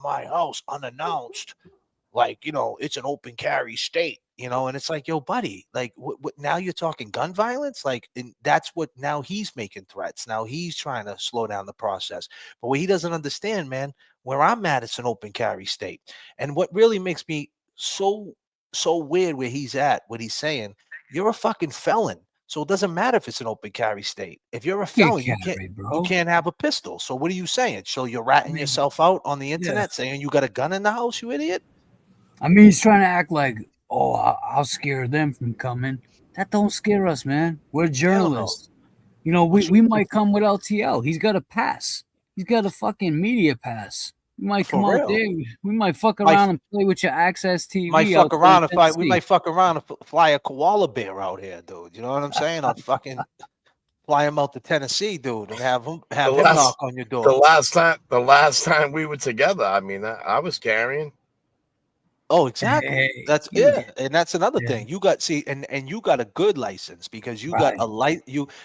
my house unannounced, like, it's an open carry state, and it's like, yo, buddy, like, what now you're talking gun violence? Like, and that's what now he's making threats. Now he's trying to slow down the process. But what he doesn't understand, man, where I'm at, it's an open carry state. And what really makes me so weird where he's at, what he's saying, you're a fucking felon. So it doesn't matter if it's an open carry state. If you're a Can't felon, carry, you bro. can't have a pistol. So what are you saying? So you're ratting yourself out on the internet saying you got a gun in the house, you idiot? I mean, he's trying to act like, oh, I'll scare them from coming. That don't scare us, man. We're Hell no. journalists. You know, we might come with LTL. He's got a pass. He's got a fucking media pass. We might come For out real. there. We might fuck around and play with your Access TV. Might fuck around if we might fuck around and fly a koala bear out here, dude. You know what I'm saying? I'll fucking fly him out to Tennessee, dude, and have him knock on your door. The last time we were together, I mean, I was carrying. Oh, exactly. Hey, That's and that's another thing. You got and you got a good license because you got a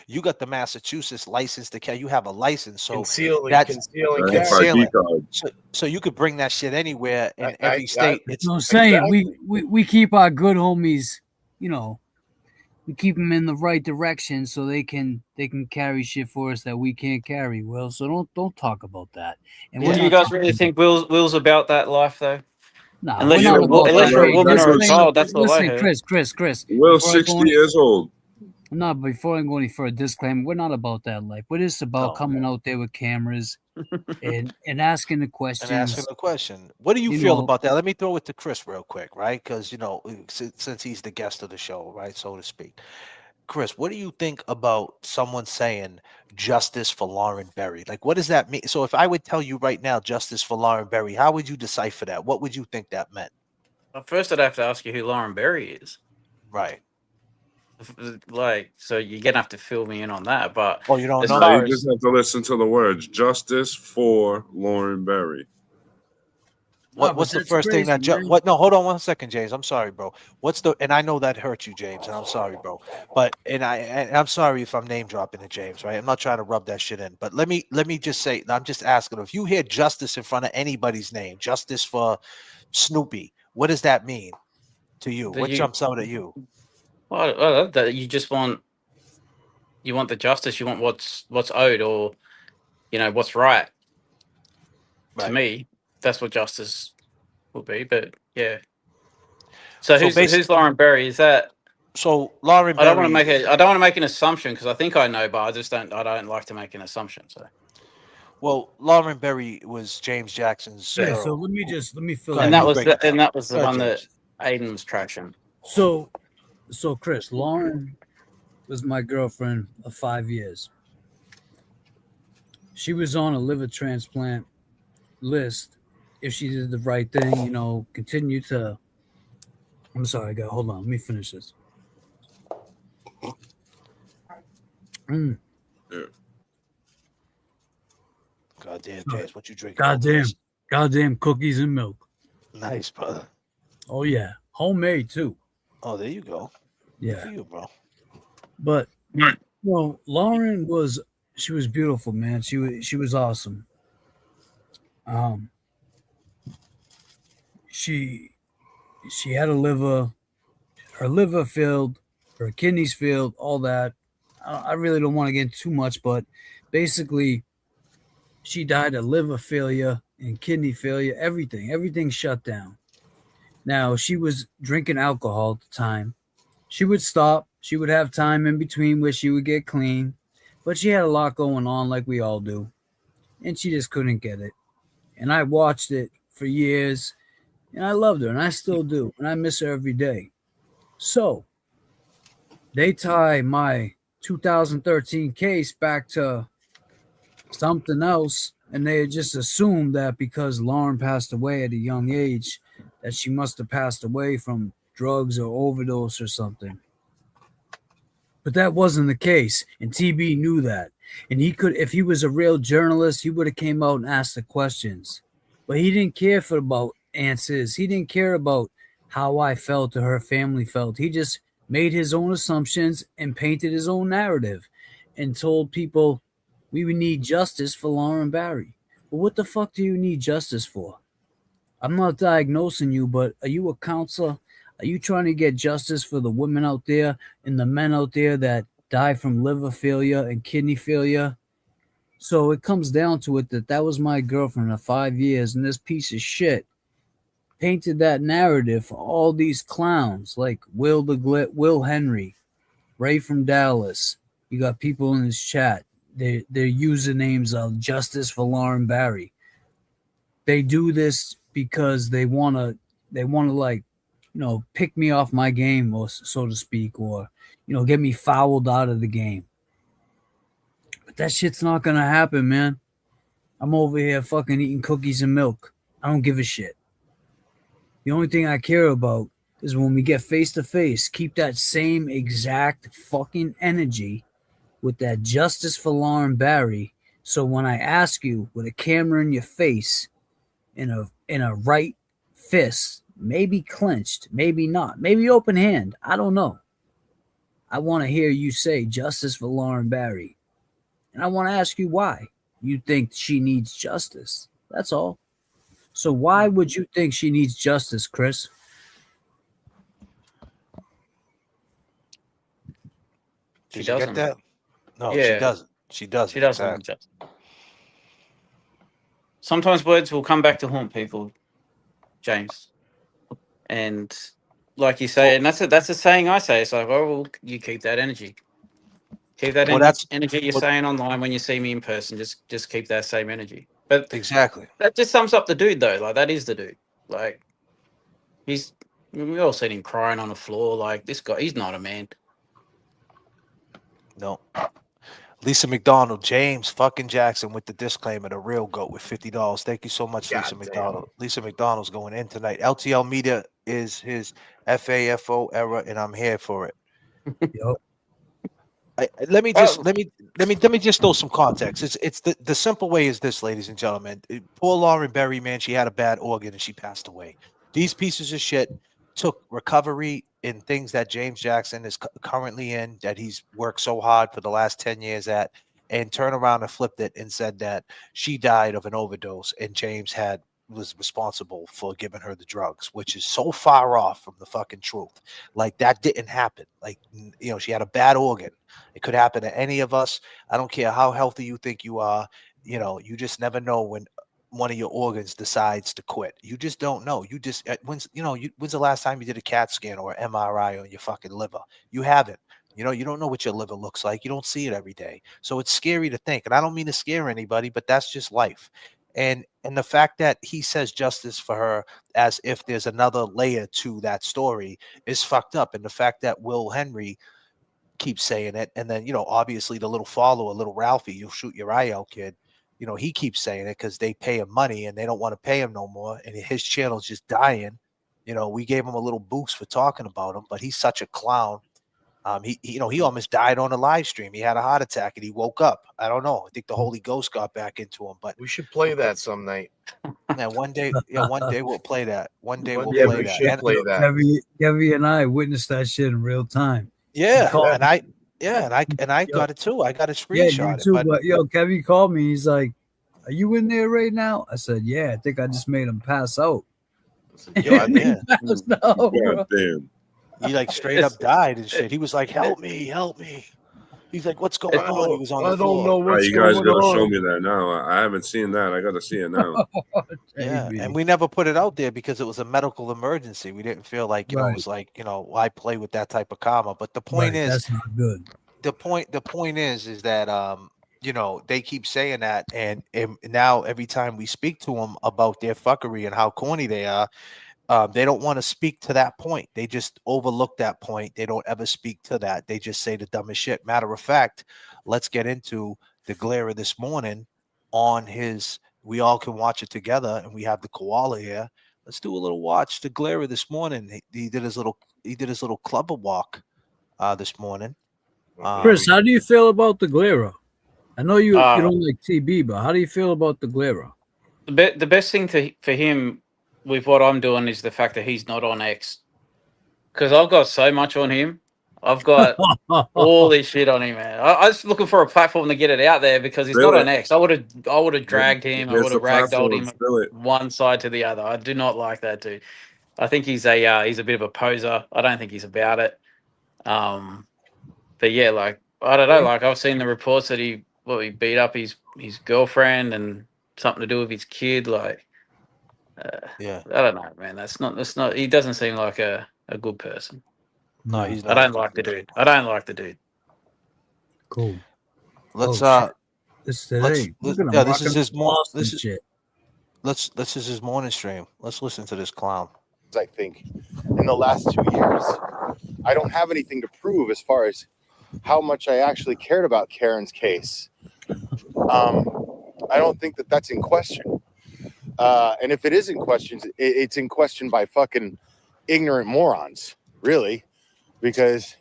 you got the Massachusetts license to carry. You have a license, so concealing carry. So you could bring that shit anywhere in every state. It's what I'm saying. We keep our good homies, you know, we keep them in the right direction so they can carry shit for us that we can't carry. Well, so don't talk about that. And do you guys really think Will's about that life though? Nah, unless you're a woman or a child, that's all I heard. Chris. Will's 60 years old. No, before I go any further, disclaimer: we're not about that life. But it's about coming out there with cameras and asking the questions. And asking the question. What do you feel about that? Let me throw it to Chris real quick, right? Because since he's the guest of the show, right, so to speak. Chris, what do you think about someone saying justice for Lauren Berry? Like, what does that mean? So if I would tell you right now, justice for Lauren Berry, how would you decipher that? What would you think that meant? Well, first, I'd have to ask you who Lauren Berry is. Right. Like, so you're going to have to fill me in on that. But you don't know. You just have to listen to the words, justice for Lauren Berry. What's the first thing that no, hold on one second, James. I'm sorry, bro. And I know that hurt you, James, and I'm sorry, bro. But I'm sorry if I'm name dropping it, James, right? I'm not trying to rub that shit in. But let me just say, I'm just asking, if you hear justice in front of anybody's name, justice for Snoopy, what does that mean to you? What jumps out at you? Well, that you just want the justice, you want what's owed, or what's right. To me, that's what justice will be. But yeah. So who's Lauren Berry? Is that Lauren Berry? I don't want to make an assumption because I think I know, but I don't like to make an assumption. So. Well, Lauren Berry was James Jackson's. Yeah. So let me fill. And that was the one that Aiden was trashing. So Chris, Lauren was my girlfriend of 5 years. She was on a liver transplant list. If she did the right thing, continue to. I'm sorry, hold on. Let me finish this. Goddamn, James, what you drinking? Goddamn cookies and milk. Nice, brother. Oh yeah, homemade too. Oh, there you go. Yeah, good for you, bro. But Lauren was beautiful, man. She was awesome. She had her liver failed, her kidneys failed, all that. I really don't want to get into too much, but basically, she died of liver failure and kidney failure. Everything shut down. Now, she was drinking alcohol at the time. She would stop. She would have time in between where she would get clean. But she had a lot going on like we all do. And she just couldn't get it. And I watched it for years. And I loved her. And I still do. And I miss her every day. So, they tie my 2013 case back to something else. And they just assumed that because Lauren passed away at a young age, that she must have passed away from drugs or overdose or something. But that wasn't the case, and TB knew that. And he could, if he was a real journalist, he would have came out and asked the questions. But he didn't care about answers. He didn't care about how I felt or her family felt. He just made his own assumptions and painted his own narrative and told people we would need justice for Lauren Berry. Well, what the fuck do you need justice for? I'm not diagnosing you, but are you a counselor? Are you trying to get justice for the women out there and the men out there that die from liver failure and kidney failure? So it comes down to it that was my girlfriend of 5 years, and this piece of shit painted that narrative for all these clowns like Will Henry, Ray from Dallas. You got people in this chat. Their usernames are Justice for Lauren Barry. They do this because they wanna like, pick me off my game, or so to speak, or get me fouled out of the game. But that shit's not gonna happen, man. I'm over here fucking eating cookies and milk. I don't give a shit. The only thing I care about is when we get face to face, keep that same exact fucking energy with that justice for Lauren Barry. So when I ask you with a camera in your face, in a right fist, maybe clenched, maybe not, maybe open hand, I don't know. I want to hear you say justice for Lauren Barry. And I want to ask you why you think she needs justice. That's all. So why would you think she needs justice, Chris? She Did you get doesn't. that? No, she Yeah. doesn't. She doesn't. She doesn't want Exactly. justice. Sometimes words will come back to haunt people, James. And like you say, and that's a saying I say. It's like, oh, well, you keep that energy. Keep that Well, that's energy you're what- saying online when you see me in person. Just keep that same energy. But exactly. that just sums up the dude, though. Like, that is the dude. Like, we all seen him crying on the floor. Like, this guy, he's not a man. No. Lisa McDonald, James fucking Jackson with the disclaimer, the real goat with $50. Thank you so much, Lisa Goddamn. McDonald. Lisa McDonald's going in tonight. LTL Media is his FAFO era, and I'm here for it. Yep. Let me just throw some context. It's the simple way is this, ladies and gentlemen. Poor Lauren Berry, man, she had a bad organ and she passed away. These pieces of shit took recovery in things that James Jackson is currently in, that he's worked so hard for the last 10 years at, and turned around and flipped it and said that she died of an overdose and James was responsible for giving her the drugs, which is so far off from the fucking truth. Like, that didn't happen. Like, she had a bad organ. It could happen to any of us. I don't care how healthy you think you are. You just never know when one of your organs decides to quit. You just don't know. You just when's the last time you did a CAT scan or MRI on your fucking liver? You haven't. You don't know what your liver looks like. You don't see it every day. So it's scary to think. And I don't mean to scare anybody, but that's just life. And the fact that he says justice for her as if there's another layer to that story is fucked up. And the fact that Will Henry keeps saying it, and then obviously the little follower, little Ralphie, you'll shoot your eye out, kid. He keeps saying it because they pay him money and they don't want to pay him no more, and his channel's just dying. We gave him a little boost for talking about him, but he's such a clown. He almost died on a live stream. He had a heart attack and he woke up. I don't know. I think the Holy Ghost got back into him. But We should play that some night. yeah, one day we'll play that. One day we'll Yeah, play we that. should And- play that. Kevin and I witnessed that shit in real time. yeah, called and I Yo. got it too. I got a Yeah, screenshot. you too. But But Kevin called me. He's like, "Are you in there right now?" I said, "Yeah, I think I just made him pass out." Yo, I think yeah, Passed out, bro. God damn. he like straight up died and shit. He was like, "Help me, help me." He's like, "What's going on?" He was on the I floor. don't know All right, what's you guys going gotta on. show me that now. I haven't seen that. I gotta see it now. Yeah, JB. and we never put it out there because it was a medical emergency. We didn't feel like it Right. was like why play with that type of karma. But the point Right, is, that's not good. the point is that they keep saying that, and now every time we speak to them about their fuckery and how corny they are, they don't want to speak to that point. They just overlook that point. They don't ever speak to that. They just say the dumbest shit. Matter of fact, let's get into the glare of this morning on his. We all can watch it together, and we have the koala here. Let's do a little watch. The glare of this morning. He did his little clubber walk this morning. Chris, how do you feel about the Glera? I know you Uh, don't like TB, but how do you feel about the Glera? the best thing for him with what I'm doing is the fact that he's not on X, because I've got so much on him. I've got all this shit on him, man. I was looking for a platform to get it out there because he's Spill not it. an ex. I would have dragged him. I Here's would the have ragdolled platform. him Spill it. one side to the other. I do not like that dude. I think he's a bit of a poser. I don't think he's about it. But yeah, like I don't know. Like I've seen the reports that he beat up his girlfriend and something to do with his kid. Like, Yeah. I don't know, man. That's not. He doesn't seem like a good person. No, he's I not. don't like the dude. I don't like the dude. Cool. Let's Oh, shit. This let's today. Look at him yeah, this rocking is his more Boston this is shit. this is his morning stream. Let's listen to this clown. I think in the last 2 years, I don't have anything to prove as far as how much I actually cared about Karen's case. I don't think that that's in question. And if it is in question, it's in question by fucking ignorant morons, really, because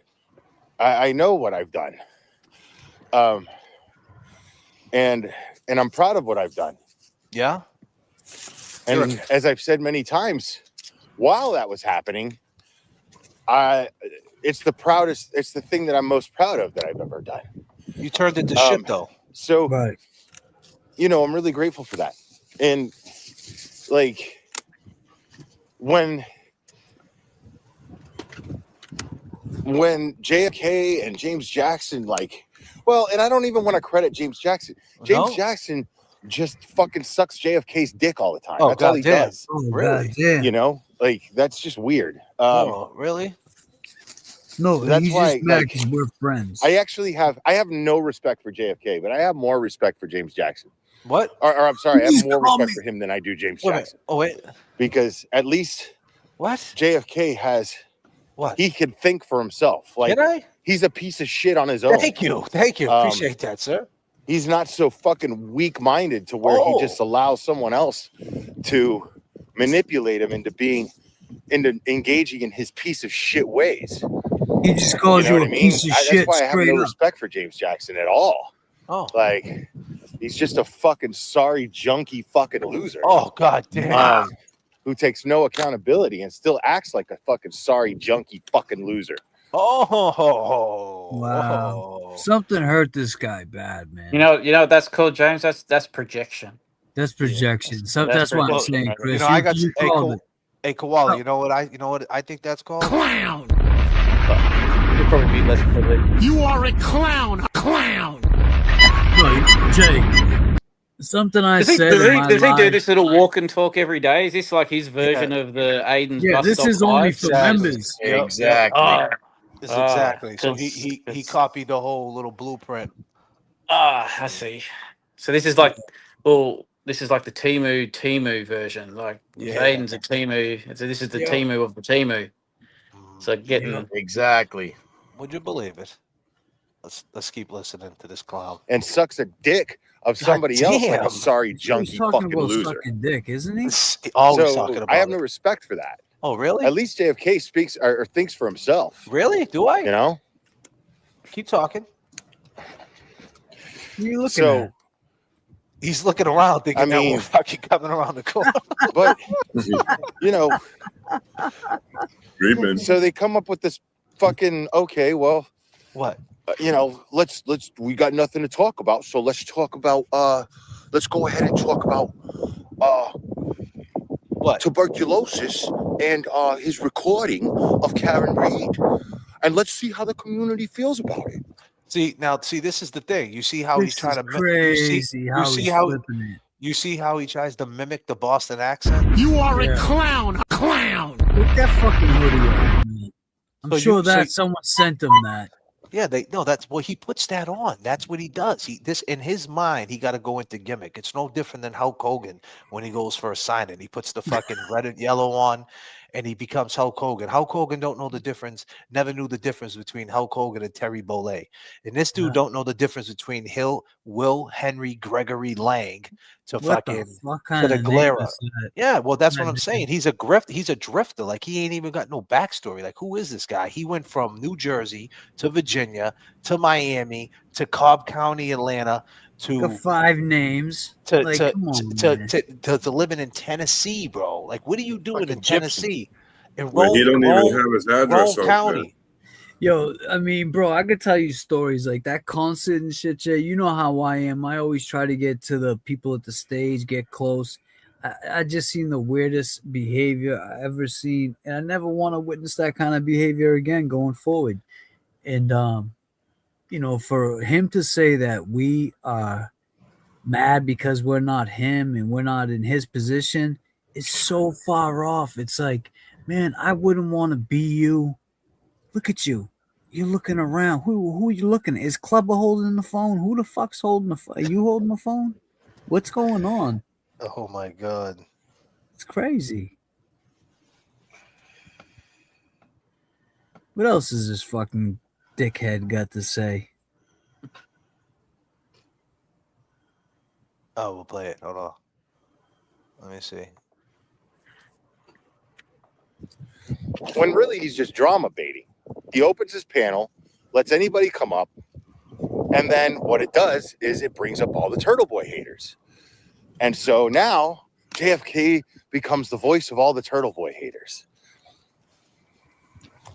I know what I've done. And I'm proud of what I've done. Yeah. And Sure. as I've said many times, while that was happening, it's the thing that I'm most proud of that I've ever done. You turned into shit though. So, Right. I'm really grateful for that. And like when JFK and James Jackson, and I don't even want to credit James Jackson. James Jackson just fucking sucks JFK's dick all the time. Oh, That's all he goddamn. does. Oh, Really? goddamn. That's just weird. Really? No, that's he's why, just mad because we're friends. I have no respect for JFK, but I have more respect for James Jackson. What? Or I'm sorry, I Please have more call respect me. for him than I do James Wait a minute. Jackson. Oh wait. Because at least What? JFK has What? he can think for himself. Like Did I? he's a piece of shit on his own. Thank you. Appreciate that, sir. He's not so fucking weak-minded to where he just allows someone else to manipulate him into engaging in his piece of shit ways. He just calls you, what a piece of shit That's why I have straight no up. respect for James Jackson at all. Oh. Like he's just a fucking sorry junkie fucking loser. Oh god damn. Who takes no accountability and still acts like a fucking sorry junkie fucking loser. Oh. Wow. Something hurt this guy bad, man. You know what that's called, James? That's projection. That's projection. So That's that's what I'm projection, saying, right? Chris. I got you called it. Hey Koala, you know what I think that's called? Clown! You'll probably be less privileged. You are a clown! A clown! No, Jay. Something I Does he said do in my live. this little walk and talk every day? Is this like his version of the Aiden's Yeah, bus this stop is only live? for members. Exactly. Exactly. So 'cause- he copied the whole little blueprint. I see. So this is like, this is like the Timu version. Like Aiden's a Timu. So this is the Timu of the Timu. So getting Exactly. Would you believe it? Let's keep listening to this clown. And sucks a dick of somebody else like damn. a sorry He's junkie talking fucking about loser. sucking dick, isn't he? Always So talking about I have it. no respect for that. Oh really? At least JFK speaks or thinks for himself. Really? Do I? You know? Keep talking. What are you looking So at? He's looking around thinking I mean- that we're fucking coming around the corner. but Dreaming. so they come up with this fucking What? we got nothing to talk about, so let's talk about let's go ahead and talk about What? tuberculosis and his recording of Karen Reed, and let's see how the community feels about it. See, this is the thing. You see how he's This trying is to crazy how he's flipping it. you see how he tries to mimic the Boston accent? You are Yeah. a clown! A clown! Look that fucking hoodie on, man. I'm So sure you- that so- someone sent him that. Yeah, that's he puts that on. That's what he does. This in his mind, he got to go into gimmick. It's no different than Hulk Hogan when he goes for a signing. He puts the fucking red and yellow on, and he becomes Hulk Hogan. Hulk Hogan don't know the difference. Never knew the difference between Hulk Hogan and Terry Bollea. And this dude don't know the difference between Will Henry Gregory Lang to What the fucking fuck kind the of name Glera. is that? Yeah, well, that's what Yeah, I'm saying. He's a drifter. Like he ain't even got no backstory. Like, who is this guy? He went from New Jersey to Virginia to Miami to Cobb County, Atlanta Got to 5 names. to Like, to, come on, to, man. to living in Tennessee, bro. Like, what are you doing Fucking in gypsy. Tennessee? In Where he don't even Rome, have his address Rome up County. Yo, I mean, bro, I could tell you stories like that concert and shit, Jay. You know how I am. I always try to get to the people at the stage, get close. I just seen the weirdest behavior I ever seen, and I never want to witness that kind of behavior again going forward. And for him to say that we are mad because we're not him and we're not in his position is so far off. It's like, man, I wouldn't want to be you. Look at you. You're looking around. Who are you looking at? Is Clubber holding the phone? Who the fuck's holding the phone? Are you holding the phone? What's going on? Oh my God. It's crazy. What else has this fucking dickhead got to say? Oh, we'll play it. Hold on. Let me see. When really he's just drama baiting. He opens his panel, lets anybody come up, and then what it does is it brings up all the Turtle Boy haters. And so now JFK becomes the voice of all the Turtle Boy haters.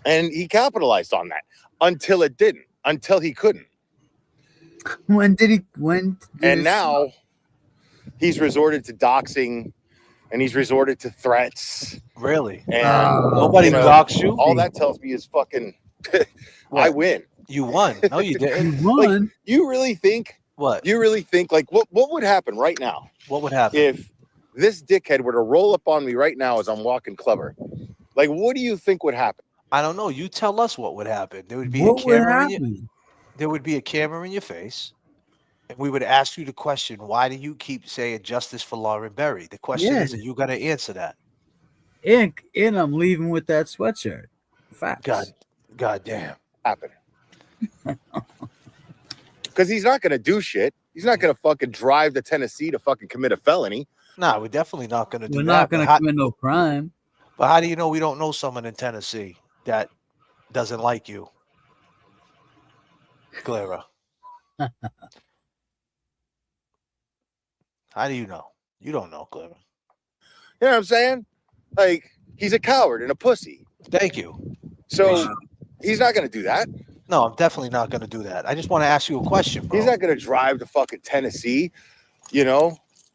And he capitalized on that until it didn't, until he couldn't. And now he's resorted to doxing and he's resorted to threats. Really? And nobody doxed you? All that tells me is fucking I win. You won. No, you didn't. You won. Like, you really think What? you really think like what would happen right now What would happen? if this dickhead were to roll up on me right now as I'm walking Clever? Like, what do you think would happen? I don't know. You tell us what would happen. There would be What a would camera in happen? there would be a camera in your face, and we would ask you the question, why do you keep saying justice for Lauren Berry? The question is, Yeah. and you got to answer that. And I'm leaving with that sweatshirt. Facts. God damn. Happen. Because he's not going to do shit. He's not going to fucking drive to Tennessee to fucking commit a felony. No, we're definitely not going to do We're that. not going to commit no crime. But how do you know we don't know someone in Tennessee that doesn't like you? Clara. How do you know? You don't know, Clara. You know what I'm saying? Like, he's a coward and a pussy. Thank you. So he's not going to do that. No, I'm definitely not going to do that. I just want to ask you a question, bro. He's not going to drive to fucking Tennessee,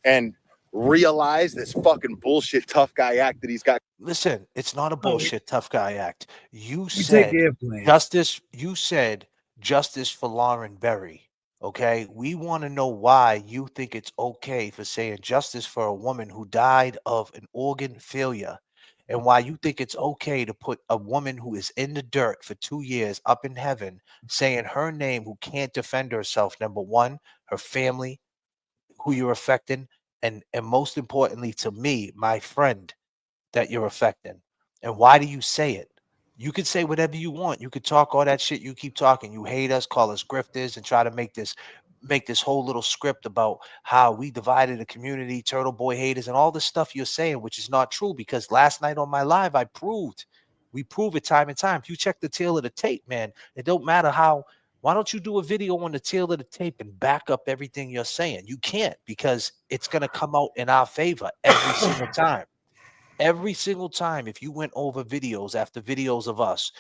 and realize this fucking bullshit tough guy act that he's got. Listen, it's not a bullshit tough guy act. You We said take airplane. justice. You said justice for Lauren Berry. Okay, we want to know why you think it's okay for saying justice for a woman who died of an organ failure, and why you think it's okay to put a woman who is in the dirt for 2 years up in heaven, saying her name, who can't defend herself. Number one, her family, who you're affecting, and most importantly to me, my friend, that you're affecting. And why do you say it? You could say whatever you want. You could talk all that shit. You keep talking. You hate us, call us grifters, and try to make this whole little script about how we divided the community, Turtle Boy haters, and all the stuff you're saying, which is not true. Because last night on my live, we prove it time and time. If you check the tail of the tape, man, it don't matter how. Why don't you do a video on the tail of the tape and back up everything you're saying? You can't, because it's going to come out in our favor every single time. Every single time, if you went over videos after videos of us,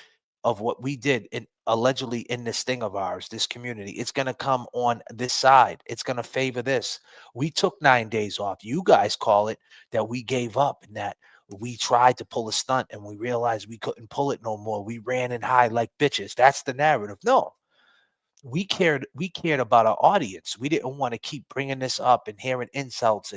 of what we did allegedly in this thing of ours, this community, it's going to come on this side. It's going to favor this. We took 9 days off. You guys call it that we gave up and that we tried to pull a stunt and we realized we couldn't pull it no more. We ran and hide like bitches. That's the narrative. No. We cared about our audience. We didn't want to keep bringing this up and hearing insults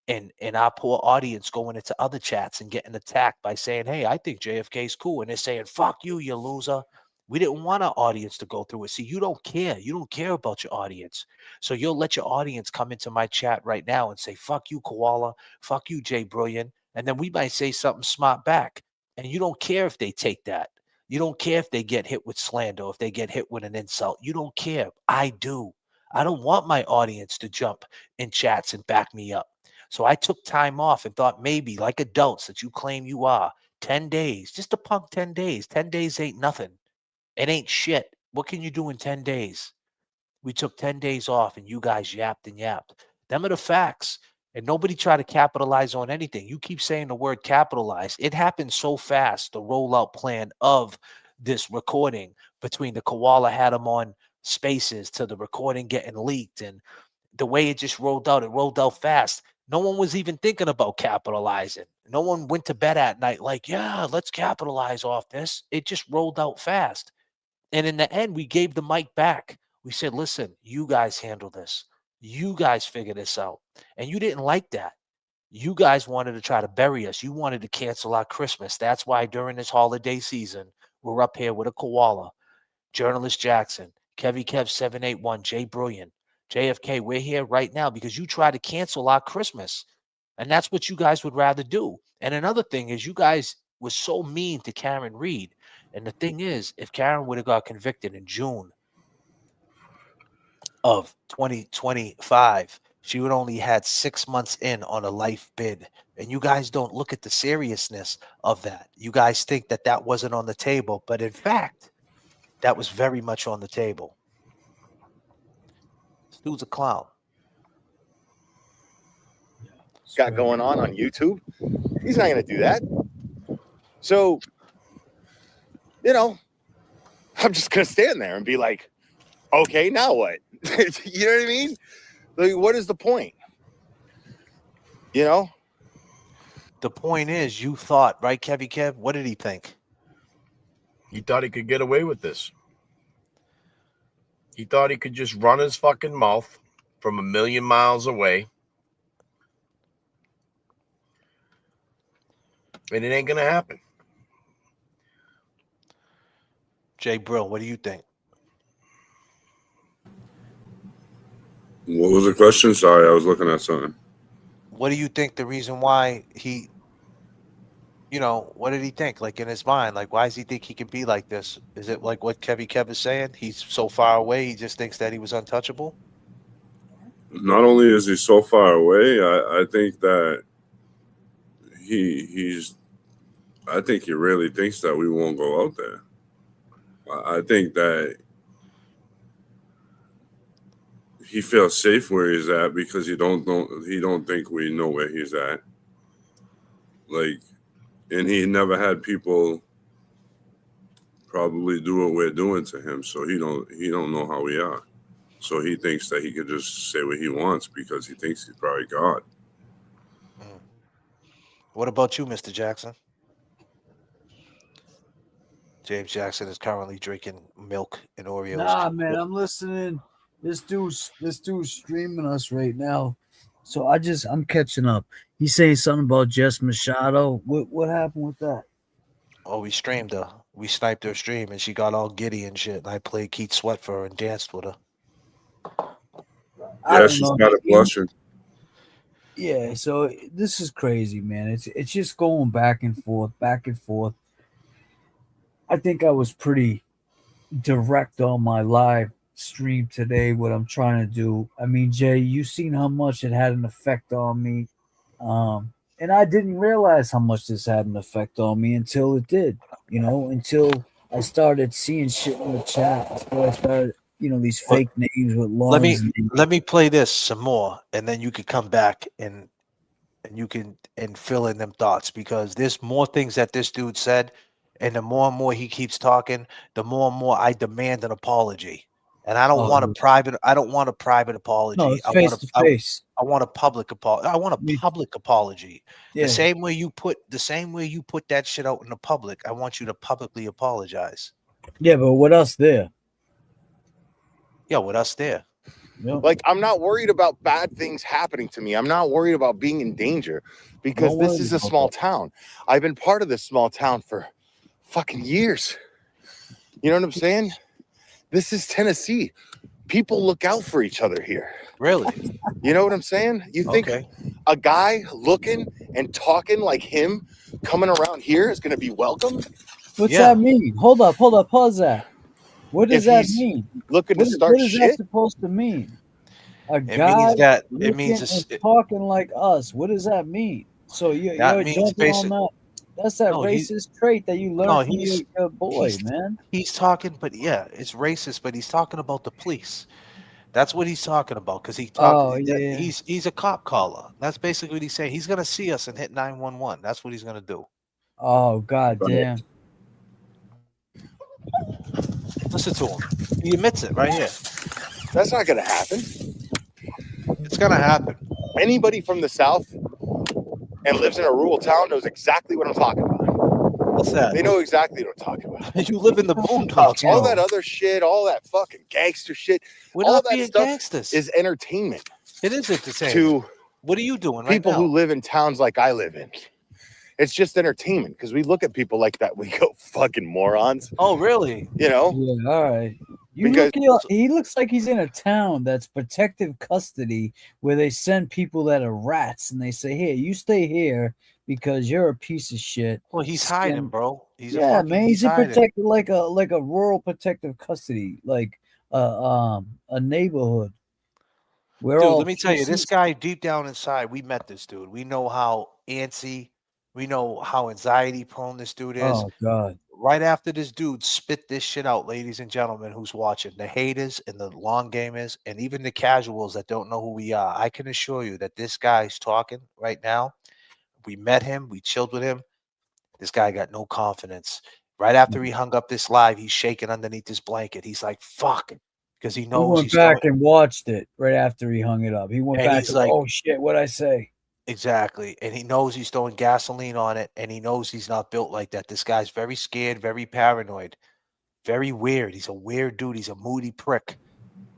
and our poor audience going into other chats and getting attacked by saying, hey, I think JFK's cool. And they're saying, fuck you, you loser. We didn't want our audience to go through it. See, you don't care. You don't care about your audience. So you'll let your audience come into my chat right now and say, fuck you, Koala. Fuck you, Jay Brilliant. And then we might say something smart back. And you don't care if they take that. You don't care if they get hit with slander, or if they get hit with an insult. You don't care. I do. I don't want my audience to jump in chats and back me up. So I took time off and thought maybe, like adults that you claim you are, 10 days, just a punk 10 days. 10 days ain't nothing. It ain't shit. What can you do in 10 days? We took 10 days off and you guys yapped and yapped. Them are the facts. And nobody tried to capitalize on anything. You keep saying the word capitalize. It happened so fast, the rollout plan of this recording between the koala had him on Spaces to the recording getting leaked, and the way it just rolled out fast. No one was even thinking about capitalizing. No one went to bed at night like, yeah, let's capitalize off this. It just rolled out fast. And in the end, we gave the mic back. We said, listen, you guys handle this. You guys figure this out. And you didn't like that. You guys wanted to try to bury us. You wanted to cancel our Christmas. That's why during this holiday season, we're up here with a koala, Journalist Jackson, Kevy Kev 781, Jay Brilliant, JFK. We're here right now because you tried to cancel our Christmas. And that's what you guys would rather do. And another thing is you guys were so mean to Karen Reed. And the thing is, if Karen would have got convicted in June of 2025, she would only had 6 months in on a life bid. And you guys don't look at the seriousness of that. You guys think that that wasn't on the table. But in fact, that was very much on the table. This dude's a clown. Got going on YouTube. He's not going to do that. So, you know, I'm just going to stand there and be like, okay, now what? You know what I mean? Like, what is the point? You know? The point is, you thought, right, Kevy Kev? What did he think? He thought he could get away with this. He thought he could just run his fucking mouth from a million miles away. And it ain't going to happen. Jay Brill, what do you think? What was the question? Sorry, I was looking at something. What do you think the reason why he, what did he think? Like in his mind, like why does he think he can be like this? Is it like what Kevy Kev is saying? He's so far away, he just thinks that he was untouchable? Not only is he so far away, I think that I think he really thinks that we won't go out there. I think that he feels safe where he's at because he don't think we know where he's at. Like, and he never had people probably do what we're doing to him, so he don't know how we are. So he thinks that he could just say what he wants because he thinks he's probably God. What about you, Mr. Jackson? James Jackson is currently drinking milk and Oreos. Nah, man, I'm listening. This dude's streaming us right now, so I'm catching up. He's saying something about Jess Machado. What happened with that? Oh, we streamed her. We sniped her stream, and she got all giddy and shit. And I played Keith Sweat for her and danced with her. Yeah, she started blushing. Yeah, so this is crazy, man. It's just going back and forth. I think I was pretty direct on my live stream today, what I'm trying to do. I mean, Jay, you seen how much it had an effect on me. And I didn't realize how much this had an effect on me until it did, until I started seeing shit in the chat. Until I started, these fake names with Lawrence. Let me play this some more, and then you could come back and you can fill in them thoughts, because there's more things that this dude said, and the more and more he keeps talking, the more and more I demand an apology. And I don't want a private. I don't want a private apology. No, it's face to face. I want a public apology. I want a public apology. Yeah. The same way you put that shit out in the public, I want you to publicly apologize. Yeah, but what else there? Yeah, with us there. Yeah. Like, I'm not worried about bad things happening to me. I'm not worried about being in danger, because this is a small town. I've been part of this small town for fucking years. You know what I'm saying? This is Tennessee. People look out for each other here. Really? You know what I'm saying? You think a guy looking and talking like him coming around here is going to be welcome? What's that mean? Hold up, pause that. What does that mean? Looking to start shit? What is that supposed to mean? It means talking like us. What does that mean? So you're jumping on that. That's that racist trait that you learned from your boy, man. He's talking, but yeah, it's racist, but he's talking about the police. That's what he's talking about, because he's a cop caller. That's basically what he's saying. He's gonna see us and hit 911. That's what he's gonna do. Oh, god damn. Listen to him. He admits it right here. That's not going to happen. It's gonna happen. Anybody from the South and lives in a rural town knows exactly what I'm talking about. What's that? They know exactly what I'm talking about. You live in the boondocks, All bro. that other shit, all that fucking gangster shit, We're all not that being stuff gangsters. is entertainment It is entertainment. to What are you doing right people now? who live in towns like I live in. It's just entertainment because we look at people like that. We go fucking morons, Oh, really? you know? Yeah, all right. Because- He looks like he's in a town that's protective custody where they send people that are rats and they say, "Here, you stay here because you're a piece of shit." Well, he's hiding, bro. He's man, he's in hiding. protected like a rural protective custody, like a neighborhood. We're Dude, all let me tell you, this pieces. guy deep down inside, we met this dude. We know how antsy, we know how anxiety prone this dude is. Oh God. Right after this dude spit this shit out, ladies and gentlemen, who's watching, the haters and the long gamers, and even the casuals that don't know who we are, I can assure you that this guy's talking right now. We met him, we chilled with him. This guy got no confidence. Right after he hung up this live, he's shaking underneath his blanket. He's like, fuck, because he He knows went he's back going. and watched it right after he hung it up. He went And back he's and like- oh shit, what'd I say? Exactly. And he knows he's throwing gasoline on it, and he knows he's not built like that. This guy's very scared, very paranoid, very weird. He's a weird dude. He's a moody prick.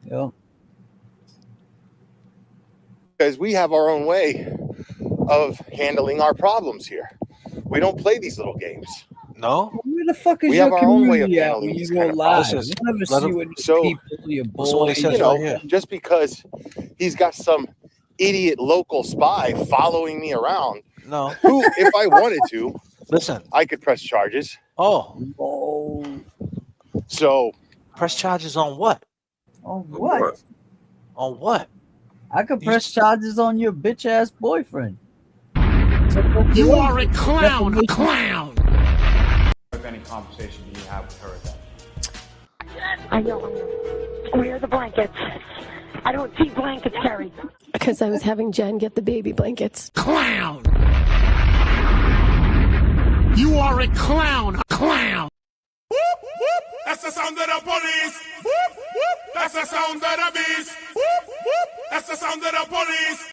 Yeah. Because we have our own way of handling our problems here. We don't play these little games. No? Where the fuck is We your have our own way of community at handling when these you go kind of live? problems. You never Let see him- what So- people, your Listen to what he boys. says You know, right here. just because he's got some idiot local spy following me around, No. who, if I wanted to, Listen. I could press charges. Oh, Oh, So press charges on what? oh what? On what? I could You- press charges on your bitch ass boyfriend. You are a clown, a clown. Of any conversation you have with her then? I know. Where are the blankets? I don't see blankets, Carrie. Because I was having Jen get the baby blankets. Clown. You are a clown, a clown. That's the sound of the police. That's the sound of the beast. That's the sound of the police.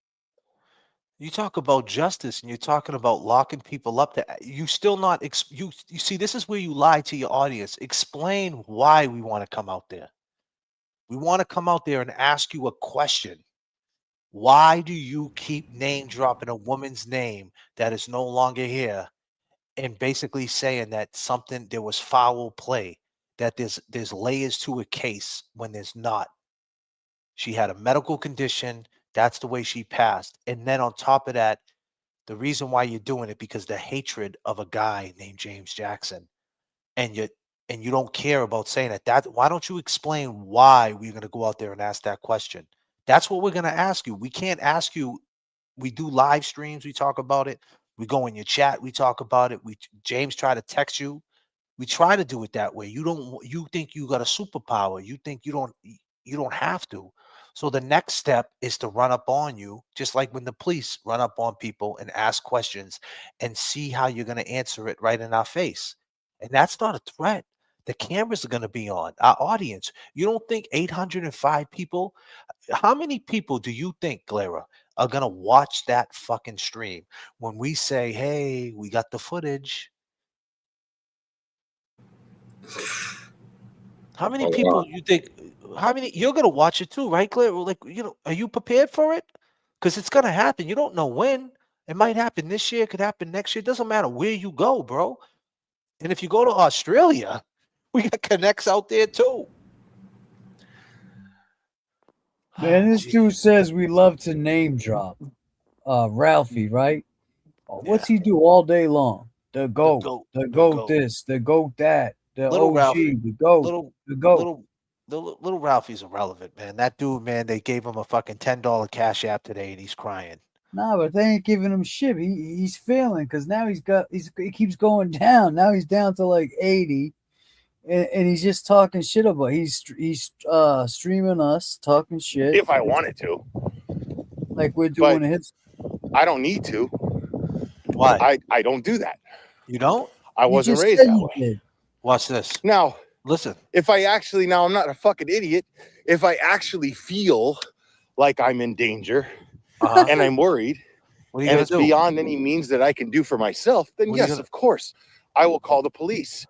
You talk about justice and you're talking about locking people up. You still not you see, this is where you lie to your audience. Explain why we want to come out there. We want to come out there and ask you a question. Why do you keep name dropping a woman's name that is no longer here and basically saying that there was foul play, that there's layers to a case when there's not? She had a medical condition. That's the way she passed. And then on top of that, the reason why you're doing it because the hatred of a guy named James Jackson, and you don't care about saying that. Why don't you explain why we're going to go out there and ask that question? That's what we're going to ask you. We can't ask you. We do live streams. We talk about it. We go in your chat. We talk about it. James try to text you. We try to do it that way. You think you got a superpower. You think you don't have to. So the next step is to run up on you, just like when the police run up on people and ask questions and see how you're going to answer it right in our face. And that's not a threat. The cameras are going to be on. Our audience. You don't think 805 people? How many people do you think, Clara, are going to watch that fucking stream when we say, hey, we got the footage? How many people you think? How many you're gonna watch it too, right, Claire? Like, are you prepared for it? Because it's gonna happen. You don't know when. It might happen this year. It could happen next year. It doesn't matter where you go, bro. And if you go to Australia, we got connects out there too. Man, this dude says we love to name drop. Ralphie, right? What's he do all day long? The goat, the goat this, the goat that, the Little OG, Ralphie, the goat, the goat. Little Ralphie's irrelevant, man. That dude, man, they gave him a fucking $10 cash app today, and he's crying. Nah, but they ain't giving him shit. He's failing because now he keeps going down. Now he's down to like 80, and he's just talking shit about. He's streaming us, talking shit. if I wanted to, like we're doing But- hits. I don't need to. Why? I don't do that. You don't? I You wasn't just raised said that you way. did. Watch this. Now, Listen, if I actually, now I'm not a fucking idiot, if I actually feel like I'm in danger and I'm worried, what are you and gonna it's do? beyond any means that I can do for myself, then What are you yes, gonna- of course, I will call the police.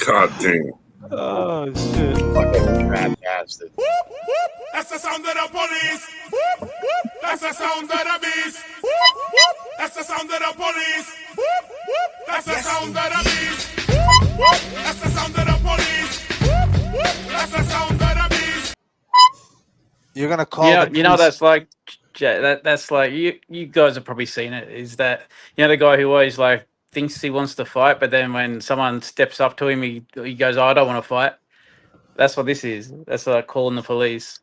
God damn. Oh shit! Fucking rat bastard. That's the sound of the police. Whoop, whoop. That's the sound of the beast. Whoop, whoop. That's the sound of the police. Whoop, whoop. That's the sound of the beast. Whoop, whoop. That's the sound of the police. Whoop, whoop. That's the sound of the beast. You're gonna call the police. You know that's like that's like you guys have probably seen it. Is that the guy who always like thinks he wants to fight, but then when someone steps up to him, he goes, "Oh, I don't want to fight." That's what this is. That's like calling the police.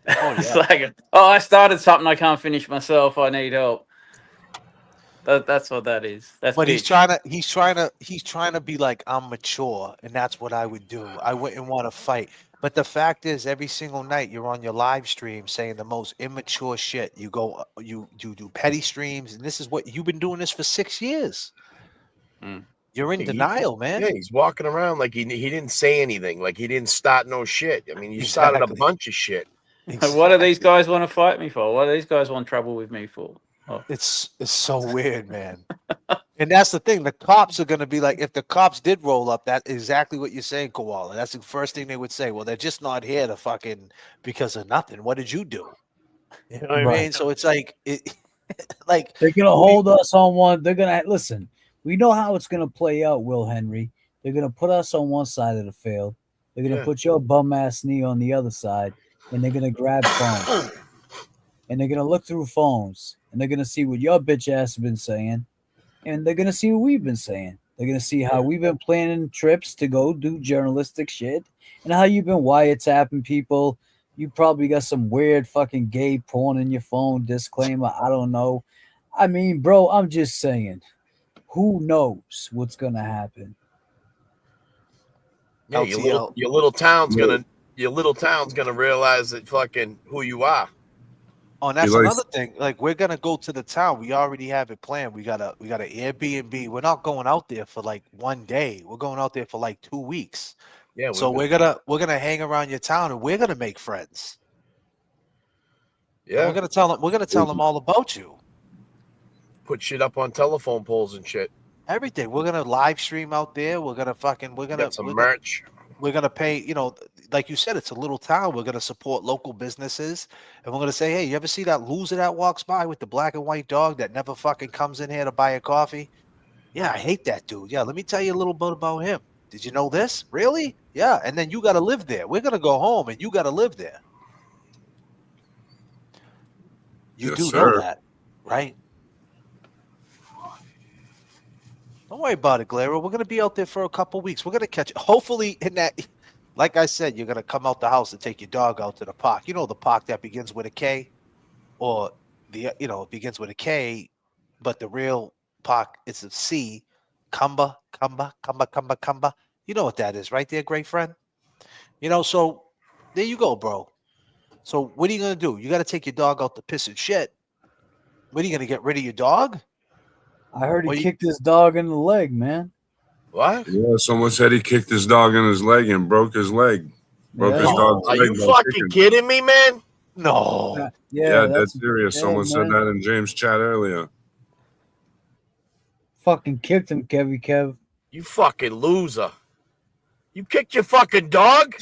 Oh, It's yeah. like, I started something, I can't finish myself. I need help. That's what that is. That's But bitch. he's trying to be like, I'm mature, and that's what I would do. I wouldn't want to fight. But the fact is, every single night you're on your live stream saying the most immature shit. You go, you do petty streams, and this is what you've been doing this for 6 years. You're in denial, man. Yeah, he's walking around like he didn't say anything, like he didn't start no shit. I mean, you started a bunch of shit. What do these guys want to fight me for? What do these guys want trouble with me for? Oh. It's so weird, man. And that's the thing. The cops are going to be like, if the cops did roll up, that's exactly what you're saying, Koala. That's the first thing they would say. Well, they're just not here to fucking because of nothing. What did you do? You know what I mean? So it's like, like they're gonna hold us on one. They're gonna listen. We know how it's gonna play out, Will Henry. They're gonna put us on one side of the field. They're gonna put your bum ass knee on the other side, and they're gonna grab phones. And they're gonna look through phones, and they're gonna see what your bitch ass has been saying, and they're gonna see what we've been saying. They're gonna see how we've been planning trips to go do journalistic shit, and how you've been wiretapping people. You probably got some weird fucking gay porn in your phone. Disclaimer: I don't know. I mean, bro, I'm just saying. Who knows what's gonna happen? Yeah, your little town's gonna realize that fucking who you are. Oh, and that's another thing. Like, we're gonna go to the town. We already have it planned. We got an Airbnb. We're not going out there for like one day. We're going out there for like 2 weeks. Yeah. So we're gonna hang around your town, and we're gonna make friends. Yeah. And we're gonna tell them all about you. Put shit up on telephone poles and shit. Everything. We're gonna live stream out there. We're gonna get some merch. We're gonna pay, like you said, it's a little town. We're gonna support local businesses, and we're gonna say, hey, you ever see that loser that walks by with the black and white dog that never fucking comes in here to buy a coffee? Yeah, I hate that dude. Yeah, let me tell you a little bit about him. Did you know this? Really? Yeah, and then you gotta live there. We're gonna go home, and you gotta live there. You do know that, right? Don't worry about it, Glero. We're gonna be out there for a couple weeks. We're gonna catch. Hopefully, in that, like I said, you're gonna come out the house and take your dog out to the park. You know the park that begins with a K, or it begins with a K, but the real park is a C. Kumba. You know what that is, right there, great friend. So there you go, bro. So what are you gonna do? You got to take your dog out to piss and shit. What are you gonna get rid of your dog? I heard he kicked his dog in the leg, man. What? Yeah, someone said he kicked his dog in his leg and broke his leg. Broke his dog's Are leg. you fucking kidding me, man? No. Yeah, that's serious. Someone said that in James' chat earlier. Fucking kicked him, Kev. You fucking loser. You kicked your fucking dog?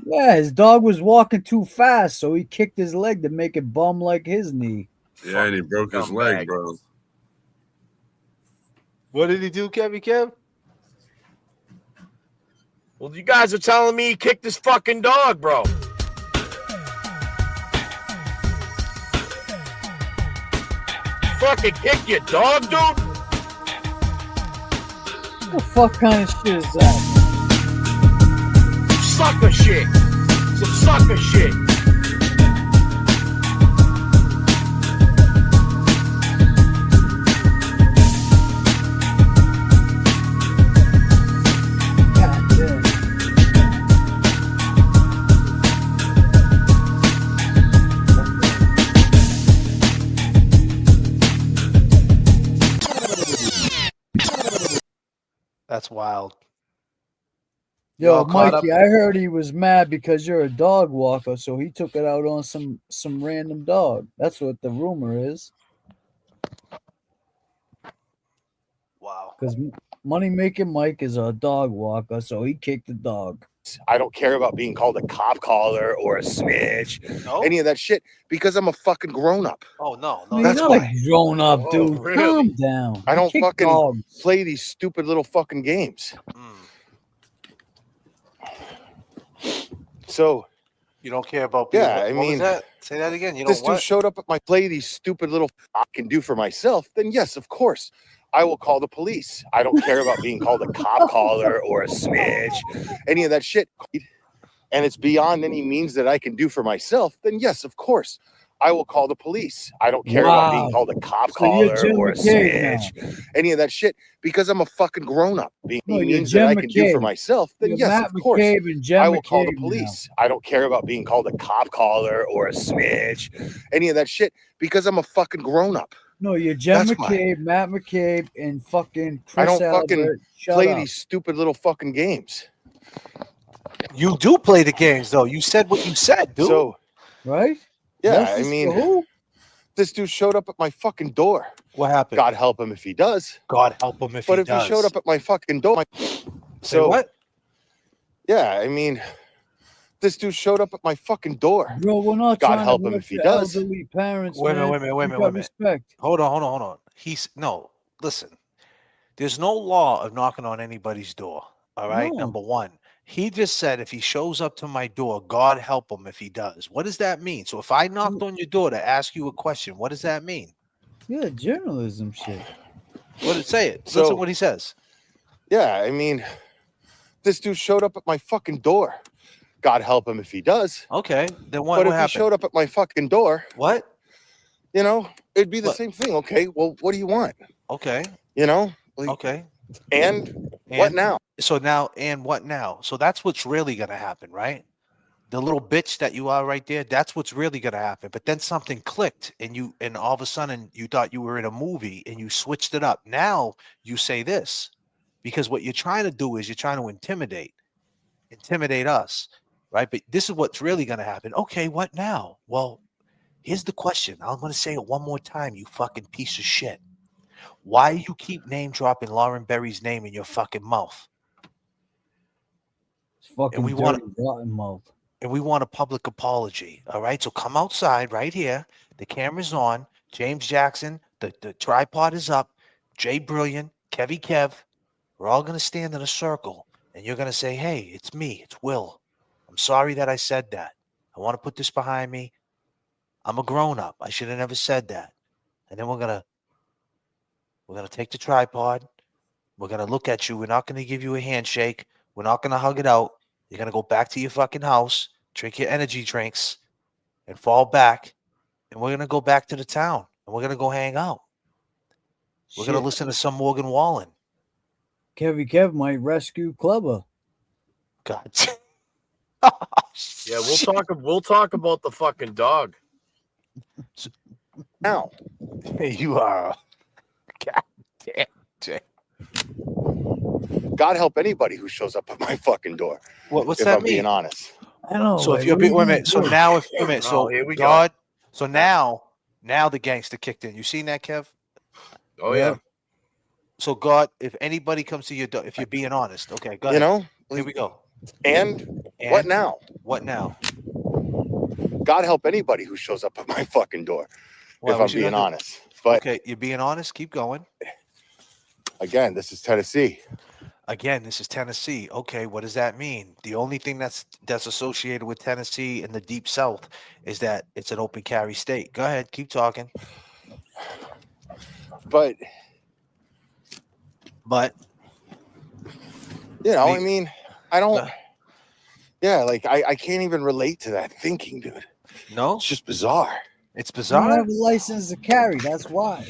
Yeah, his dog was walking too fast, so he kicked his leg to make it bum like his knee. Yeah, and he broke his leg, bro. What did he do, Kev? Well, you guys are telling me he kicked his fucking dog, bro. Fucking kick your dog, dude? What the fuck kind of shit is that? Sucker shit. Some sucker shit. That's wild. Yo, all caught Mikey, I heard he was mad because you're a dog walker, so he took it out on some random dog. That's what the rumor is. Wow. Because Money Making Mike is a dog walker, so he kicked the dog. I don't care about being called a cop caller or a snitch, No? any of that shit, because I'm a fucking grown up. Oh no, No, that's you're not why. a grown up, Oh, dude. really? Calm down. I You don't kick fucking dogs. play these stupid little fucking games. So You don't care about being yeah, what I was mean, that? Say that again. You this don't dude what? showed up at my play these stupid little I can do for myself, then yes, of course, I will call the police. I don't care about being called a cop caller or a snitch, any of that shit. And it's beyond any means that I can do for myself, then yes, of course, I will call the police. I don't care about being Wow. called a cop So you're caller Jim or a McCabe snitch, any of that shit, because I'm a fucking grown up. Being No, any you're means that Jim I can do for McCabe. myself, then You're yes, Matt of course, McCabe and Jim I will call the McCabe now. police. I don't care about being called a cop caller or a snitch, any of that shit, because I'm a fucking grown up. No, you're Jim That's why. McCabe, Matt McCabe, and fucking I Chris don't fucking Albert. Shut play up. these stupid little fucking games. You do play the games though. You said what you said, dude. So Right? yeah, Justice I for mean, who? this dude showed up at my fucking door. What happened? God help him if he does. God help him if But he if does. he showed up at my fucking door, Say so what? yeah, I mean, this dude showed up at my fucking door. Bro, we're not God trying help to him hurt if he your does. elderly parents, Wait a minute, man. wait a minute, wait a You minute, got wait a minute. respect. Hold on. He's no. Listen, there's no law of knocking on anybody's door. All right. No. Number one, he just said if he shows up to my door, God help him if he does. What does that mean? So if I knocked on your door to ask you a question, what does that mean? Yeah, journalism shit. What did it say? It. So- Listen what he says. Yeah, I mean, this dude showed up at my fucking door. God help him if he does. Okay. Then what But if happened? he showed up at my fucking door, What? you know, it'd be the What? same thing. Okay, well, what do you want? Okay. You know, like, Okay. and what And now? So now, and what now? So that's what's really going to happen, right? The little bitch that you are right there, that's what's really going to happen. But then something clicked and all of a sudden you thought you were in a movie and you switched it up. Now you say this because what you're trying to do is you're trying to intimidate us, right? But this is what's really going to happen. Okay, what now? Well, here's the question. I'm going to say it one more time, you fucking piece of shit. Why you keep name dropping Lauren Berry's name in your fucking mouth? It's fucking we dirty, want- rotten mouth. And we want a public apology. All right. So come outside right here. The camera's on. James Jackson, the tripod is up. Jay Brilliant, Kevy Kev. We're all going to stand in a circle and you're going to say, hey, it's me. It's Will. I'm sorry that I said that. I want to put this behind me. I'm a grown up. I should have never said that. And then we're going to take the tripod. We're going to look at you. We're not going to give you a handshake. We're not going to hug it out. You're going to go back to your fucking house, drink your energy drinks, and fall back. And we're going to go back to the town. And we're going to go hang out. We're going to Shit. listen to some Morgan Wallen. Kevy Kev might rescue Clubber. God. Yeah, we'll talk about the fucking dog. Now, You are. God damn. Jay. God help anybody who shows up at my fucking door. What's if that I'm mean? being honest. I know. So if like, you're what are you wait a gonna minute. So do? now if wait a minute. Oh, So here we go. God. So now the gangster kicked in. You seen that, Kev? Oh yeah. So God, if anybody comes to your door, if you're being honest, okay, go You ahead. know, Here we go. and And what now? What now? God help anybody who shows up at my fucking door. Why, if what I'm you being gonna do? honest. But Okay, you're being honest. Keep going. again, this is Tennessee. Again, this is Tennessee. Okay, what does that mean? The only thing that's associated with Tennessee in the deep South is that it's an open carry state. Go ahead, keep talking. But you know, I mean, I don't. Yeah, like I can't even relate to that thinking, dude. No, It's just bizarre. it's You don't bizarre. have a license to carry. That's why.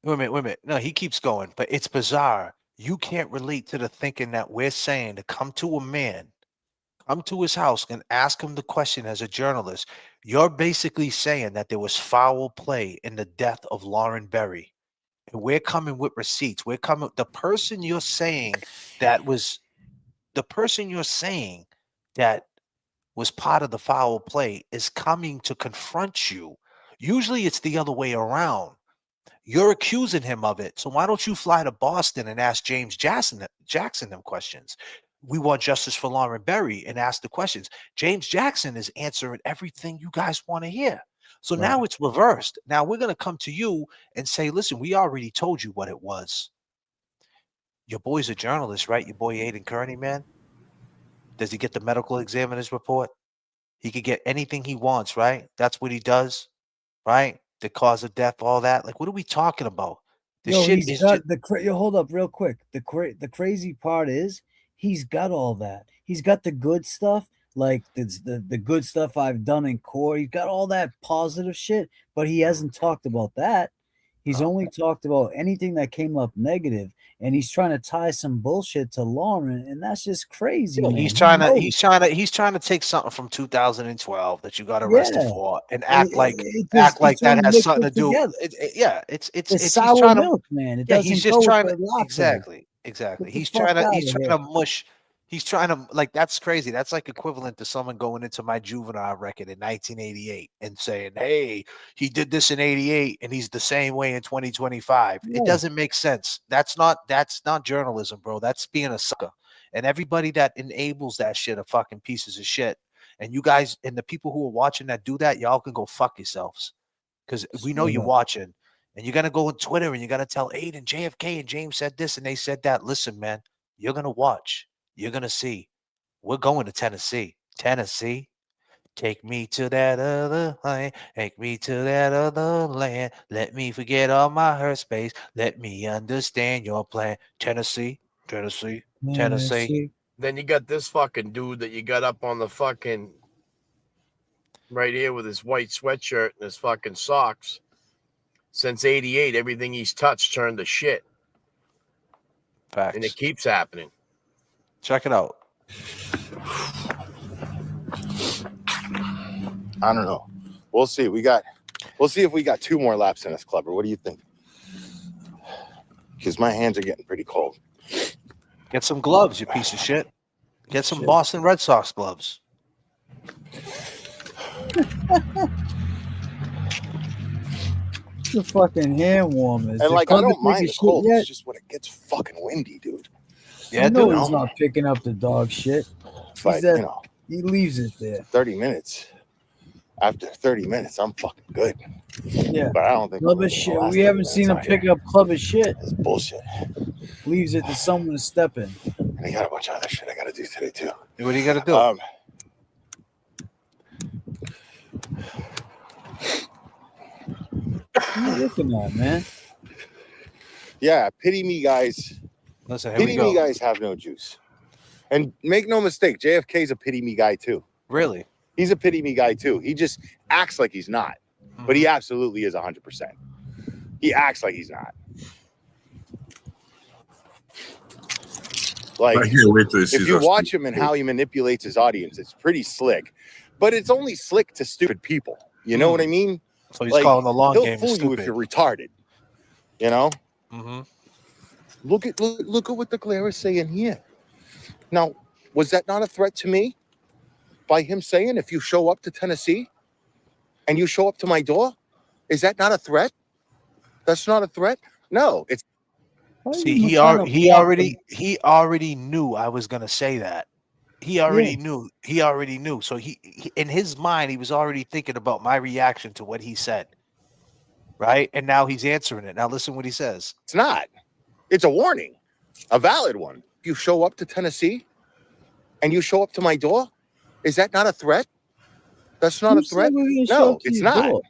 Wait a minute. No, he keeps going, but it's bizarre. You can't relate to the thinking that we're saying to come to a man, come to his house and ask him the question as a journalist. You're basically saying that there was foul play in the death of Lauren Berry. And we're coming with receipts. We're coming. The person you're saying that was part of the foul play is coming to confront you. Usually it's the other way around. You're accusing him of it. So why don't you fly to Boston and ask James Jackson them questions? We want justice for Lauren Berry and ask the questions. James Jackson is answering everything you guys want to hear. So now it's reversed. Now we're going to come to you and say, listen, we already told you what it was. Your boy's a journalist, right? Your boy Aiden Kearney, man. Does he get the medical examiner's report? He could get anything he wants, right? That's what he does, right? The cause of death, all that. Like, what are we talking about? The shit he's is got just... hold up real quick. The crazy part is he's got all that. He's got the good stuff, like the good stuff I've done in court. He's got all that positive shit, but he hasn't talked about that. He's only talked about anything that came up negative, and he's trying to tie some bullshit to Lauren, and that's just crazy. Yeah, man. he's trying to take something from 2012 that you got arrested for and act like that has something to do. It's he's sour trying milk, to, man. It yeah, doesn't he's just go with trying the to lobster. exactly. Get the He's fuck trying outta to here. mush. He's trying to, like, that's crazy. That's like equivalent to someone going into my juvenile record in 1988 and saying, hey, he did this in 88 and he's the same way in 2025. Yeah. It doesn't make sense. That's not journalism, bro. That's being a sucker. And everybody that enables that shit are fucking pieces of shit. And you guys and the people who are watching that do that, y'all can go fuck yourselves. Because we know you're watching. And you're going to go on Twitter and you're going to tell Aiden, JFK and James said this and they said that. Listen, man, you're going to watch. You're going to see. We're going to Tennessee. Tennessee. Take me to that other land. Take me to that other land. Let me forget all my hurt space. Let me understand your plan. Tennessee. Tennessee. Tennessee. Then you got this fucking dude that you got up on the fucking right here with his white sweatshirt and his fucking socks. Since 88, everything he's touched turned to shit. Facts. And it keeps happening. Check it out. I don't know. We'll see. We'll see if we got 2 more laps in us, Clubber. What do you think? Because my hands are getting pretty cold. Get some gloves, you piece of shit. Get some Boston Red Sox gloves. The fucking hand warmers. And like, I don't mind the cold. It's just when it gets fucking windy, dude. Yeah, no, he's not picking up the dog shit. But, you know, he leaves it there. 30 minutes. After 30 minutes, I'm fucking good. Yeah. But I don't think Clubber shit. We haven't seen him pick up Clubber shit. It's bullshit. Leaves it to someone to step in. And I got a bunch of other shit I got to do today, too. What do you got to do? What are you looking at, man? Yeah, pity me, guys. Listen, pity me, guys have no juice. And make no mistake, JFK's a pity me guy, too. Really? He's a pity me guy, too. He just acts like he's not. But he absolutely is 100%. He acts like he's not. Like, I can't wait to see if you watch him and how he manipulates his audience, it's pretty slick. But it's only slick to stupid people. You know what I mean? So he's calling the long game He'll fool you if you're retarded. You know? Mm-hmm. Look at what the glare is saying here. Now, was that not a threat to me? By him saying, if you show up to Tennessee and you show up to my door, is that not a threat? That's not a threat? No, it's. See, he already knew I was gonna say that. He already knew. He already knew. So he in his mind, he was already thinking about my reaction to what he said. Right? And now he's answering it. Now listen what he says. It's not. It's a warning, a valid one. If you show up to Tennessee and you show up to my door, is that not a threat? That's not a threat? No, it's not. Door?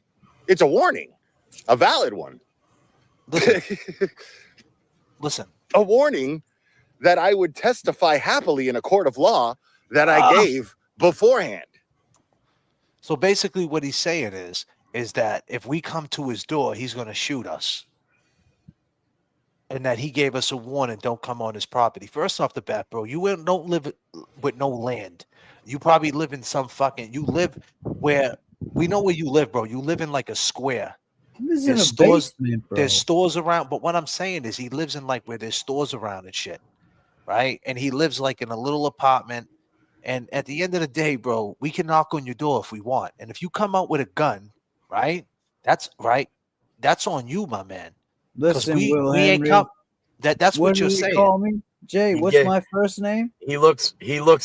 It's a warning, a valid one. Listen. A warning that I would testify happily in a court of law that I gave beforehand. So basically what he's saying is that if we come to his door, he's going to shoot us. And that he gave us a warning, don't come on his property. First off the bat, bro, you don't live with no land. You probably live in some you live where, we know where you live, bro. You live in like a square. This is There's a stores. basement, bro. There's stores around, but what I'm saying is he lives in like where there's stores around and shit, right? And he lives like in a little apartment. And at the end of the day, bro, we can knock on your door if we want. And if you come out with a gun, right? That's right. That's on you, my man. Because Listen, Will we ain't Henry. come. That's What what do you're you saying. call me? Jay, You what's get- my first name? He looks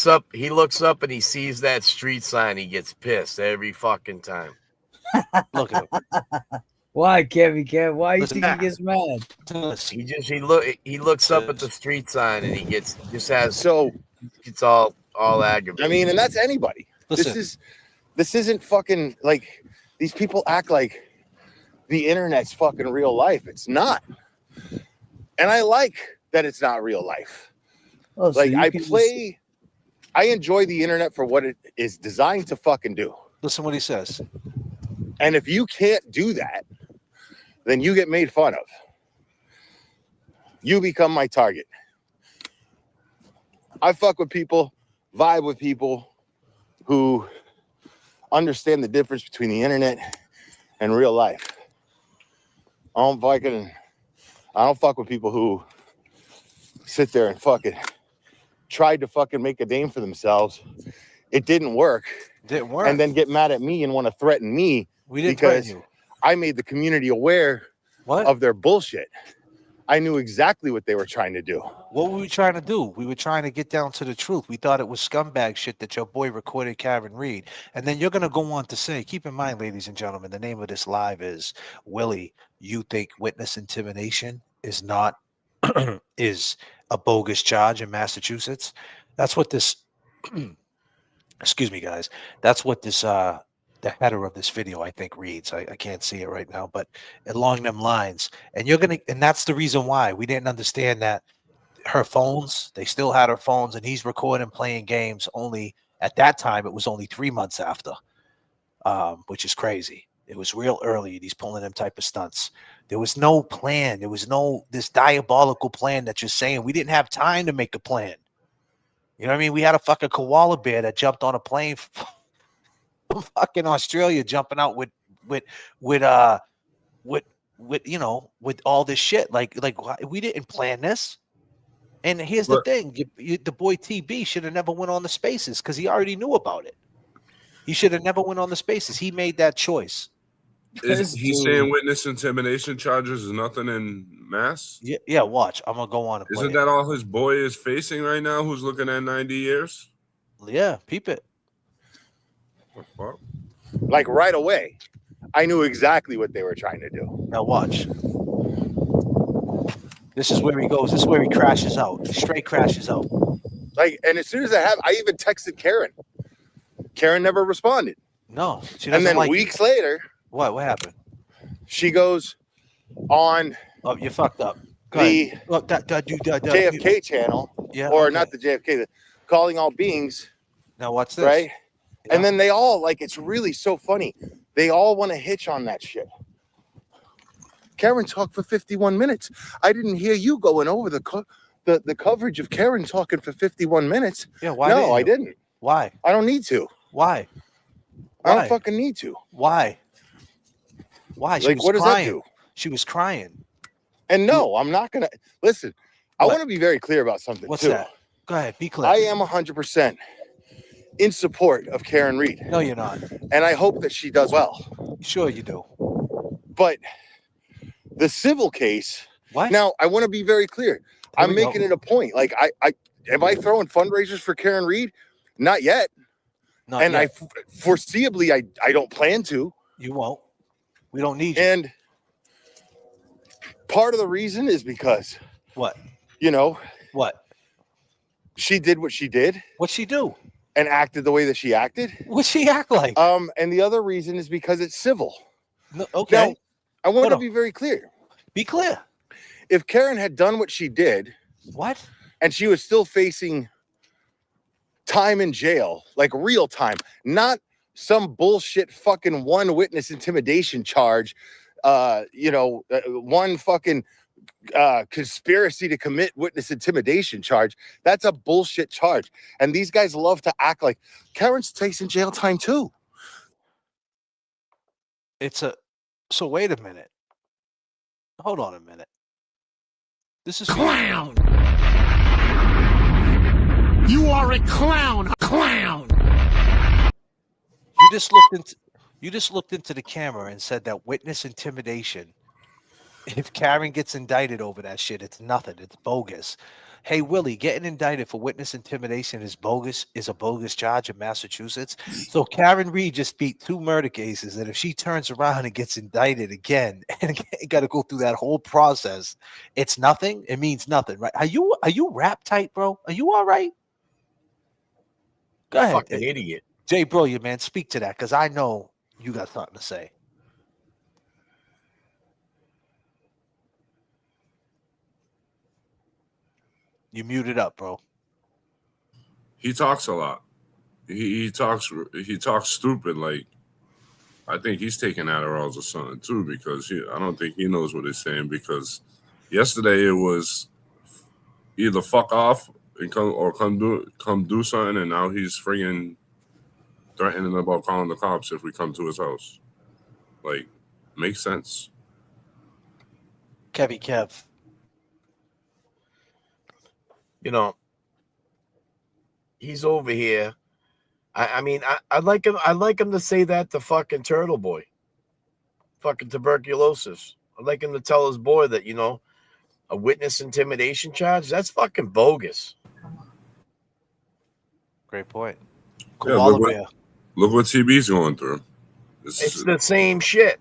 up and he sees that street sign. He gets pissed every fucking time. Look at him. Why, Kevin? Kev? Why you Listen, think he gets mad? He looks up at the street sign and he gets all aggravated. I mean, and that's anybody. Listen. This isn't fucking like these people act like the internet's fucking real life. It's not. And I like that it's not real life. Oh, so like you I enjoy the internet for what it is designed to fucking do. Listen what he says. And if you can't do that, then you get made fun of. You become my target. I fuck with people, vibe with people who understand the difference between the internet and real life. I don't fuck with people who sit there and fucking tried to fucking make a name for themselves. It didn't work. Didn't work. And then get mad at me and want to threaten me. We didn't because threaten you. I made the community aware of their bullshit. I knew exactly what they were trying to do. What were we trying to do? We were trying to get down to the truth. We thought it was scumbag shit that your boy recorded Karen Reed. And then you're going to go on to say, keep in mind, ladies and gentlemen, the name of this live is Willie, you think witness intimidation is not is a bogus charge in Massachusetts? That's what this excuse me, guys. That's what this the header of this video, I think, reads. I can't see it right now, but along them lines. And that's the reason why we didn't understand that her phones, they still had her phones, and he's recording playing games only at that time. It was only 3 months after, which is crazy. It was real early. And he's pulling them type of stunts. There was no plan. There was no this diabolical plan that you're saying. We didn't have time to make a plan. You know what I mean? We had a fucking koala bear that jumped on a plane from fucking Australia, jumping out with you know, with all this shit. Like we didn't plan this. And here's the thing: the boy TB should have never went on the spaces because he already knew about it. He should have never went on the spaces. He made that choice. Is he saying witness intimidation charges is nothing in Mass? Yeah. Watch, I'm gonna go on and play Isn't that all his boy is facing right now? Who's looking at 90 years? Yeah, peep it. Like right away, I knew exactly what they were trying to do. Now watch. This is where he goes. This is where he crashes out. He straight crashes out. Like, and as soon as I even texted Karen. Karen nenever responded. No. And then weeks later. What happened? She goes on. Oh, you fucked up. The JFK JFK channel. Yeah. Or not the JFK, the Calling All Beings. Now watch this. Right? Yeah. And then they all, like, it's really so funny. They all want to hitch on that shit. Karen talked for 51 minutes. I didn't hear you going over the coverage of Karen talking for 51 minutes. Yeah, why? No, I didn't. Why? I don't need to. Why? I don't fucking need to. Why? Why? She Like, was what does crying. that do? She was crying. And no, I'm not gonna listen. I What? want to be very clear about something. What's too. that? Go ahead. Be clear. I am 100% in support of Karen Reed. No, you're not. And I hope that she does well. Sure, you do. But the civil case. What? Now, I want to be very clear. I'm we go. making it a point. Like, I am I throwing fundraisers for Karen Reed? Not yet. Not and yet. Foreseeably, I don't plan to. You won't. We don't need you. And part of the reason is because what? You know what? She did what she did. What'd she do? And acted the way that she acted. What'd she act like? And the other reason is because it's civil. No, okay. Now, I want to be very clear. Be clear. If Karen had done what she did, what? And she was still facing time in jail, like real time, not some bullshit fucking one witness intimidation charge, one fucking conspiracy to commit witness intimidation charge. That's a bullshit charge. And these guys love to act like Karen's facing jail time too. It's a So wait a minute. Hold on a minute. This is Clown! You are a clown! A clown! You just looked into the camera and said that witness intimidation. If Karen gets indicted over that shit, it's nothing. It's bogus. Hey Willie, getting indicted for witness intimidation is bogus. Is a bogus charge in Massachusetts. So Karen Reed just beat 2 murder cases, and if she turns around and gets indicted again and got to go through that whole process, it's nothing. It means nothing, right? Are you rap tight, bro? Are you all right? Go ahead, Fucking idiot. Jay Brilliant, man. Speak to that because I know you got something to say. You muted up, bro. He talks a lot. He talks stupid. Like, I think he's taking Adderalls or something too, because I don't think he knows what he's saying. Because yesterday it was either fuck off and come do something, and now he's friggin' threatening about calling the cops if we come to his house. Like, makes sense. Kev. You know, he's over here. I mean, I'd like him to say that to fucking Turtle Boy. Fucking tuberculosis. I'd like him to tell his boy that, you know, a witness intimidation charge, that's fucking bogus. Great point. Yeah, look what TB's going through. It's the same shit.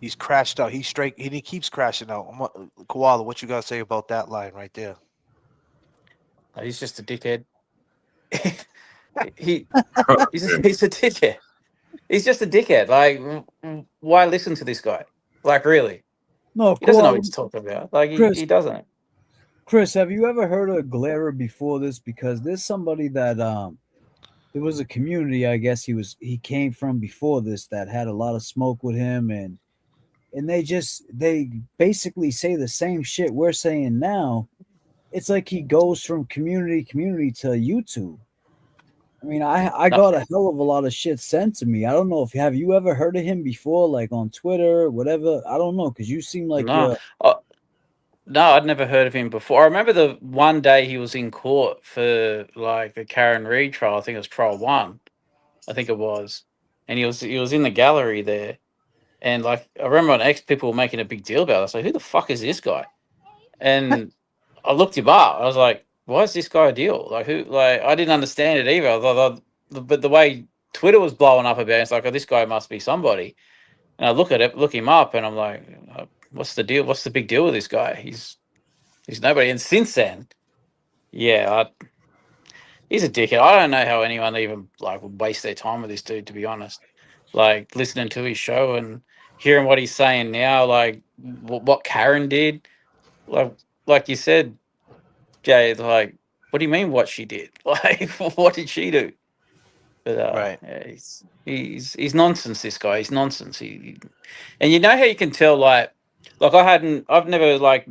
He's crashed out. He's straight, and he keeps crashing out. Koala, what you got to say about that line right there? He's just a dickhead. he's a dickhead. He's just a dickhead. Like, why listen to this guy? Like, really? No, he doesn't know what he's talking about. Like, he doesn't. Chris, have you ever heard of Glera before this? Because there's somebody that there was a community, I guess he came from before this, that had a lot of smoke with him, and they basically say the same shit we're saying now. It's like he goes from community to YouTube. I mean, I got a hell of a lot of shit sent to me. I don't know if have you ever heard of him before, like on Twitter, whatever. I don't know, because you seem like no, I'd never heard of him before. I remember the one day he was in court for like the Karen Reed trial. I think it was trial 1. I think it was, and he was in the gallery there, and like I remember on X people were making a big deal about it. I was like, who the fuck is this guy? And I looked him up. I was like, why is this guy a deal? Like, who? Like, I didn't understand it either. I thought, but the way Twitter was blowing up about it, it's like, oh, this guy must be somebody. And I look him up, and I'm like, what's the deal? What's the big deal with this guy? He's nobody. And since then, yeah, he's a dickhead. I don't know how anyone even like would waste their time with this dude, to be honest. Like listening to his show and hearing what he's saying now, like what Karen did, like you said, Jay. Like, what do you mean what she did? Like, what did she do? But right, yeah, he's nonsense. This guy, he's nonsense. And you know how you can tell, like I've never like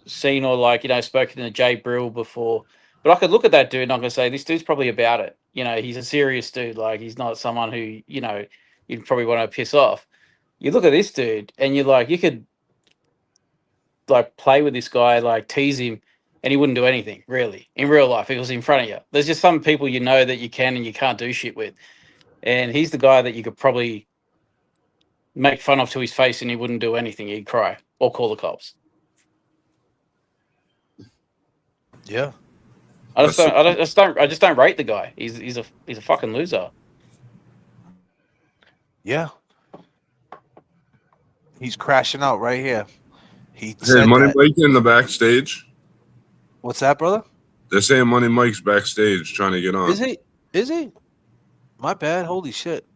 seen or like spoken to Jay Brill before, but I could look at that dude and I could say this dude's probably about it. You know, he's a serious dude. Like, he's not someone who you'd probably want to piss off. You look at this dude and you're like, you could like play with this guy, like tease him, and he wouldn't do anything really in real life. If he was in front of you. There's just some people that you can and you can't do shit with, and he's the guy that you could probably make fun of to his face and he wouldn't do anything. He'd cry or call the cops. Yeah, I just don't rate the guy. He's a fucking loser. Yeah, he's crashing out right here. Hey, Money Mike in the backstage. What's that, brother? They're saying Money Mike's backstage trying to get on. Is he? My bad. Holy shit.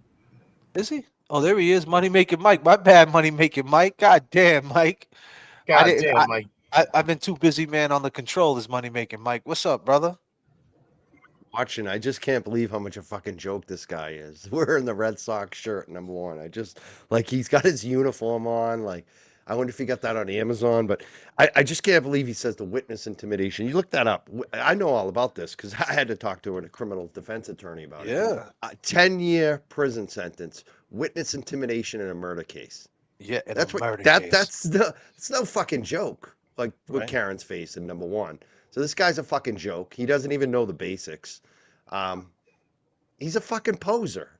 Is he? Oh, there he is. Money Making Mike. My bad, Money Making Mike. God damn, Mike. Mike. I've been too busy, man, on the controllers, Money Making Mike. What's up, brother? Watching, I just can't believe how much a fucking joke this guy is. Wearing the Red Sox shirt, number one. I just like he's got his uniform on. Like, I wonder if he got that on Amazon, but I just can't believe he says the witness intimidation. You look that up. I know all about this because I had to talk to a criminal defense attorney about it. Yeah. 10-year prison sentence, witness intimidation in a murder case. Yeah, in That's a what murder that case. it's no fucking joke. Like what Right. Karen's facing, number one. So this guy's a fucking joke. He doesn't even know the basics. He's a fucking poser.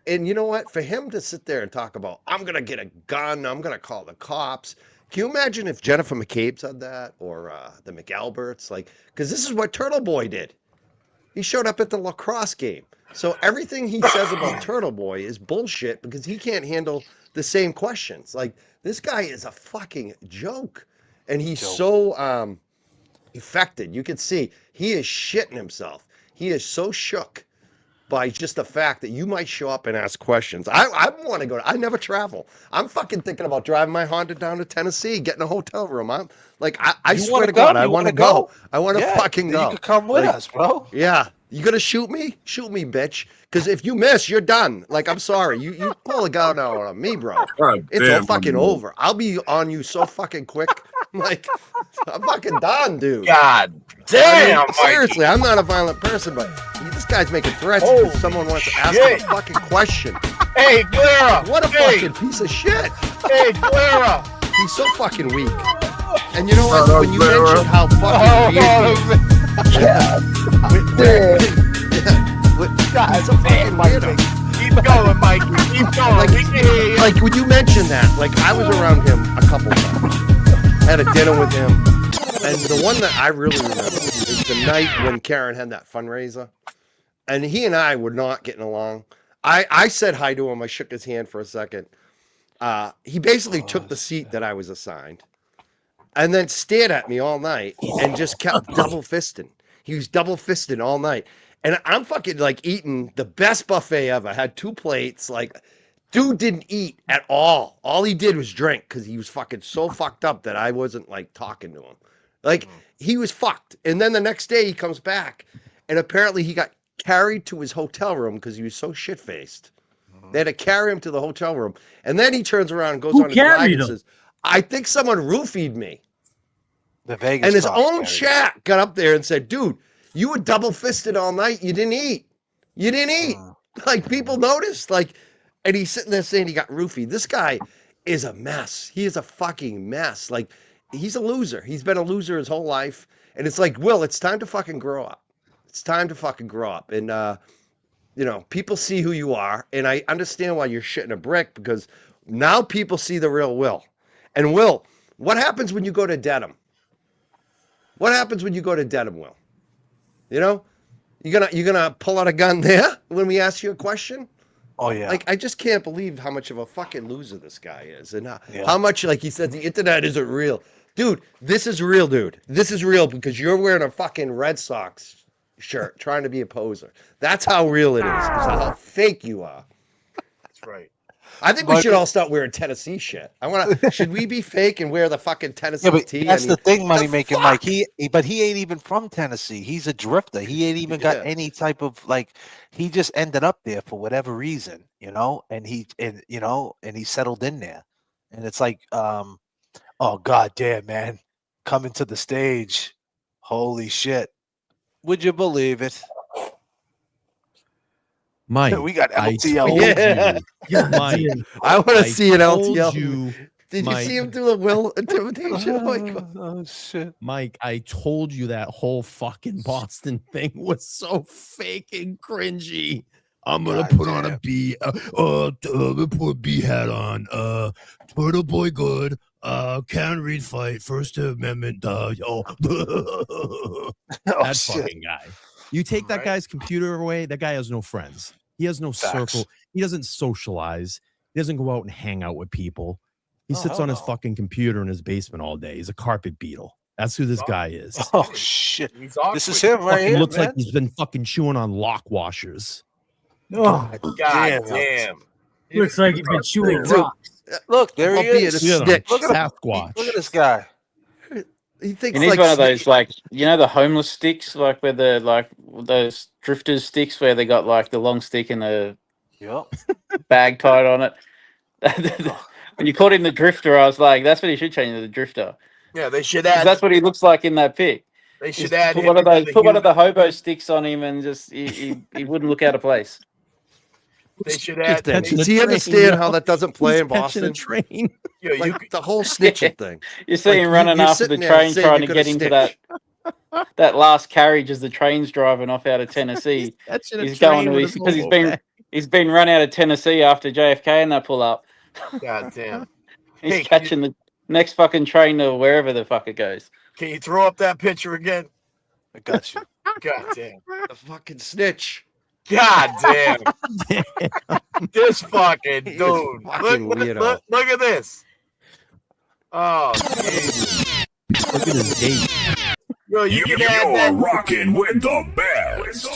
And you know what? For him to sit there and talk about, I'm gonna get a gun, I'm gonna call the cops. Can you imagine if Jennifer McCabe said that, or the McAlberts? Like, because this is what Turtle Boy did. He showed up at the lacrosse game. So everything he says about Turtle Boy is bullshit because he can't handle the same questions. Like, this guy is a fucking joke, and he's so affected. You can see he is shitting himself. He is so shook by just the fact that you might show up and ask questions. I want to go. I never travel. I'm fucking thinking about driving my Honda down to Tennessee, getting a hotel room. I'm like, I You swear wanna to God, go? I You want to wanna go. go? I want to Yeah, fucking then go. you could come with Like, us, bro. yeah, you gonna shoot me? Shoot me, bitch. Because if you miss, you're done. Like, I'm sorry. You pull a gun out on me, bro. God It's all damn, fucking Honeymoon. over. I'll be on you so fucking quick. Like, I'm fucking done, dude. God I damn, mean, Mikey. seriously, I'm not a violent person, but this guy's making threats Holy because someone wants to ask him shit. a fucking question. Hey, Clara. What a hey, fucking piece of shit. Hey, Clara. He's so fucking weak. And you know what? Shut up, When you Clara. mentioned how fucking weird he he's a fucking weirdo. Keep going, Mikey. Keep going. Like, We can hear you. like when you mentioned that, like I was around him a couple times, had a dinner with him, and the one that I really remember is the night when Karen had that fundraiser, and he and I were not getting along. I said hi to him. I shook his hand for a second. He basically took the seat that I was assigned, and then stared at me all night and just kept double fisting. He was double fisting all night. And I'm fucking like eating the best buffet ever. Had 2 plates. Like, dude didn't eat at all. All he did was drink because he was fucking so fucked up that I wasn't like talking to him. Like, he was fucked. And then the next day he comes back, and apparently he got carried to his hotel room because he was so shit faced. They had to carry him to the hotel room. And then he turns around and goes Who on his live carried and him? says, I think someone roofied me. The Vegas And his cops own carried it. chat got up there and said, dude, you were double fisted all night. You didn't eat. You didn't eat. Like, people noticed. Like, and he's sitting there saying he got roofied. This guy is a mess. He is a fucking mess. Like, he's a loser. He's been a loser his whole life. And it's like, Will, it's time to fucking grow up. It's time to fucking grow up. And, you know, people see who you are. And I understand why you're shitting a brick, because now people see the real Will. And Will, what happens when you go to Dedham? What happens when you go to Dedham, Will? You know, you're gonna pull out a gun there when we ask you a question? Oh yeah. Like, I just can't believe how much of a fucking loser this guy is, and Yeah. how much, like he said, the internet isn't real. Dude, this is real, dude. This is real because you're wearing a fucking Red Sox shirt trying to be a poser. That's how real it is. It's how fake you are. That's right. I think we should all start wearing Tennessee shit. Should we be fake and wear the fucking Tennessee Yeah, but tee? that's the thing, Money Making Mike. fuck? But he ain't even from Tennessee. He's a drifter. He ain't even got Yeah. any type of like. He just ended up there for whatever reason, you know, and he settled in there, and it's like, oh god damn, man, coming to the stage, holy shit, would you believe it? Mike, We got I LTL. told Yeah. you, Mike, I want to I see an told LTL. you, Did you Mike. see him do a Will intimidation? Oh my God. Oh shit. Mike, I told you that whole fucking Boston thing was so fake and cringy. I'm gonna God put on a damn. B, put a B hat on. Turtle Boy good. Can read fight. First Amendment. Oh That shit. fucking guy. You take that Right. guy's computer away, that guy has no friends. He has no Facts. circle. He doesn't socialize. He doesn't go out and hang out with people. He Oh, sits hell on his no. fucking computer in his basement all day. He's a carpet beetle. That's who this guy is. Oh shit. He's This is awkward. him right Fucking here, looks man. like he's been fucking chewing on lock washers. Oh, God God damn. damn. looks like you've been chewing Dude. rocks. Look, there he Albeit a is. Look at him. snitch. Look at him. Sasquatch. Look at this guy. He thinks And he's like one of those, like, you know, the homeless sticks, like where the like those drifters sticks where they got like the long stick and the Yep. bag tied on it. When you called him the drifter, I was like, that's what he should change to the drifter. Yeah, they should 'Cause add. that's what he looks like in that pic. They should Just add put him one of into those, the put one of human- the hobo sticks on him, and just he wouldn't look out of place. They should add. Does he train, understand yo. how that doesn't play He's in catching a Boston? train. Yo, you Like the whole snitching thing. You see him running you're after the sitting there train, saying trying you're to gonna get into snitch. that last carriage as the train's driving off out of Tennessee. Catching a He's going train to with his because hobo he's been run out of Tennessee after JFK and that pull up. God damn. He's Hey, catching the next fucking train to wherever the fuck it goes. Can you throw up that picture again? I got you. God damn. The fucking snitch. God damn. This fucking He is dude. fucking weirdo. Look at this. Oh, Jesus. Look at his gait. Yo, you can add You're that. rocking with the best.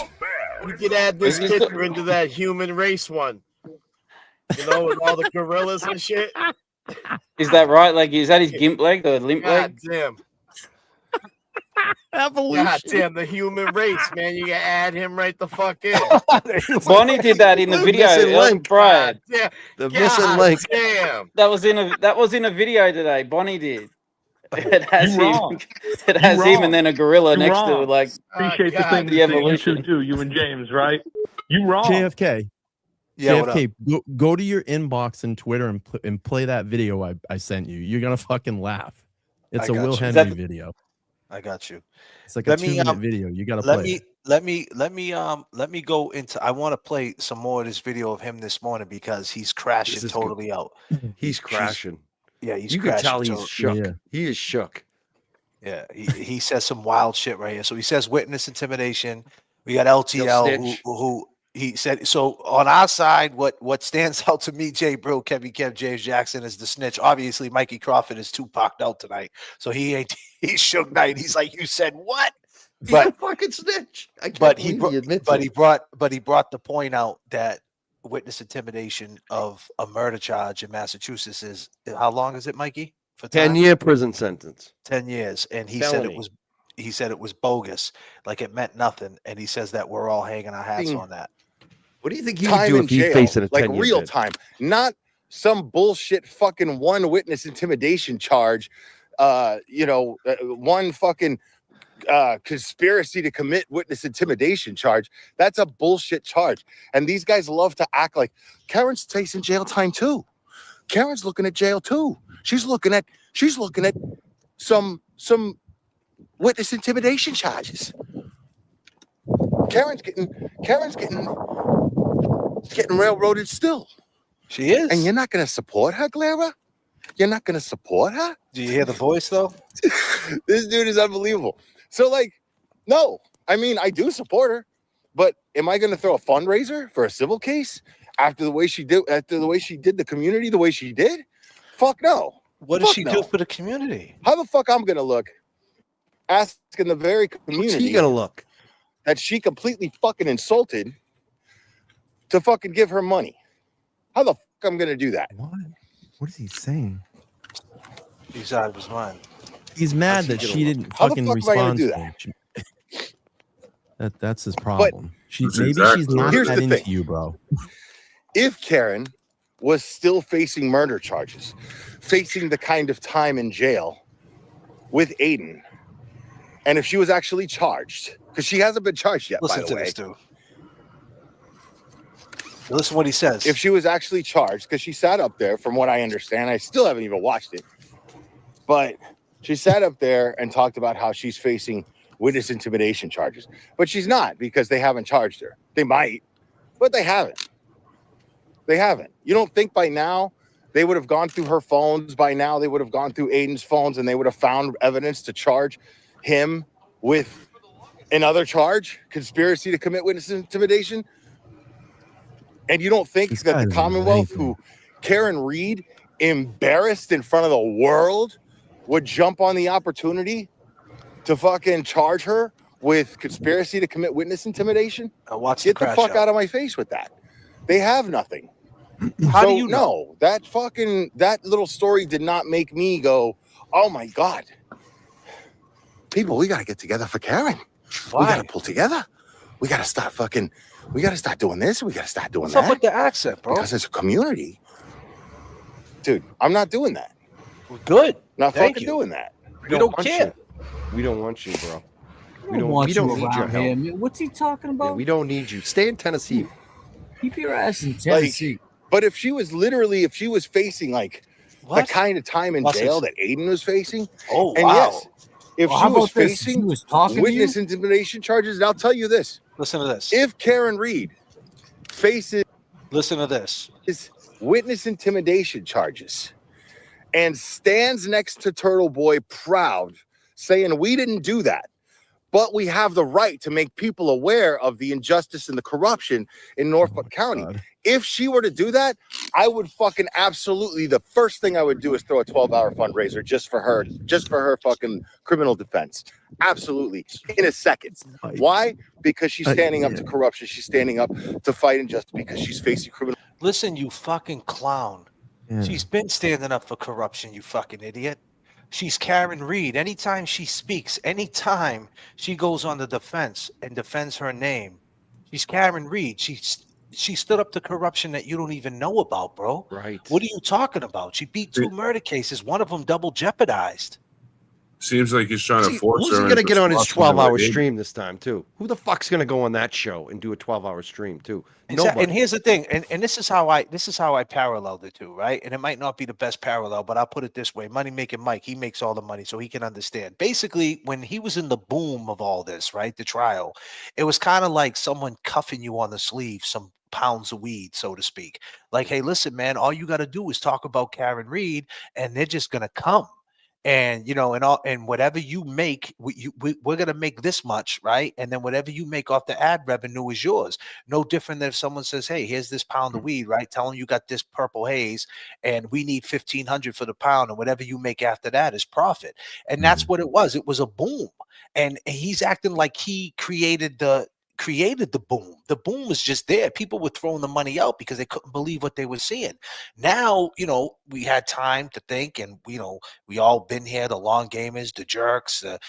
You can add this picture into that human race one. You know, with all the gorillas and shit. Is that right? Like, is that his gimp leg or limp God leg? damn. Evolution. God damn, the human race, man. You can add him right the fuck in. Bonnie did that in the video. missing link. Brian. Yeah. The missing link. Damn. That was in a video today. Bonnie did. It has You him. wrong. It has him and then a gorilla You next to wrong. it, like Appreciate the God. thing the you evolution. two do, you and James, right? You wrong. JFK. Yeah, what up? JFK, go to your inbox and Twitter and play that video I sent you. You're gonna fucking laugh. It's I a got Will you. Henry video. I got you. It's like Let a me, 2-minute video. You gotta Let play. me let me go into. I want to play some more of this video of him this morning because he's crashing This is totally out. He's crashing. Yeah, he's You can crashing. tell he's shook. Yeah. He is shook. Yeah, he says some wild shit right here. So he says witness intimidation. We got LTL snitch. who he said. So on our side, what stands out to me, Jay Bro, Kevin Kev, James Jackson is the snitch. Obviously, Mikey Crawford is Tupac'd out tonight, so he's Suge Knight. He's like, you said what? He's But a fucking snitch. I can't but he believe he admits but it. he brought the point out that witness intimidation of a murder charge in Massachusetts is how long is it, Mikey? For 10-year prison sentence. 10 years, and he Felony. said it was bogus, like it meant nothing, and he says that we're all hanging our hats on that. What do you think he would Time do in if he's jail, facing a like 10-year real bid? time, not some bullshit fucking one witness intimidation charge. One fucking conspiracy to commit witness intimidation charge. That's a bullshit charge, and these guys love to act like Karen's facing jail time too. Karen's looking at jail too. She's looking at some witness intimidation charges. Karen's getting railroaded still. She is. And you're not going to support her, Clara? You're not going to support her? Do you hear the voice though? This dude is unbelievable. So no, I mean, I do support her, but am I going to throw a fundraiser for a civil case after the way she did the community the way she did? Fuck no. What does she do for the community? How the fuck I'm going to look asking the very community What's he gonna look? that she completely fucking insulted to fucking give her money? How the fuck I'm going to do that? What is he saying? He's out of his mind. He's mad How's he that gonna she look? didn't How the fucking fuck am I gonna respond do to him. That's his problem. That's Maybe exactly she's not what Here's that the into thing. you, bro. If Karen was still facing murder charges, facing the kind of time in jail with Aiden, and if she was actually charged, because she hasn't been charged yet, Listen by to the way. this dude. Listen what he says. If she was actually charged, because she sat up there, from what I understand, I still haven't even watched it, but she sat up there and talked about how she's facing witness intimidation charges, but she's not because they haven't charged her. They might, but they haven't. They haven't. You don't think by now they would have gone through her phones? By now they would have gone through Aiden's phones and they would have found evidence to charge him with another charge, conspiracy to commit witness intimidation? And you don't think This that guy the doesn't Commonwealth, know who Karen Reed, embarrassed in front of the world, would jump on the opportunity to fucking charge her with conspiracy to commit witness intimidation? Watch Get the crash fuck out. out of my face with that. They have nothing. How So, do you know? No, that little story did not make me go, oh my God. People, we got to get together for Karen. Why? We got to pull together. We got to start doing this. We got to start doing What's that. up with the accent, bro? Because it's a community. Dude, I'm not doing that. Good. Not Thank fucking you. doing that. We don't want care. you. We don't want you, bro. I don't want we don't you need your around help. here. What's he talking Yeah, about? we don't need you. Stay in Tennessee. Keep your ass in Like, Tennessee. but if she was facing like the kind of time in jail that Aiden was facing, Oh, and wow. yes, if Well, she how was about this? If she facing was talking to witness you? intimidation charges, and I'll tell you this: Listen to this. if Karen Reed faces Listen to this. witness intimidation charges and stands next to Turtle Boy proud, saying we didn't do that, but we have the right to make people aware of the injustice and the corruption in Norfolk County. If she were to do that, I would fucking absolutely, the first thing I would do is throw a 12-hour fundraiser just for her fucking criminal defense. Absolutely. In a second. Why? Because she's standing up to corruption. She's standing up to fight injustice because she's facing criminal. Listen, you fucking clown. Yeah. She's been standing up for corruption, you fucking idiot. She's Karen Reed. Anytime she speaks, anytime she goes on the defense and defends her name, she's Karen Reed. She stood up to corruption that you don't even know about, bro. Right. What are you talking about? She beat 2 murder cases, one of them double jeopardized. Seems like he's trying to force Who's her. he gonna into get on his squashing her 12-hour with Aiden. stream this time too? Who the fuck's gonna go on that show and do a 12-hour stream too? Exactly. And Nobody. here's the thing, and this is how I parallel the two, right? And it might not be the best parallel, but I'll put it this way: Money Making Mike, he makes all the money, so he can understand. Basically, when he was in the boom of all this, right, the trial, it was kind of like someone cuffing you on the sleeve, some pounds of weed, so to speak. Like, hey, listen, man, all you got to do is talk about Karen Reed, and they're just gonna come. And and whatever you make, we're gonna make this much, right? And then whatever you make off the ad revenue is yours. No different than if someone says, "Hey, here's this pound of weed," right? Tell them you got this purple haze, and we need $1,500 for the pound, and whatever you make after that is profit. And that's what it was. It was a boom, and he's acting like he created the boom. The boom was just there. People were throwing the money out because they couldn't believe what they were seeing. Now, we had time to think, and we all been here, the long gamers, the jerks, the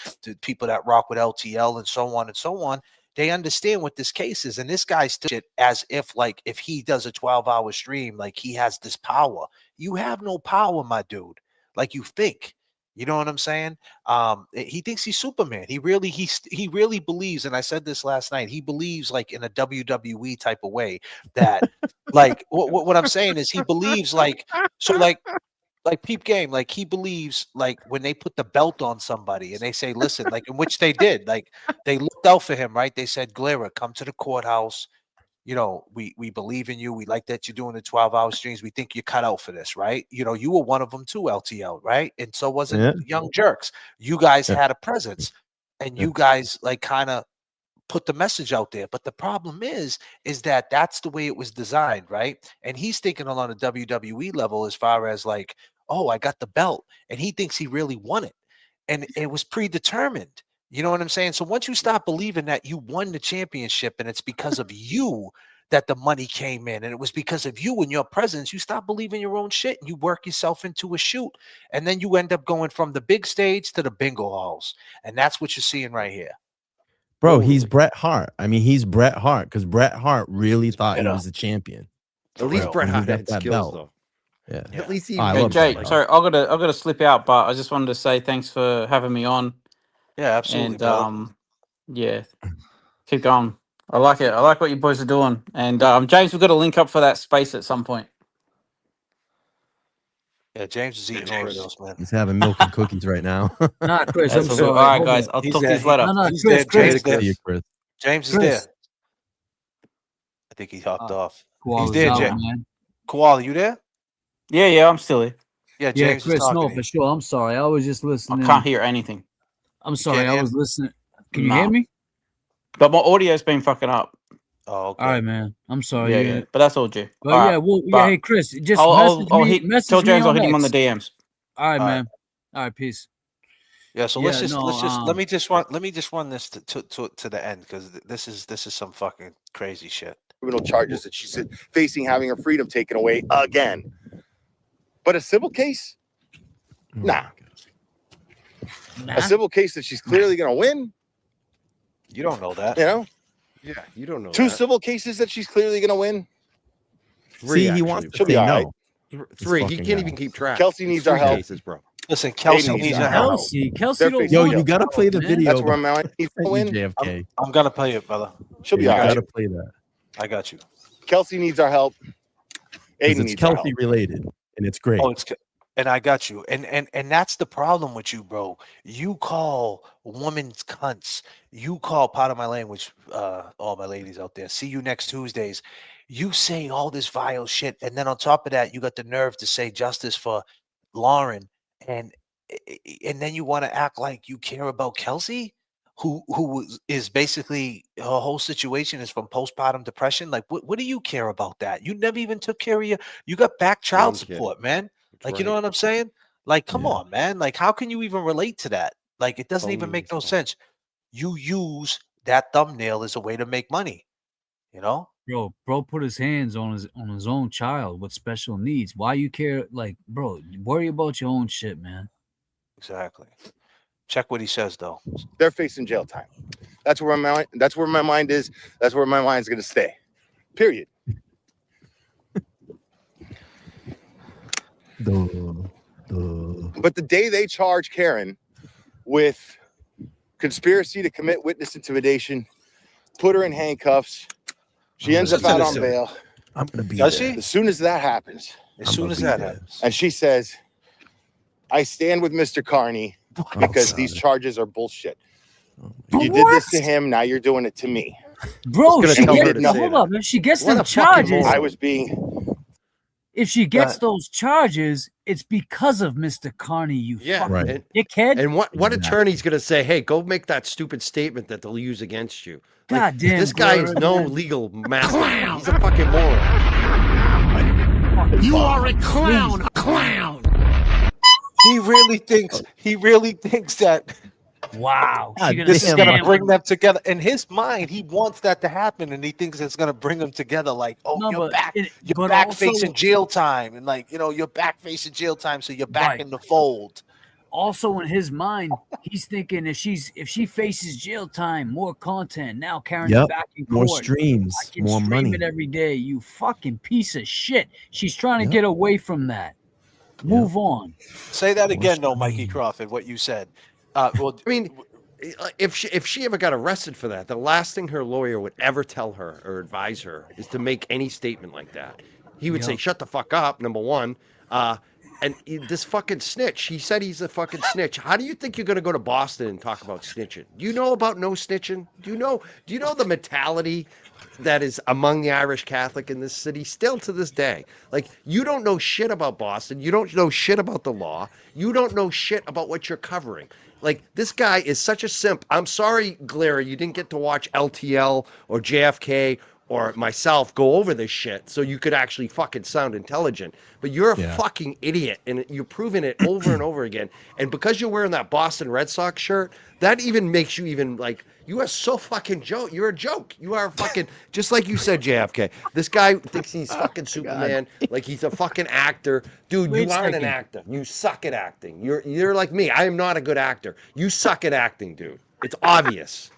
people that rock with LTL and so on and so on. They understand what this case is, and this guy's still shit as if he does a 12-hour stream, like he has this power. You have no power, my dude. Like you think. You know what I'm saying? He thinks he's Superman. He really believes, and I said this last night, he believes like in a WWE type of way that like what I'm saying is he believes like peep game, like he believes like when they put the belt on somebody and they say, listen, like in which they did, like they looked out for him, right? They said, Glera, come to the courthouse. We believe in you. We like that you're doing the 12-hour streams. We think you're cut out for this, right? You were one of them too, LTL, right? And so wasn't Young Jerks. You guys had a presence, and you guys like kind of put the message out there. But the problem is that that's the way it was designed, right? And he's thinking on a WWE level as far as like, oh, I got the belt, and he thinks he really won it, and it was predetermined. You know what I'm saying? So once you stop believing that you won the championship and it's because of you that the money came in, and it was because of you and your presence, you stop believing your own shit and you work yourself into a shoot. And then you end up going from the big stage to the bingo halls. And that's what you're seeing right here. Bro, he's Bret Hart. I mean, he's Bret Hart because Bret Hart really thought he was the champion. At least Bret Hart had skills, though. Yeah. At least he. Hey, Jay, sorry, I gotta slip out, but I just wanted to say thanks for having me on. Yeah, absolutely. And yeah, keep going. I like it. I like what you boys are doing. And James, we've got to link up for that space at some point. Yeah, James is eating Oreos, man. He's having milk and cookies right now. Nah, Chris, I'm sorry. All right, guys, I'll talk to you later. He's there. Chris. James is there. I think he hopped off. Koala's He's there, out, James. man. Koala, you there? Yeah, I'm still here. Yeah, James Chris, is talking no, to for you. sure. I'm sorry. I was just listening. I can't hear anything. I'm sorry. can't I hear? was listening. Can you No. hear me? But my audio's been fucking up. Oh, okay. All right, man. I'm sorry. Yeah. But that's all, Jay. But All yeah, right. well, But hey, Chris, just I'll message tell me James I'll on hit him on the X. DMs. All right, All right. man. All right, peace. Yeah, so Yeah, let's just no, let me just run this to the end, because this is some fucking crazy shit. Criminal charges that she's facing, having her freedom taken away again. But a civil case? Nah. A civil case that she's clearly going to win? You don't know that. You know? Yeah, you don't know. Two that. civil cases that she's clearly going to win? Three, See, he wants actually. to She'll be say all no. right. Three. He fucking can't no. even keep track. Kelsey needs our Three help. cases, bro. Listen, Kelsey needs needs our our help. help. Kelsey They're don't facing Yo, want you it, gotta play the man. video. That's where my mind needs to win. JFK. I'm gonna play it, brother. She'll be You all right. gotta play that. I got you. Kelsey needs our help. 'Cause Aiden it's needs our help. Kelsey related, and it's great. Oh, and I got you. And that's the problem with you, bro. You call women's cunts. You call, part of my language, all my ladies out there. See you next Tuesdays. You say all this vile shit, and then on top of that, you got the nerve to say justice for Lauren, and then you want to act like you care about Kelsey, who is basically her whole situation is from postpartum depression. Like, what do you care about that? You never even took care of you got back child One kid. support, man. That's Like, you know right. what I'm saying? Like, come Yeah. on, man. Like, how can you even relate to that? Like, it doesn't even make no Unbelievable. sense. You use that thumbnail as a way to make money, you know? Bro put his hands on his own child with special needs. Why you care? Like, bro, worry about your own shit, man. Exactly. Check what he says, though. They're facing jail time. That's where my mind is. That's where my mind's gonna stay. Period. But the day they charge Karen with conspiracy to commit witness intimidation, put her in handcuffs, she ends up out on bail. I'm gonna be Does there. she? As soon as that happens, As soon as that happens. and she says, I stand with Mr. Carney because these charges are bullshit. You did this to him, now you're doing it to me. Bro, Just she gonna tell her gets, to say hold that. up. If she gets What them a fucking charges, moron. I was being if she gets those charges, it's because of Mr. Carney, you Yeah, fucking and, dickhead. and what Exactly. attorney's gonna say, hey, go make that stupid statement that they'll use against you? Like, God damn, this guy is Gloria, no man. legal master. He's a fucking moron. You are a clown, a clown. He really thinks that Wow. God this is damn. gonna bring them together. In his mind, he wants that to happen, and he thinks it's gonna bring them together. Like, oh, No, you're but back, it- you're but back also- facing jail time, and like, you know, you're back facing jail time, so you're back Right. in the fold. Also in his mind, he's thinking if she faces jail time, more content. Now Karen's Yep. back in More court. streams, I can more stream money. it every day. You fucking piece of shit. She's trying to Yep. get away from that. Move on. Say that More again, though, Mikey streams. Crawford. What you said. Well, I mean, if she ever got arrested for that, the last thing her lawyer would ever tell her or advise her is to make any statement like that. He would say, Yep. shut the fuck up, number one. This fucking snitch, he said he's a fucking snitch. How do you think you're going to go to Boston and talk about snitching? Do you know about no snitching? Do you know the mentality that is among the Irish Catholic in this city still to this day? Like, you don't know shit about Boston. You don't know shit about the law. You don't know shit about what you're covering. Like, this guy is such a simp. I'm sorry, Glera, you didn't get to watch LTL or JFK or myself go over this shit so you could actually fucking sound intelligent. But you're a fucking idiot, and you're proving it over and over again. And because you're wearing that Boston Red Sox shirt, that even makes you even, like, you are so fucking joke. You're a joke. You are a fucking, just like you said, JFK. This guy thinks he's fucking Superman, like he's a fucking actor. Dude, Wait you a aren't an second. actor. You suck at acting. You're like me. I am not a good actor. You suck at acting, dude. It's obvious.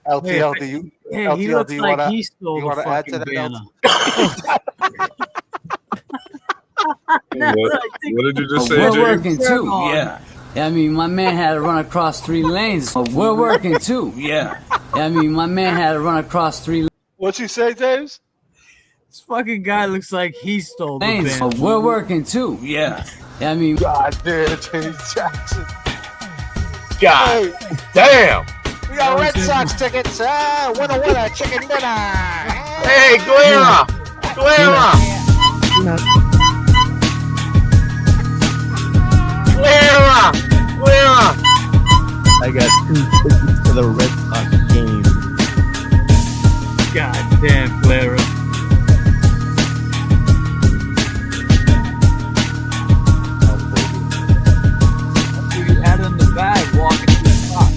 LTL, do you? Hey, LTL, he looks do you like wanna, he stole you the wanna add to fucking that? banner. What did you just say, We're James? working too, yeah. I mean, my man had to run across 3 lanes. We're working too, yeah. I mean, my man had to run across 3 What you say, James? This fucking guy looks like he stole the lanes. banner. We're working too, yeah. I mean, God damn, James Jackson. God damn. We got Red Sox tickets. Winner, chicken dinner. Hey, Glera! Glera! Glera! Glera! I got 2 tickets to the Red Sox game. God damn, Clara. You had it in the bag walking to the spot.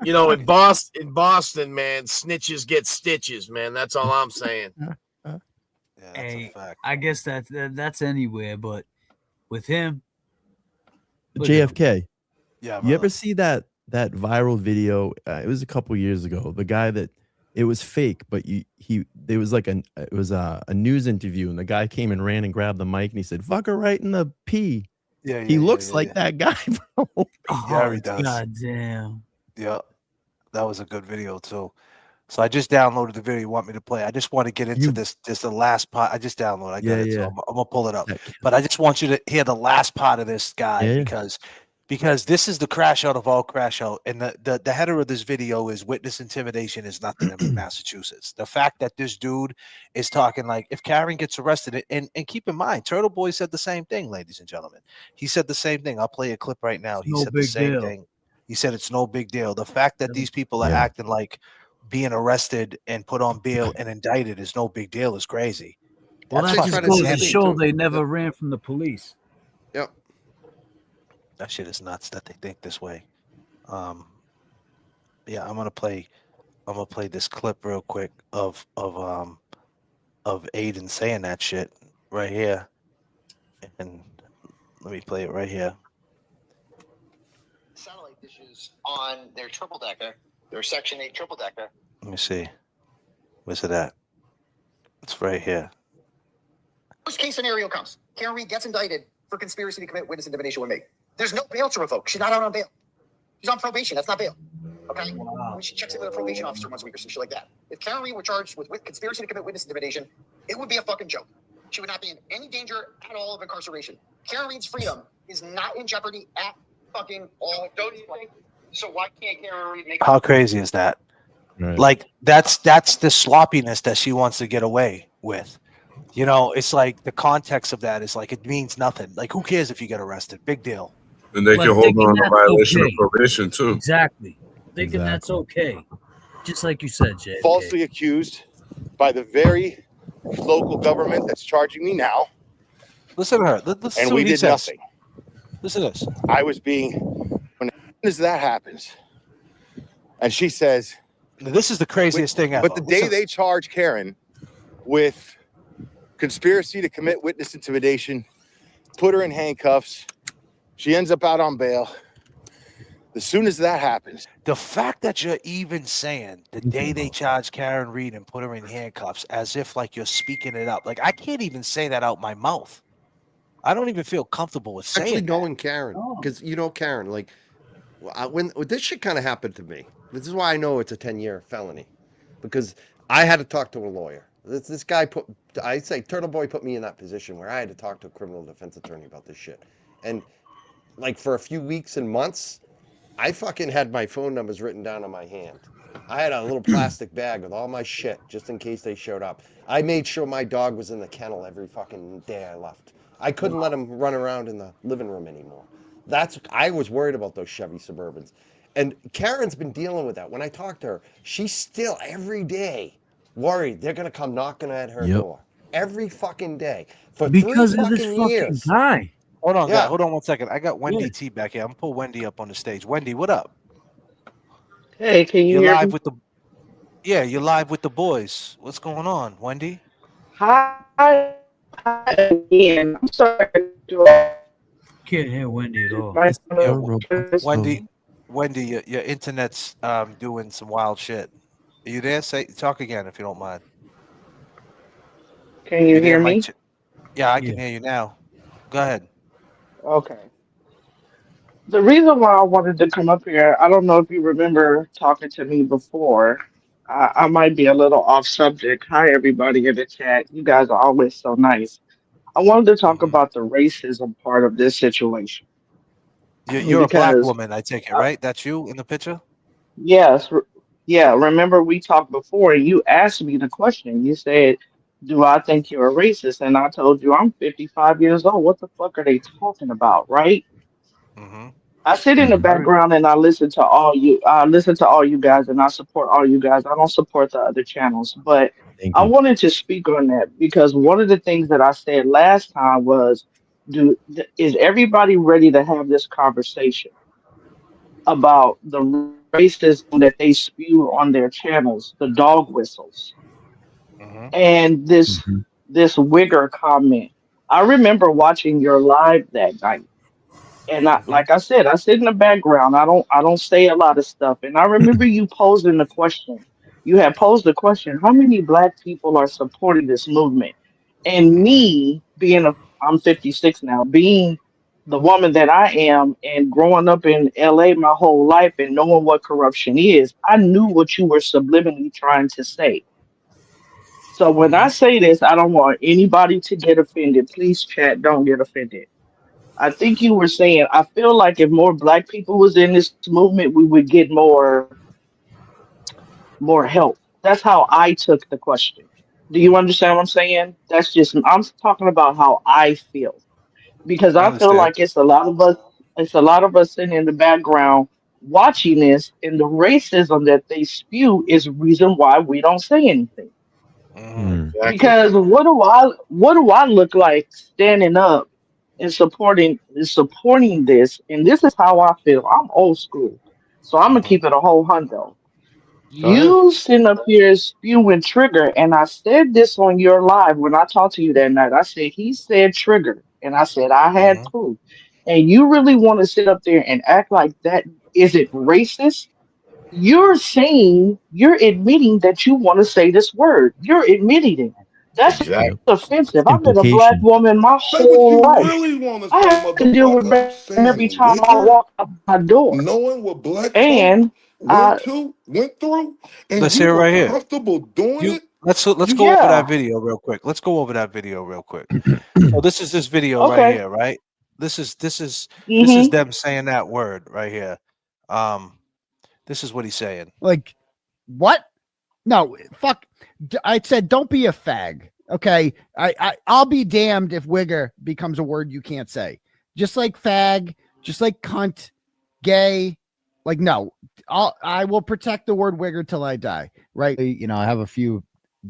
You know, in Boston, man, snitches get stitches, man. That's all I'm saying. Hey, I guess that's anywhere, but with him, JFK. Yeah. You ever see that viral video? It was a couple years ago. The guy that it was fake, but there was like it was a news interview, and the guy came and ran and grabbed the mic, and he said, "Fuck her right in the pee," Yeah, He yeah, yeah, looks yeah, like yeah. that guy, bro. Yeah, Oh, he does. goddamn. Yeah, that was a good video too. So I just downloaded the video you want me to play. I just want to get into You- this. Just the last part. I just downloaded. I got Yeah, it. So yeah. I'm gonna pull it up. That But I just want you to hear the last part of this guy Yeah, yeah. because this is the crash out of all crash out. And the header of this video is witness intimidation is nothing in Massachusetts. The fact that this dude is talking like if Karen gets arrested, and keep in mind, Turtle Boy said the same thing, ladies and gentlemen. He said the same thing. I'll play a clip right now. It's He no said the big same deal. thing. He said it's no big deal. The fact that these people are Yeah. acting like being arrested and put on bail and indicted is no big deal is crazy. Well, That's that fucking just goes to insanity. show they never ran from the police. Yep. That shit is nuts that they think this way. Yeah, I'm gonna play this clip real quick of Aiden saying that shit right here. And let me play it right here. Satellite dishes on their triple decker, their Section 8 triple decker. Let me see. Where's it at? It's right here. Worst case scenario comes. Karen Reed gets indicted for conspiracy to commit witness intimidation with me. There's no bail to revoke. She's not out on bail. She's on probation. That's not bail. Okay? Wow. She checks in with a probation officer once a week or some shit like that. If Karen Reed were charged with conspiracy to commit witness intimidation, it would be a fucking joke. She would not be in any danger at all of incarceration. Karen Reed's freedom is not in jeopardy at fucking all. Don't you think? So why can't Karen Reed make? How crazy is that? Right. Like that's the sloppiness that she wants to get away with. You know, it's like the context of that is like it means nothing. Like who cares if you get arrested? Big deal. And they Like, can hold thinking on to that's violation okay. of probation too. Exactly. Thinking that's okay. Just like you said, Jay. Falsely accused by the very local government that's charging me now. Listen to her. Listen And to we what he did says. nothing. Listen to this. I was being, when as that happens, and she says, this is the craziest thing ever. But the day they charge Karen with conspiracy to commit witness intimidation, put her in handcuffs, she ends up out on bail. As soon as that happens, the fact that you're even saying the day they charge Karen Reed and put her in handcuffs as if like you're speaking it up, like I can't even say that out my mouth. I don't even feel comfortable with saying Actually, that. knowing Karen, because you know Karen, like when this shit kind of happened to me. This is why I know it's a 10-year felony, because I had to talk to a lawyer. This guy Turtle Boy put me in that position where I had to talk to a criminal defense attorney about this shit, and like for a few weeks and months, I fucking had my phone numbers written down on my hand. I had a little plastic bag with all my shit just in case they showed up. I made sure my dog was in the kennel every fucking day I left. I couldn't let him run around in the living room anymore. I was worried about those Chevy Suburbans. And Karen's been dealing with that. When I talk to her, she's still every day worried they're gonna come knocking at her door. Every fucking day. For Because 3 of this fucking fucking years. guy. Hold on, Yeah. guy. Hold on 1 second. I got Wendy T back here. I'm gonna pull Wendy up on the stage. Wendy, what up? Hey, can you You're hear live me? with the you're live with the boys. What's going on, Wendy? Hi again. I'm sorry. Can't hear Wendy at all. Wendy, your internet's doing some wild shit. Are you there? Talk again if you don't mind. Can you there, hear me? Mike? Yeah, I can hear you now. Go ahead. Okay. The reason why I wanted to come up here, I don't know if you remember talking to me before. I might be a little off subject. Hi, everybody in the chat. You guys are always so nice. I wanted to talk about the racism part of this situation. You're a black Because, woman, I take it, right? That's you in the picture? yes, yeah, remember we talked before and you asked me the question. You said, do I think you're a racist? And I told you I'm 55 years old. What the fuck are they talking about, right? I sit in the background and I listen to all you. I listen to all you guys, and I support all you guys. I don't support the other channels, but I wanted to speak on that because one of the things that I said last time was, is everybody ready to have this conversation about the racism that they spew on their channels, the dog whistles, and this wigger comment? I remember watching your live that night. And like I said, I sit in the background. I don't say a lot of stuff. And I remember you posing the question. You had posed the question, how many black people are supporting this movement? And me I'm 56 now, being the woman that I am, and growing up in LA my whole life and knowing what corruption is, I knew what you were subliminally trying to say. So when I say this, I don't want anybody to get offended. Please, chat, don't get offended. I think you were saying, I feel like if more black people was in this movement, we would get more help. That's how I took the question. Do you understand what I'm saying? That's just I'm talking about how I feel because I I feel understand. like it's a lot of us sitting in the background watching this, and the racism that they spew is reason why we don't say anything. Exactly. Because what do I look like standing up and supporting this? And this is how I feel. I'm old school, so I'm gonna keep it a whole hundo. Go ahead. You sitting up here spewing trigger, and I said this on your live when I talked to you that night. I said he said trigger, and I said I had proof. And you really want to sit up there and act like that? Is it racist? You're admitting that you want to say this word. You're admitting it. That's Exactly. offensive. I've been a black Implication. woman my Say what whole you life. really want to I say, have to deal with motherfucker. racism every Saying time I wigger, walk out my door. knowing what black folk And went through, and Let's you hear it were right here. comfortable doing You it. let's You go over yeah, that video real quick. Let's go over that video real quick. So this is this video right okay. here, right? This is Mm-hmm. them saying that word right here. Um, this is what he's saying. Like, what? No, fuck. I said, don't be a fag. Okay. I'll be damned if wigger becomes a word you can't say. Just like fag, just like cunt, gay. Like, no, I will protect the word wigger till I die. Right. You know, I have a few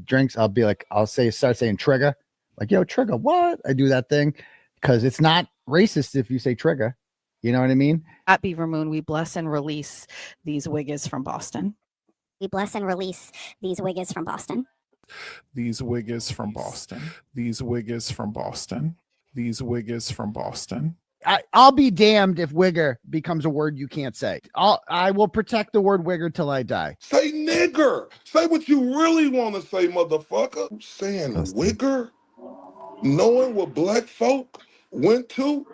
drinks. I'll be like, start saying trigger. Like, yo, trigger, what? I do that thing because it's not racist if you say trigger. You know what I mean? At Beaver Moon, we bless and release these wiggers from Boston. We bless and release these wiggers from Boston. These wiggers from Boston. These wiggers from Boston. These wiggers from Boston. I'll be damned if wigger becomes a word you can't say. I will protect the word wigger till I die. Say nigger. Say what you really want to say, motherfucker. Saying wigger, knowing what black folk went through,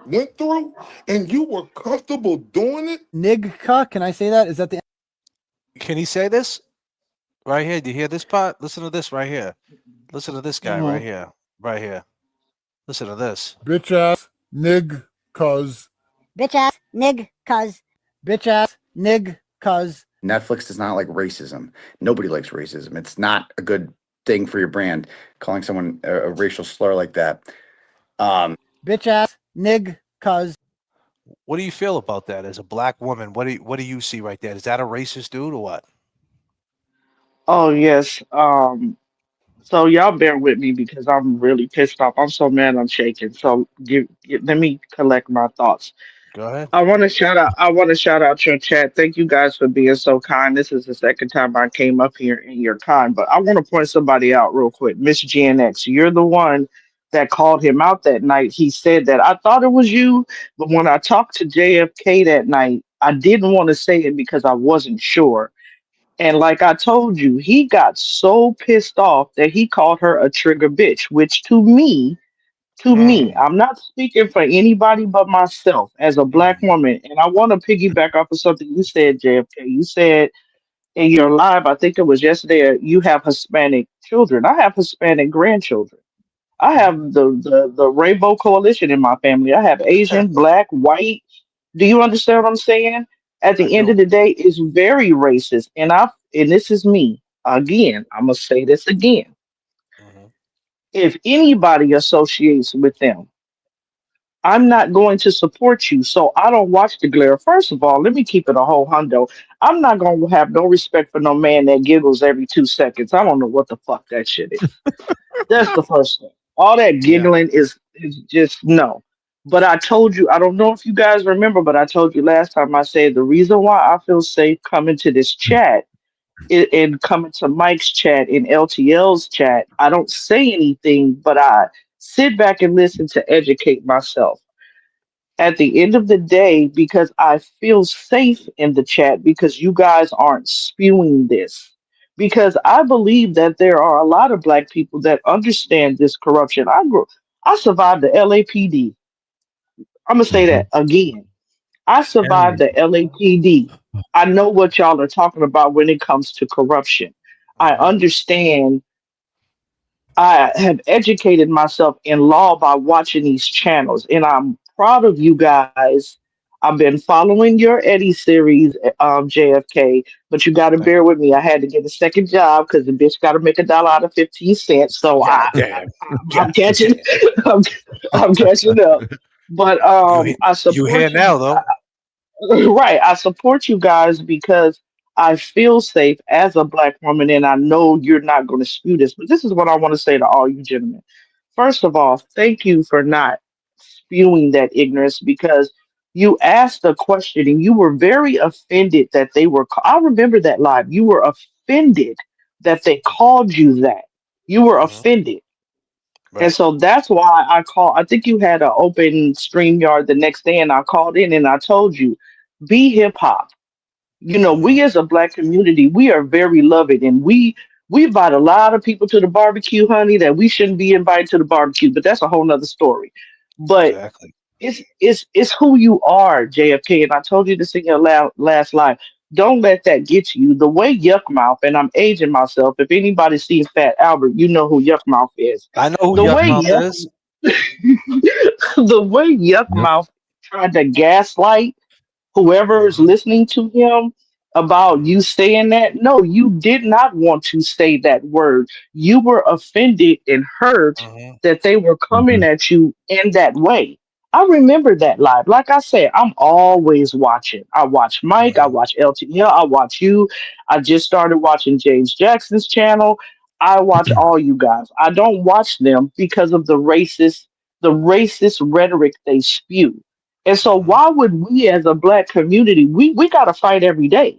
and you were comfortable doing it. Nigka, can I say that? Is that the Can he say this right here? Do you hear this part? Listen to this right here. Listen to this guy right here. Right here. Listen to this. Bitch ass nig cuz. Bitch ass nig cuz. Bitch ass nig cuz. Netflix does not like racism. Nobody likes racism. It's not a good thing for your brand. Calling someone a racial slur like that. Bitch ass nig cuz. What do you feel about that as a black woman? What do you see right there? Is that a racist dude or what? Oh yes. So y'all bear with me because I'm really pissed off. I'm so mad I'm shaking. So let me collect my thoughts. Go ahead. I want to shout out your chat. Thank you guys for being so kind. This is the second time I came up here and you're kind. But I want to point somebody out real quick. Miss GNX, you're the one that called him out that night. He said that I thought it was you, but when I talked to JFK that night, I didn't want to say it because I wasn't sure. And like I told you, he got so pissed off that he called her a trigger bitch, which to me, I'm not speaking for anybody but myself as a black woman. And I want to piggyback off of something you said, JFK. You said in your live, I think it was yesterday, you have Hispanic children. I have Hispanic grandchildren. I have the Rainbow Coalition in my family. I have Asian, black, white. Do you understand what I'm saying? At I the end do. of the day, it's very racist. And this is me. Again, I'm gonna say this again. If anybody associates with them, I'm not going to support you. So I don't watch the glare. First of all, let me keep it a whole hundo. I'm not going to have no respect for no man that giggles every 2 seconds. I don't know what the fuck that shit is. That's the first thing. All that Yeah. giggling is just no. But I told you, I don't know if you guys remember, but I told you last time I said the reason why I feel safe coming to this chat and coming to Mike's chat and LTL's chat, I don't say anything, but I sit back and listen to educate myself at the end of the day because I feel safe in the chat because you guys aren't spewing this. Because I believe that there are a lot of black people that understand this corruption. I survived the LAPD. I'm gonna say that again. I survived the LAPD. I know what y'all are talking about when it comes to corruption. I understand. I have educated myself in law by watching these channels, and I'm proud of you guys. I've been following your Eddie series, JFK, but you got to bear with me. I had to get a second job because the bitch got to make $1 out of 15 cents. So God damn. I'm God catching, damn. I'm, I'm catching up. But I You here support you. now though? Right. I support you guys because I feel safe as a black woman, and I know you're not going to spew this. But this is what I want to say to all you gentlemen. First of all, thank you for not spewing that ignorance because you asked a question and you were very offended that they were. I remember that live. You were offended that they called you that. You were offended. And Right. so that's why I call. I think you had an open stream yard the next day, and I called in and I told you, be hip hop. You know, we as a black community, we are very loving, and we invite a lot of people to the barbecue, honey, that we shouldn't be invited to the barbecue. But that's a whole nother story. But Exactly. it's who you are, JFK. And I told you this in your last live. Don't let that get to you. The way Yuck Mouth, and I'm aging myself. If anybody's seen Fat Albert, you know who Yuck Mouth is. I know who The Yuck way Mouth Yuck, is. the way Yuck Mouth tried to gaslight whoever is listening to him about you saying that. No, you did not want to say that word. You were offended and hurt that they were coming at you in that way. I remember that live. Like I said, I'm always watching. I watch Mike, I watch LTL, I watch you. I just started watching James Jackson's channel. I watch all you guys. I don't watch them because of the racist rhetoric they spew. And so why would we as a black community, we gotta fight every day.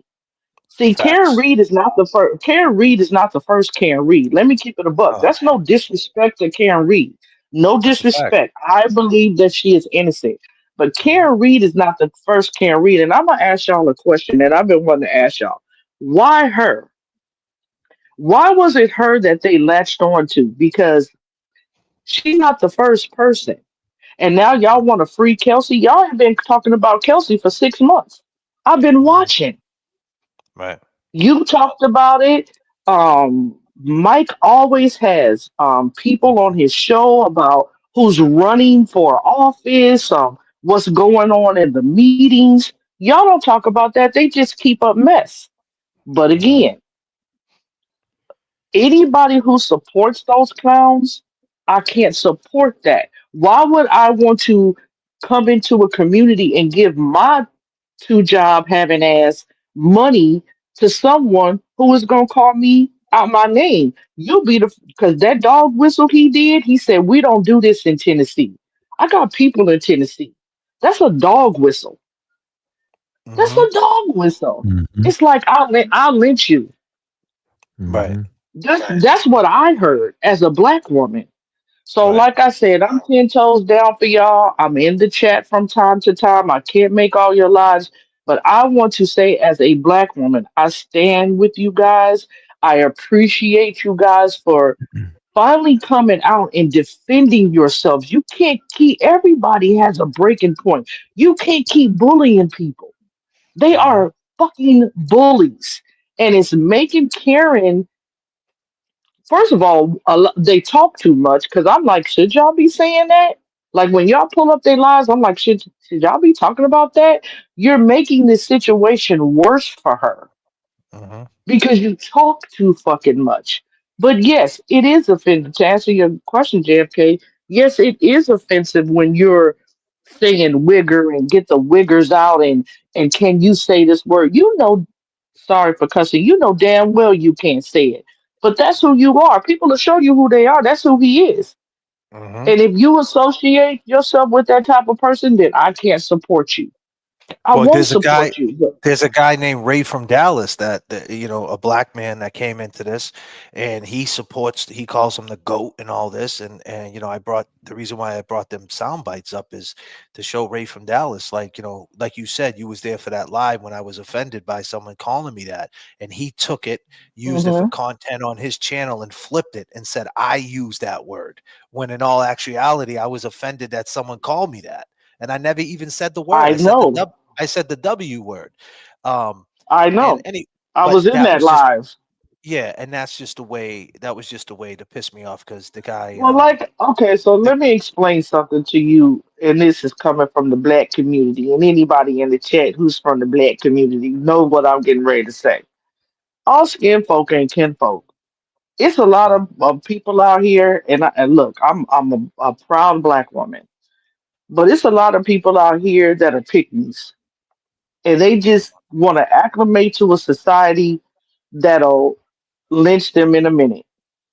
See, Karen Facts. Reed is not the first Karen Reed is not the first Karen Reed. Let me keep it a buck. Oh, That's no disrespect to Karen Reed. No that's a fact. disrespect. I believe that she is innocent. But Karen Reed is not the first Karen Reed. And I'm gonna ask y'all a question that I've been wanting to ask y'all. Why her? Why was it her that they latched on to? Because she's not the first person. And now y'all want to free Kelsey. Y'all have been talking about Kelsey for 6 months. I've been watching. Right. You talked about it. Mike always has people on his show about who's running for office, what's going on in the meetings. Y'all don't talk about that. They just keep up mess. But again, anybody who supports those clowns, I can't support that. Why would I want to come into a community and give my two job having ass money to someone who is gonna call me out my name? You'll be the because that dog whistle he did, he said we don't do this in Tennessee. I got people in Tennessee. That's a dog whistle. That's a dog whistle. It's like I'll lynch you. Right. That's what I heard as a black woman. So, Right. like I said, I'm 10 toes down for y'all. I'm in the chat from time to time. I can't make all your lives, but I want to say, as a black woman, I stand with you guys. I appreciate you guys for finally coming out and defending yourselves. You can't keep, everybody has a breaking point. You can't keep bullying people. They are fucking bullies. And it's making Karen. First of all, they talk too much because I'm like, should y'all be saying that? Like when y'all pull up their lives, I'm like, should y'all be talking about that? You're making this situation worse for her because you talk too fucking much. But yes, it is offensive. To answer your question, JFK, yes, it is offensive when you're saying wigger and get the wiggers out and can you say this word? You know, sorry for cussing. You know damn well you can't say it. But that's who you are. People will show you who they are. That's who he is. And if you associate yourself with that type of person, then I can't support you. I Well, won't support you. there's a guy named Ray from Dallas that a black man that came into this, and he calls him the GOAT and all this, and I brought the reason why I brought them sound bites up is to show Ray from Dallas, like you said, you was there for that live when I was offended by someone calling me that, and he took it, used it for content on his channel, and flipped it and said I used that word when in all actuality I was offended that someone called me that. and I never even said the word. I know. I said the W word. I know. I was in that live. Yeah, and that's just the way. That was just a way to piss me off because the guy. Well, like, okay, so let me explain something to you, and this is coming from the black community, and anybody in the chat who's from the black community know what I'm getting ready to say. All skin folk ain't kinfolk. It's a lot of people out here, and look, I'm a proud black woman, but it's a lot of people out here that are pygmies, and they just want to acclimate to a society that'll lynch them in a minute.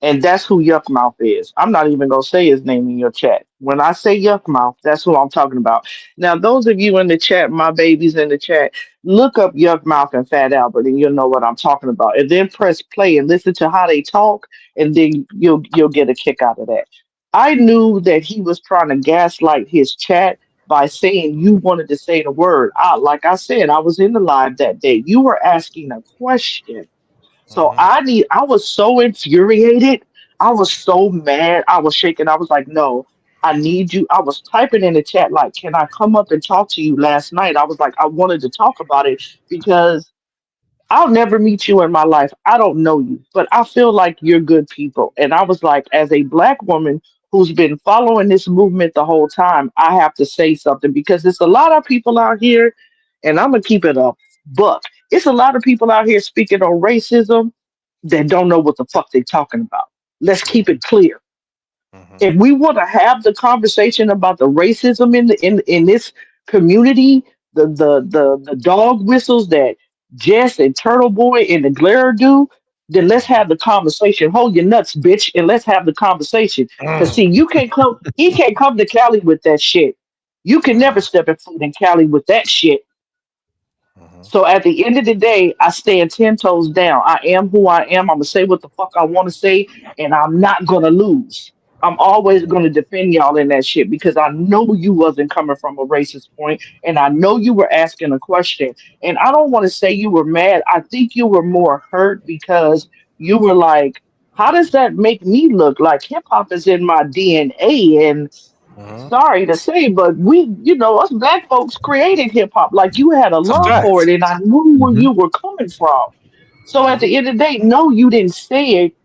And that's who Yuckmouth is. I'm not even gonna say his name in your chat. When I say Yuckmouth, that's who I'm talking about. Now, those of you in the chat, my babies in the chat, look up Yuckmouth and Fat Albert, and you'll know what I'm talking about. And then press play and listen to how they talk, and then you'll get a kick out of that. I knew that he was trying to gaslight his chat by saying you wanted to say the word. Like I said, I was in the live that day. You were asking a question. So I was so infuriated. I was so mad. I was shaking. I was like, no, I need you. I was typing in the chat, like, can I come up and talk to you last night? I was like, I wanted to talk about it because I'll never meet you in my life. I don't know you, but I feel like you're good people. And I was like, as a black woman who's been following this movement the whole time, I have to say something because there's a lot of people out here, and I'm gonna keep it a buck. It's a lot of people out here speaking on racism that don't know what the fuck they're talking about. Let's keep it clear. If we want to have the conversation about the racism in this community, the dog whistles that Jess and Turtle Boy and the Glare do, then let's have the conversation. Hold your nuts, bitch, and let's have the conversation. Cause see, he can't come to Cali with that shit. You can never step in foot in Cali with that shit. So at the end of the day, I stand 10 toes down. I am who I am. I'm gonna say what the fuck I want to say, and I'm not gonna lose. I'm always gonna defend y'all in that shit because I know you wasn't coming from a racist point, and I know you were asking a question. And I don't want to say you were mad. I think you were more hurt because you were like, "How does that make me look? Like hip hop is in my DNA, and sorry to say, but us black folks created hip hop. Like you had a It's a love for fact. it, and I knew where you were coming from. So at the end of the day, no, you didn't say it.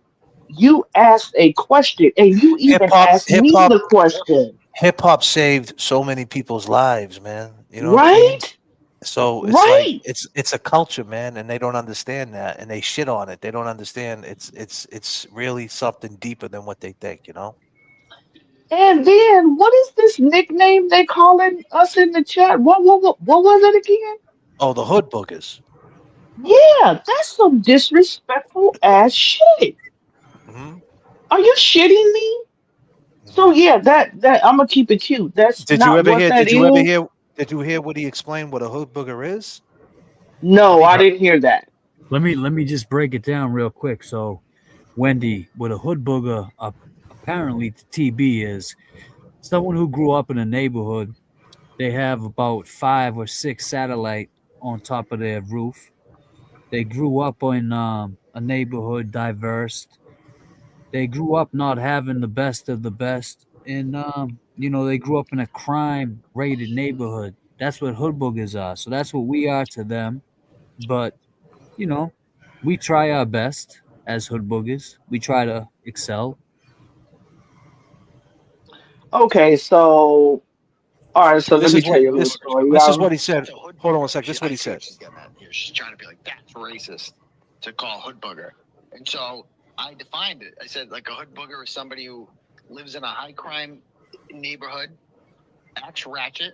You asked a question, and you Hip even hop, asked me the question, hip hop saved so many people's lives, man. You know what I mean? right? So it's like Right. it's a culture, man, and they don't understand that, and they shit on it. They don't understand it's really something deeper than what they think. You know? And then what is this nickname they calling us in the chat? What was it again? Oh, the hood boogers. Yeah, that's some disrespectful ass shit. Are you shitting me? So yeah, that I'm gonna keep it cute. That's Did you not ever what hear? that Did you ever is. hear? Did you hear what he explained what a hood booger is? No, I didn't hear that. Let me just break it down real quick. So, Wendy, what a hood booger apparently TB is someone who grew up in a neighborhood. They have about 5 or 6 satellite on top of their roof. They grew up in a neighborhood diverse. They grew up not having the best of the best, and they grew up in a crime rated neighborhood. That's what hood boogers are. So that's what we are to them. But you know, we try our best as hood boogers. We try to excel. Okay, so all right, so let This me is tell what you a little story. this is what he said. Hold on one sec. This is what he said. She's getting at here. She's trying to be like, that's racist to call hood booger. And so I defined it. I said, like, a hood booger is somebody who lives in a high crime neighborhood, acts ratchet,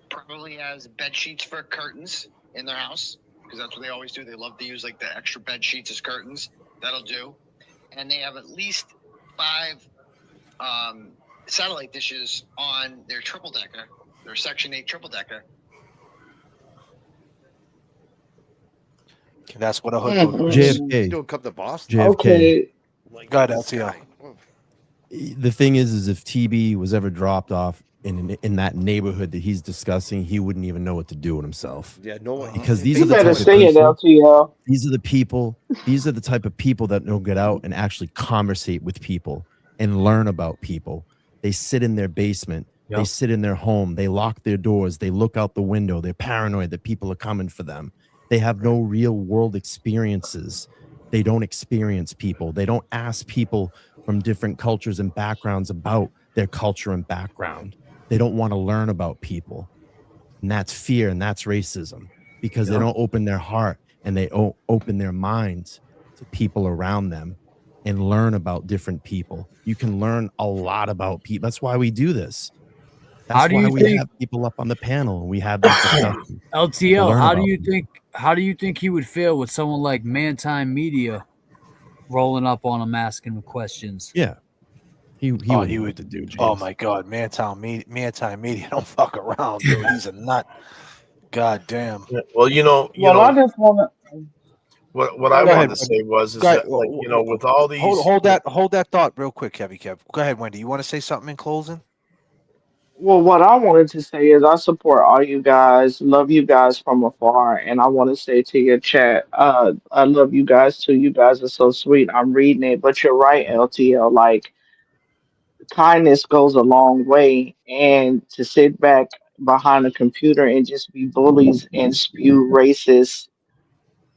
probably has bed sheets for curtains in their house, because that's what they always do. They love to use like the extra bed sheets as curtains. That'll do. And they have at least 5 satellite dishes on their triple decker, their Section 8 triple decker. That's what a hood booger is. JFK. Don't come to Boston. JFK. Okay. Go ahead, This LTO. guy. The thing is if TB was ever dropped off in that neighborhood that he's discussing, he wouldn't even know what to do with himself. Yeah, no one. Because these You are the better type of say it, people. LTL. These are the people. These are the type of people that don't get out and actually conversate with people and learn about people. They sit in their basement They sit in their home. They lock their doors. They look out the window. They're paranoid that people are coming for them. They have no real world experiences. They don't experience people. They don't ask people from different cultures and backgrounds about their culture and background. They don't want to learn about people. And that's fear and that's racism, because they don't open their heart and they open their minds to people around them and learn about different people. You can learn a lot about people. That's why we do this. How That's do why you we think, have people up on the panel and we have these discussions. to LTL? learn How about do you people. think he would feel with someone like Mantime Media rolling up on him asking him questions? Yeah, he wouldn't know what to do, James. Oh my God, Mantown Media don't fuck around, dude. He's a nut. God damn. Well, Well, I just want to. what I Go ahead, wanted to Wendy. say was Go ahead. that, like, with all these, hold that thought real quick, Kev. Go ahead, Wendy. You want to say something in closing? Well, what I wanted to say is I support all you guys, love you guys from afar, and I want to say to your chat, I love you guys too. You guys are so sweet. I'm reading it, but you're right, LTL. Like kindness goes a long way, and to sit back behind a computer and just be bullies and spew racist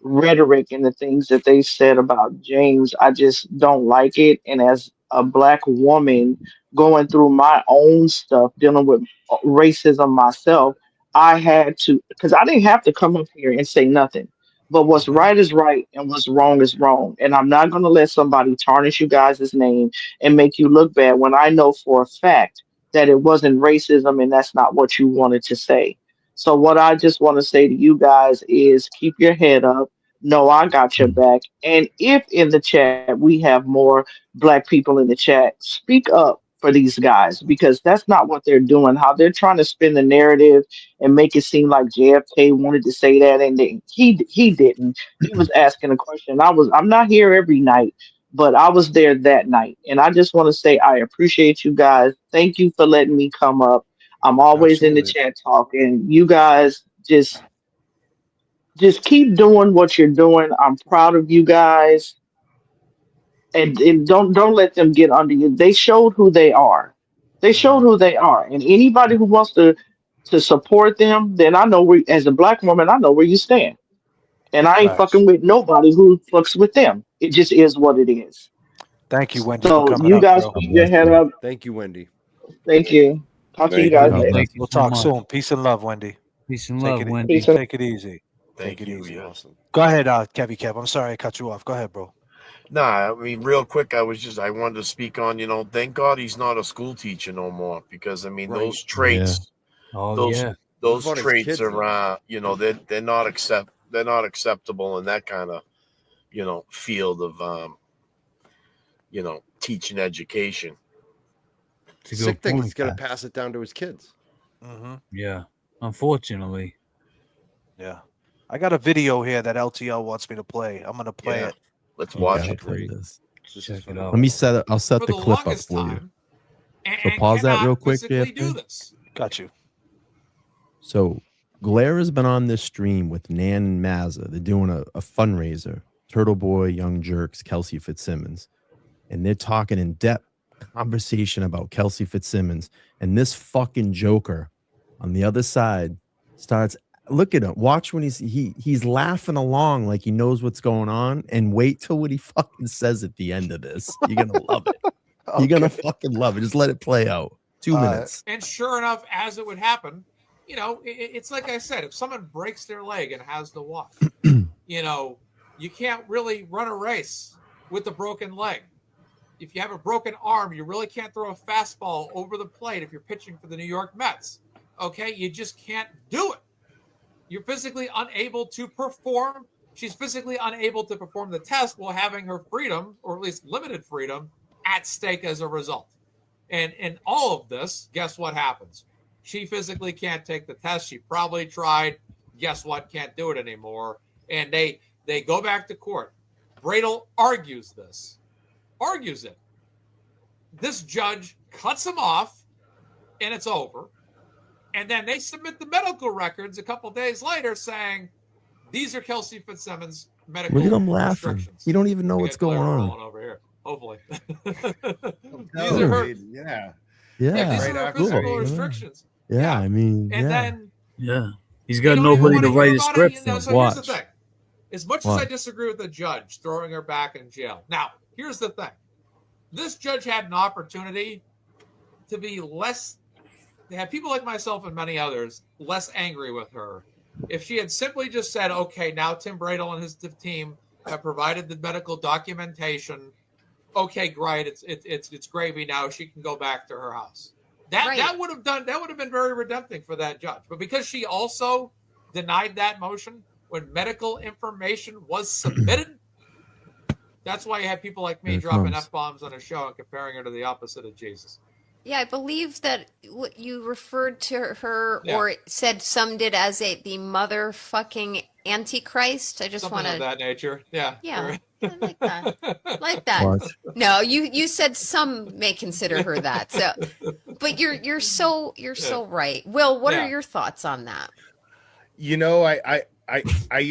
rhetoric and the things that they said about James, I just don't like it. And as a black woman going through my own stuff, dealing with racism myself, I had to, because I didn't have to come up here and say nothing. But what's right is right and what's wrong is wrong. And I'm not going to let somebody tarnish you guys' name and make you look bad when I know for a fact that it wasn't racism and that's not what you wanted to say. So, what I just want to say to you guys is keep your head up. No, I got your back. And if in the chat we have more black people in the chat, speak up for these guys because that's not what they're doing. How they're trying to spin the narrative and make it seem like JFK wanted to say that and he didn't. He was asking a question. I'm not here every night, but I was there that night. And I just want to say I appreciate you guys. Thank you for letting me come up. I'm always in the Absolutely. chat talking. You guys just keep doing what you're doing. I'm proud of you guys, and don't let them get under you. They showed who they are. They showed who they are, and anybody who wants to support them, then I know where. As a black woman, I know where you stand, and I ain't Facts. fucking with nobody who fucks with them. It just is what it is. Thank you, Wendy, for So coming you up, guys bro. keep your head up. Thank you, Wendy. Thank you. Talk to you Thank guys you. later. Thank you We'll so talk much. soon. Peace and love, Wendy. Peace and Take love, it, Wendy. Peace and take it easy. Thank Take it you. easy. Yeah. Awesome. Go ahead, Kev. I'm sorry I cut you off. Go ahead, bro. Nah, I mean, real quick, I wanted to speak on, thank God he's not a school teacher no more, because I mean, Right. those traits, Oh those yeah. those What about his traits kids, are, though? they're not acceptable in that kind of, field of, teaching education. It's a Sick good thing, point. he's gonna Pat. pass it down to his kids. Mm-hmm. Yeah. Unfortunately. Yeah. I got a video here that LTL wants me to play. I'm gonna play Yeah. it. Let's You watch gotta it. play this. This Check is it out. Let me set it. I'll set For the the clip up longest for you. time So and pause that real cannot quick, physically do JFK. this. Got you. So Blair has been on this stream with Nan and Mazza. They're doing a fundraiser. Turtle Boy, Young Jerks, Kelsey Fitzsimmons. And they're talking in depth conversation about Kelsey Fitzsimmons. And this fucking joker on the other side starts, look at him. Watch when he's laughing along like he knows what's going on. And wait till what he fucking says at the end of this. You're gonna love it. You're gonna fucking love it. Just let it play out. 2 minutes. And sure enough, as it would happen, it's like I said, if someone breaks their leg and has to walk, you can't really run a race with a broken leg. If you have a broken arm, you really can't throw a fastball over the plate if you're pitching for the New York Mets. Okay, you just can't do it. You're physically unable to perform. She's physically unable to perform the test while having her freedom, or at least limited freedom, at stake as a result. And in all of this, guess what happens? She physically can't take the test. She probably tried. Guess what? Can't do it anymore. And they go back to court. Bradel argues it. This judge cuts him off, and it's over. And then they submit the medical records a couple days later saying, these are Kelsey Fitzsimmons' medical Look at him laughing. restrictions. You don't even know We what's got Blair going on. rolling over here, hopefully. These are her. Yeah. Yeah, these are her cool. physical restrictions. Yeah, I mean, And yeah. then Yeah. He's you got don't even nobody want to to hear write a about script it. for. So here's the Watch. thing. As much as I What? disagree with the judge throwing her back in jail. Now, here's the thing. This judge had an opportunity to be less, to have people like myself and many others less angry with her if she had simply just said, okay, now Tim Bradle and his team have provided the medical documentation. Okay, great. It's gravy now. She can go back to her house. That would have been very redemptive for that judge. But because she also denied that motion when medical information was submitted, that's why you have people like me Here it dropping comes. F-bombs on a show and comparing her to the opposite of Jesus. Yeah, I believe that what you referred to her Yeah. or said summed it as the motherfucking Antichrist. I just Something want of to. that nature. Yeah. Yeah, I like that. Like that. Watch. No, you said some may consider her that. So, but you're so right. Will, what are your thoughts on that? You know, I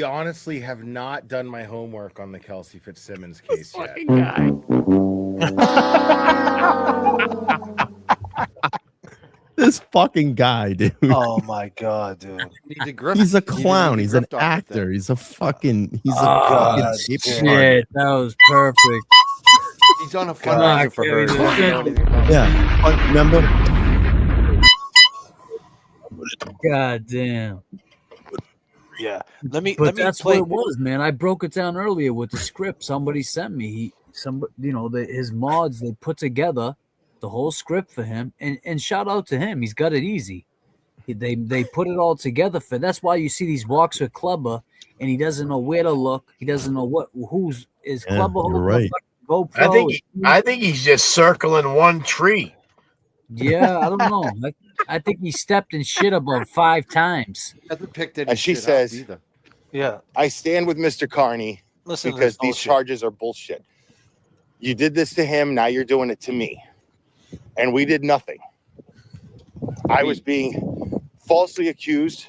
honestly have not done my homework on the Kelsey Fitzsimmons case yet. This fucking guy, dude. Oh my god, dude. He's a clown. He's an actor. He's a fucking. He's a God, fucking shit. Shit, that was perfect. He's on a God, fundraiser for her. Yeah. Remember? God damn. Yeah. Let me That's play. what it was, man. I broke it down earlier with the script somebody sent me. His mods, they put together the whole script for him, and shout out to him. He's got it easy. They put it all together for. That's why you see these walks with Clubber, and he doesn't know where to look. He doesn't know who's is Yeah, Clubber you're holding right. a GoPro. I think he's just circling one tree. Yeah, I don't know. I think he stepped in shit about 5 times. Hasn't picked any And she shit up says, either. Yeah. I stand with Mr. Carney Listen to because this these bullshit. charges are bullshit. You did this to him, now you're doing it to me. And we did nothing. I was being falsely accused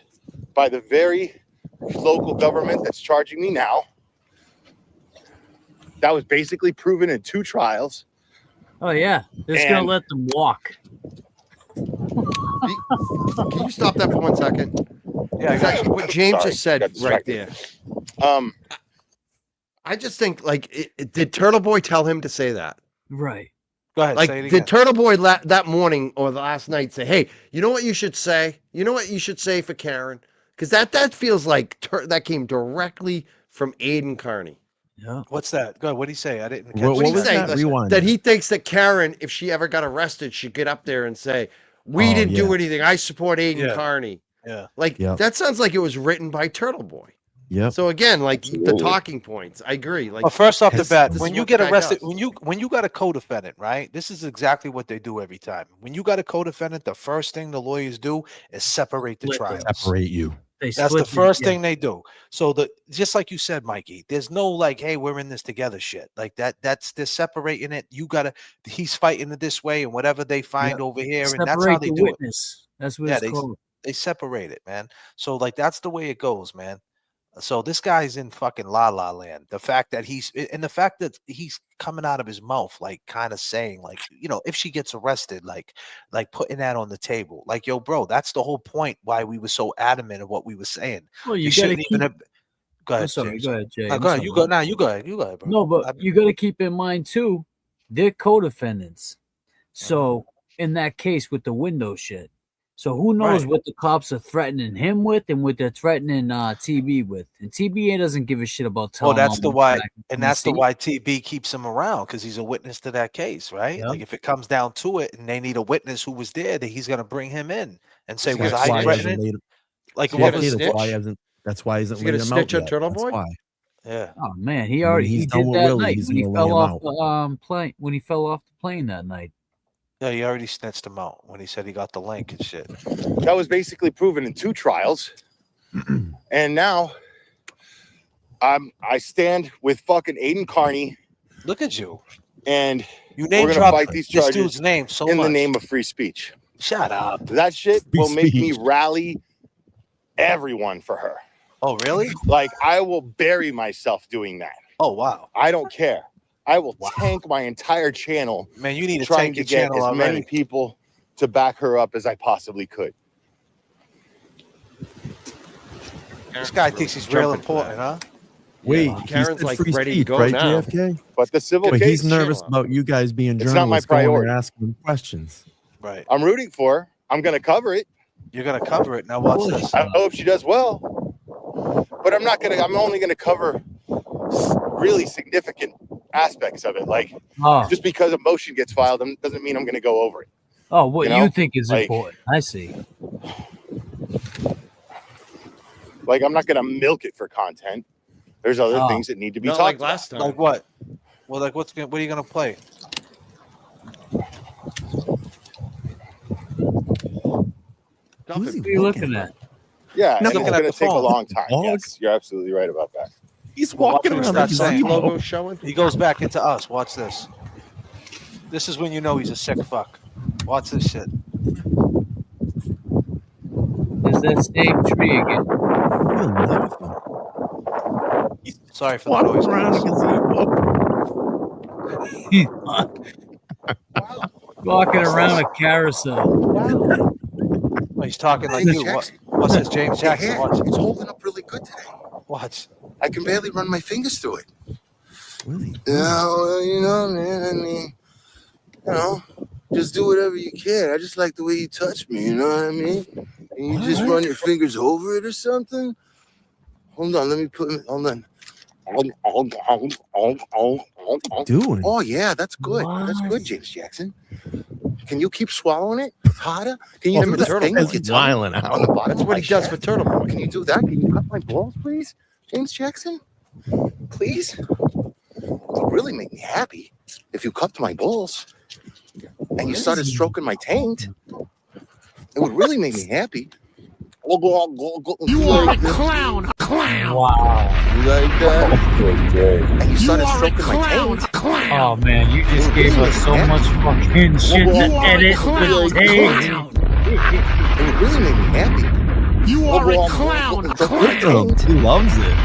by the very local government that's charging me now. That was basically proven in 2 trials. Oh yeah, they're just gonna And- let them walk. Can you stop that for 1 second? Yeah, I got That's you. what James Sorry, just said got right distracted. there. I just think, like, did Turtle Boy tell him to say that? Right. Go ahead. Like, say it again. did Turtle Boy that morning or the last night say, "Hey, you know what you should say? You know what you should say for Karen?" Because that feels like that came directly from Aiden Carney. Yeah. What's that? Go ahead. What did he say? I didn't catch What What that. he was say? that? Rewind. That he thinks that Karen, if she ever got arrested, she'd get up there and say, "We Oh, didn't do yeah. anything. I support Aiden Yeah. Carney." Yeah. Like Yep. that sounds like it was written by Turtle Boy. Yep. So again, like the talking points, I agree. Like Well, first off the this- bat, this when is you what the get guy arrested, does. when you got a co-defendant, right? This is exactly what they do every time. When you got a co-defendant, the first thing the lawyers do is separate the Split them. trials. Separate you. That's the first thing they do. So just like you said, Mikey, there's no like, hey, we're in this together shit. Like they're separating it. He's fighting it this way, and whatever they find over here, and that's how Separate they the do witness. That's what it. Yeah, it's called. they separate it, man. So like that's the way it goes, man. So this guy's in fucking la la land. The fact that he's coming out of his mouth, like kind of saying, like, if she gets arrested, like putting that on the table, like, yo, bro, that's the whole point why we were so adamant of what we were saying. Well, you We gotta shouldn't keep. even have. Go I'm ahead, sorry. James. Go ahead, Jay. No, I'm go ahead. sorry. You go now. You go ahead. You go ahead, bro. No, but you got to keep in mind too, they're co-defendants. So in that case with the window shit, so who knows Right. what the cops are threatening him with and what they're threatening TB with, and TB doesn't give a shit about Well, telling. that's the all why, back and in the that's the seat. why TB keeps him around, because he's a witness to that case, right? Yeah. Like if it comes down to it, and they need a witness who was there, that he's gonna bring him in and say, Is he was gonna I snitch? That's why he hasn't threatening? laid him. Like Is he what gonna was That's why he snitch? hasn't. That's why he hasn't Is he gonna laid him out snitch on yet. Turtle That's Boy? why. Yeah. Oh man, he When already he's he done did with that Willie, night he's when he gonna lay fell him off out. the plane. When he fell off the plane that night. Yeah, he already snitched him out when he said he got the link and shit. That was basically proven in 2 trials. And now I stand with fucking Aiden Carney, Look at you. and You we're name gonna drop fight these this charges dude's name so in much. the name of free speech. Shut up. That shit Free will make me speech. rally everyone for her. Oh, really? Like I will bury myself doing that. Oh, wow. I don't care. I will tank my entire channel Man, you need to trying tank to your get channel as many already. people to back her up as I possibly could. This guy thinks he's real important, huh? Wait, Yeah, he Karen's said like free ready to speech, go right, now. JFK? But the civil Wait, case, he's nervous about you guys being it's not my journalists going there priority. asking him questions. Right. I'm rooting for her. I'm going to cover it. You're gonna cover it now. Watch this. I hope she does well, but I'm not gonna. I'm only gonna cover really significant aspects of it. Like just because a motion gets filed doesn't mean I'm gonna go over it. Oh, what You you know? think is Like- important? I see. Like I'm not gonna milk it for content. There's other Oh. things that need to be Not talked like last about. time. Like what? Well, like what are you gonna play? Who's he looking at? Yeah, No, and it's looking at gonna the take a phone. long time. Dog. Yes, you're absolutely right about that. He's Well, walking watch what he around like starts he's saying. Logo showing. He goes back into us. Watch this. This is when you know he's a sick fuck. Watch this shit. There's that same tree again. Sorry for the Walking noise. around a guys. Walking around a carousel. Oh, he's talking like James you. Jackson. What's this, James Your Jackson? hair, Watch. it's holding up really good today. Watch. I can barely run my fingers through it. Really? Yeah, well, you know, man. I mean, you know, just do whatever you can. I just like the way you touch me. You know what I mean? And you just run your fingers over it or something. Hold on, let me put. Hold on. Doing? Oh yeah, that's good. That's good, James Jackson. Can you keep swallowing it harder? Can you Oh, do for the Turtle thing Boy. with your tongue Wilding out. on the bottom? That's of what my he does shaft? for Turtle Boy. Can you do that? Can you cut my balls, please, James Jackson? Please. It would really make me happy if you cupped my balls and you started stroking my taint. It would really make me happy. You are a clown. Clown. Wow. You like that? And you You started are a stroking my clown. taint. Clown. Oh man, you just gave us so much fucking shit You to are a edit clown. the tape. Clown. It would really make me happy. You are a clown. Clown. He loves it.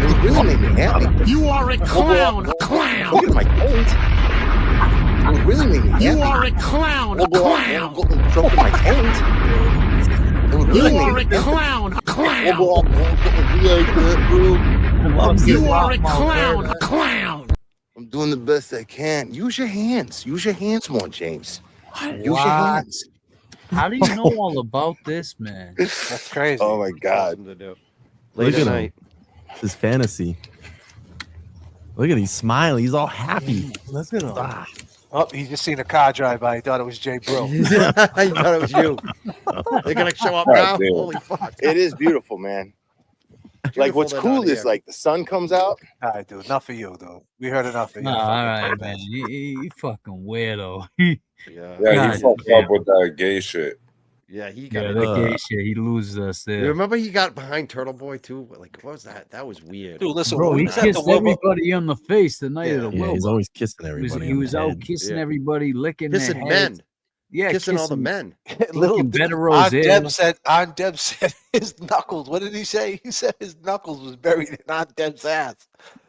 It would really make me happy. You are a clown. Clown. Look at my taint. It would really make me happy. You are a clown. Clown. Stroking my taint. It would really You make are me a happy. clown. Clown. Loves You it. are a clown. Clown. I'm doing the best I can. Use your hands. Use your hands more, James. Use your Wow. hands. How do you know all about this, man? That's crazy. Oh my God. Awesome to do. Look Late at at him. night. It's his fantasy. Look at him. He's smiling. He's all happy. Look at him. Oh, he just seen a car drive by. He thought it was Jay Brill. I thought it was you. They're gonna show up now. Holy fuck! It is beautiful, man. Like what's Beautiful, they're cool not is here. like the sun comes out. All right, dude. Enough for you, dude. We heard enough of you. No, all fucking right, dumbass. man. You fucking weirdo. Yeah, Yeah, God he fucked damn. up with that gay shit. yeah, he got Yeah, it. that gay shit. He loses us You there. remember he got behind Turtle Boy too? Like, what was that? That was weird. Dude, listen. Bro, when he was at the kissed Wilbur, everybody on the face the night of the Yeah, Wilbur. he's always kissing He was, everybody. he on was the out head. kissing Yeah. everybody, licking Kissing their heads. men. Yeah, Kissing all the men. little Looking better Aunt Deb Rosella. said. Aunt Deb said his knuckles. What did he say? He said his knuckles was buried in Aunt Deb's ass.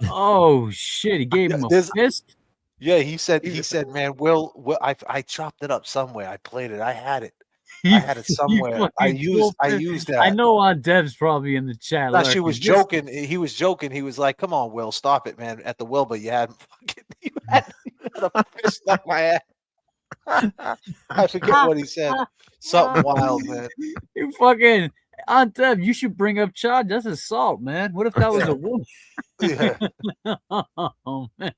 Oh shit! He gave him a There's- fist. Yeah, he said. He said, "Man, Will, I chopped it up somewhere. I played it. I had it. I had it You somewhere. I fucking used fool. that. I know Aunt Deb's probably in the chat. No, she lurking. was Just- joking. He was joking. He was like, "Come on, Will, stop it, man." At the Wilbur, you had fucking you had a fist up my ass. I forget what he said. Something wild, man. You fucking Aunt Deb, you should bring up charge. That's assault, man. What if that was Yeah. a woman? Yeah. Oh man.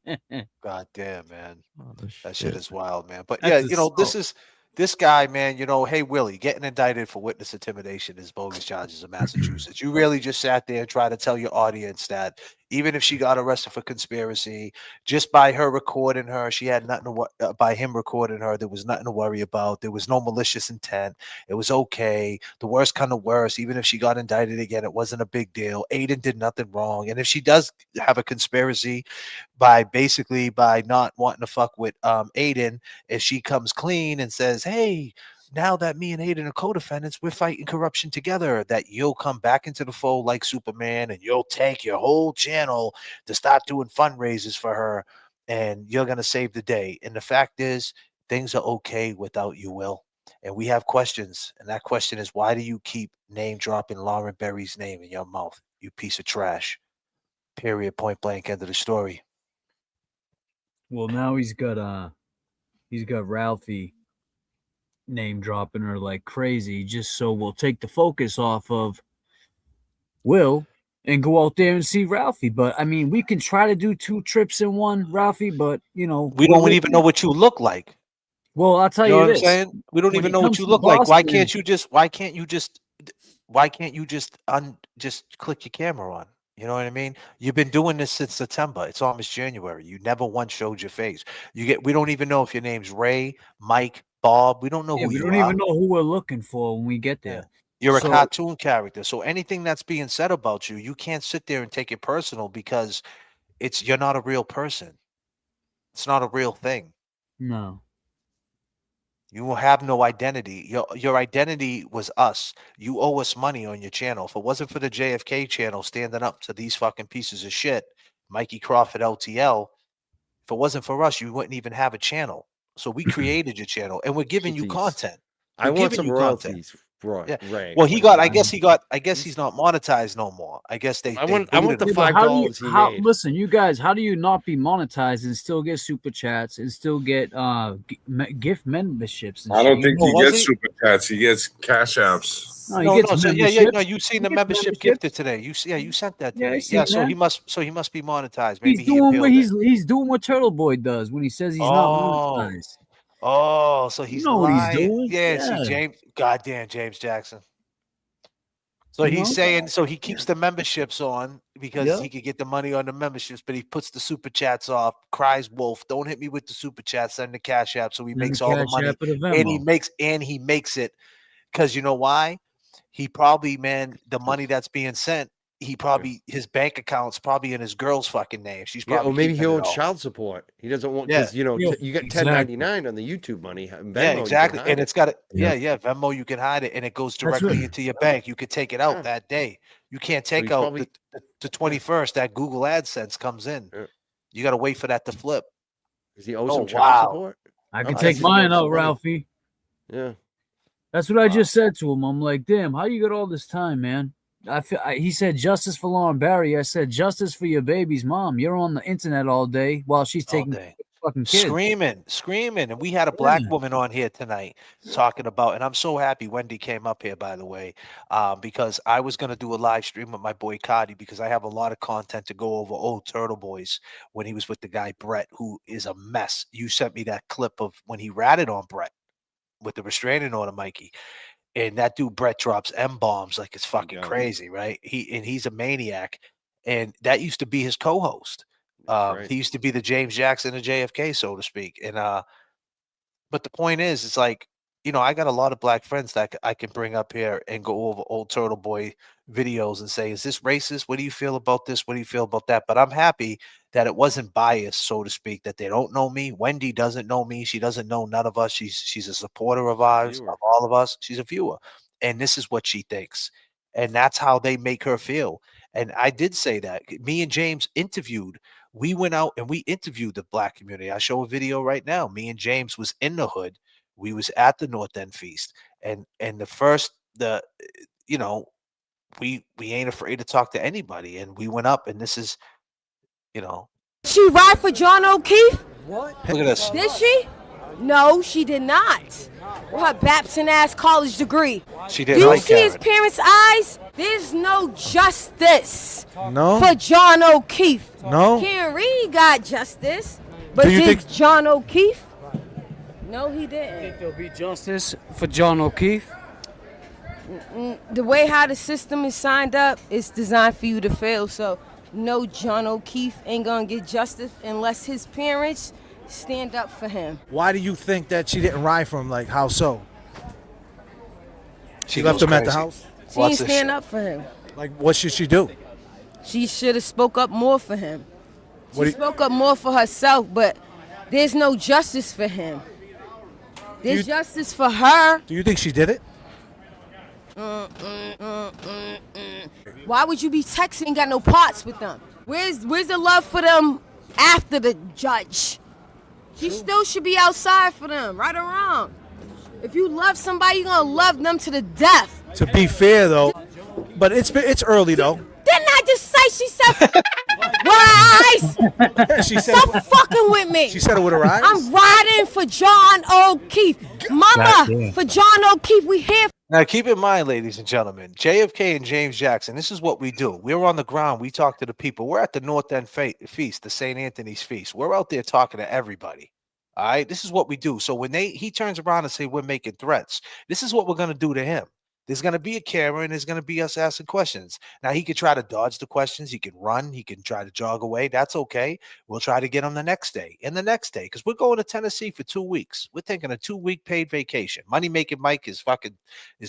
God damn, man. Oh, That shit is wild, man. But That's yeah, you know, this assault. is this guy, man. You know, hey Willie, getting indicted for witness intimidation is bogus charges in Massachusetts. You really just sat there and tried to tell your audience that even if she got arrested for conspiracy, just by her recording her, she had nothing to by him recording her, there was nothing to worry about. There was no malicious intent. It was okay. The worst kind of worse. Even if she got indicted again, it wasn't a big deal. Aiden did nothing wrong. And if she does have a conspiracy by not wanting to fuck with Aiden, if she comes clean and says, hey, now that me and Aiden are co-defendants, we're fighting corruption together, that you'll come back into the fold like Superman and you'll take your whole channel to start doing fundraisers for her and you're going to save the day. And the fact is, things are okay without you, Will. and we have questions. And that question is, why do you keep name dropping Lauren Berry's name in your mouth? You piece of trash. Period. Point blank. End of the story. Well, now he's got Ralphie name dropping her like crazy, just so we'll take the focus off of Will and go out there and see Ralphie. But I mean, we can try to do 2 trips in one, Ralphie, but you know, We don't even know what you look like. Well, I'll tell You know you what I'm this. saying? We don't When even it know what comes you to look like. Why Boston- can't you just click your camera on? You know what I mean? You've been doing this since September. It's almost January. You never once showed your face. We don't even know if your name's Ray, Mike, Bob. We don't know Yeah, who we you don't are. even know who we're looking for when we get there. You're a So- cartoon character. So anything that's being said about you, you can't sit there and take it personal because you're not a real person. It's not a real thing. No. You will have no identity. Your identity was us. You owe us money on your channel. If it wasn't for the JFK channel standing up to these fucking pieces of shit, Mikey Crawford LTL, if it wasn't for us, you wouldn't even have a channel. So we created your channel and we're giving you Jeez. content. I We're want giving some you content. royalties, Ray. Yeah. Ray, Well, when I guess he's not monetized no more. I guess they I want the booted him. Yeah, but $5 he made. Listen, you guys, how do you not be monetized and still get super chats and still get gift memberships? And I don't shit? think You he know, gets super chats. He gets cash apps. No, he No, gets no, so yeah, memberships. no, you seen the He gets membership memberships. gifted today. You sent that to Yeah, I me. seen Yeah, so that. he must be monetized. Maybe He's he doing what appealed it. he's doing what Turtle Boy does when he says he's not Oh. monetized. Oh, so You he's know what he's lying. doing. Yeah, see, Yeah. goddamn James Jackson. So You he's know? saying, so he keeps the memberships on because Yeah. he could get the money on the memberships, but he puts the super chats off. Cries wolf, don't hit me with the super chat. Send the cash app, so he Send the makes all the Cash money, App or the and he Venmo. makes it because you know why? He probably, man, the money that's being sent, his bank account's probably in his girl's fucking name. She's Yeah, probably or maybe he keeping it owns all. child support. He doesn't want Yeah. because you get Exactly. $10.99 on the YouTube money. Venmo, Yeah, exactly. You can hide And it. it's got Venmo, you can hide it, and it goes That's directly right. into your bank. You could take it out that day. You can't take he's out probably- the 21st. That Google AdSense comes in. You got to wait for that to flip. Does he owe Oh, some child wow. support? I can Oh, take that's- mine out, money. Ralphie. Yeah. That's what I just said to him. I'm like, damn, how you got all this time, man? He said justice for Lauren Barry. I said justice for your baby's mom. You're on the internet all day while she's taking care of fucking kids. Screaming. And we had a black woman on here tonight talking about, and I'm so happy Wendy came up here, by the way, because I was going to do a live stream with my boy Cody because I have a lot of content to go over old Turtle Boys when he was with the guy Brett, who is a mess. You sent me that clip of when he ratted on Brett with the restraining order, Mikey. And that dude Brett drops M-bombs like it's fucking crazy, right? He's a maniac. And that used to be his co-host. He used to be the James Jackson of JFK, so to speak. And but the point is, it's like, I got a lot of black friends that I can bring up here and go over old Turtle Boy videos and say, is this racist? What do you feel about this? What do you feel about that? But I'm happy that it wasn't biased, so to speak, that they don't know me. Wendy doesn't know me. She doesn't know none of us. She's a supporter of ours, of all of us. She's a viewer. And this is what she thinks. And that's how they make her feel. And I did say that. Me and James interviewed. We went out and we interviewed the black community. I show a video right now. Me and James was in the hood. We was at the North End Feast. And we ain't afraid to talk to anybody. And we went up and this is, She ride for John O'Keefe? What? Look at this. Did she? No, she did not. With her Babson ass college degree. She Do didn't you like see his Karen. parents' eyes? There's no justice No? for John O'Keefe. No? Karen Reed got justice, but Do you did think- John O'Keefe? No, he didn't. Think there'll be justice for John O'Keefe? The way how the system is signed up, it's designed for you to fail. So, no, John O'Keefe ain't gonna get justice unless his parents stand up for him. Why do you think that she didn't ride for him? Like, how so? She left goes him at the crazy. house? She didn't stand up for him. Like, what should she do? She should have spoke up more for him. What She do you- spoke up more for herself, but there's no justice for him. There's justice for her. Do you think she did it? Why would you be texting and got no parts with them? Where's the love for them after the judge? She still should be outside for them, right or wrong. If you love somebody, you're gonna love them to the death. To be fair though, but it's early though. Didn't I just say she said rise? She said Stop fucking with me. She said it with her eyes. I'm riding for John O'Keefe. Mama, Yeah. for John O'Keefe, we here. Now, keep in mind, ladies and gentlemen, JFK and James Jackson, this is what we do. We're on the ground. We talk to the people. We're at the North End Feast, the St. Anthony's Feast. We're out there talking to everybody. All right? This is what we do. So when he turns around and say we're making threats, this is what we're going to do to him. There's going to be a camera, and there's going to be us asking questions. Now, he could try to dodge the questions. He can run. He can try to jog away. That's okay. We'll try to get him the next day and the next day because we're going to Tennessee for 2 weeks. We're taking a 2-week paid vacation. Money Making Mike is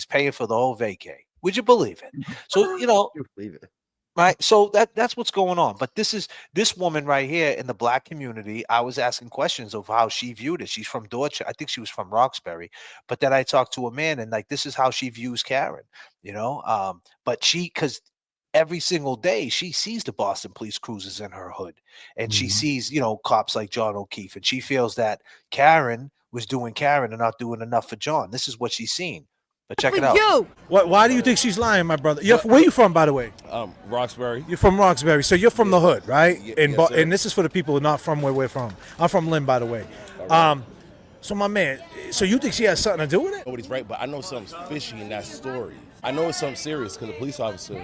paying for the whole vacay. Would you believe it? So, believe it. Right. So that's what's going on. But this woman right here in the Black community. I was asking questions of how she viewed it. She's from Dorchester. I think she was from Roxbury. But then I talked to a man and this is how she views Karen, but because every single day she sees the Boston police cruisers in her hood and she sees, cops like John O'Keefe, and she feels that Karen was doing Karen and not doing enough for John. This is what she's seen. But check it out. Why do you think she's lying, my brother? Where you from, by the way? Roxbury. You're from Roxbury, so you're from the hood, right? Yes, sir. And this is for the people not from where we're from. I'm from Lynn, by the way. So my man, so you think she has something to do with it? Nobody's right, but I know something's fishy in that story. I know it's something serious because the police officer.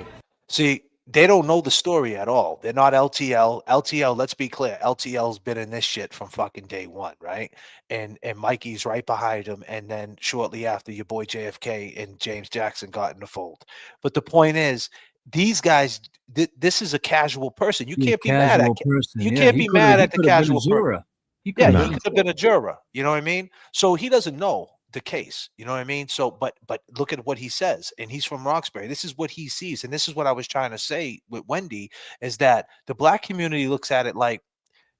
See, they don't know the story at all. They're not LTL. LTL, let's be clear. LTL's been in this shit from fucking day one, right? And Mikey's right behind him. And then shortly after, your boy JFK and James Jackson got in the fold. But the point is, these guys, this is a casual person. You can't be mad at you can't be mad at the casual person. He could have been a juror. You know what I mean? So he doesn't know the case. You know what I mean? So, but look at what he says, and he's from Roxbury. This is what he sees, and this is what I was trying to say with Wendy is that the Black community looks at it like,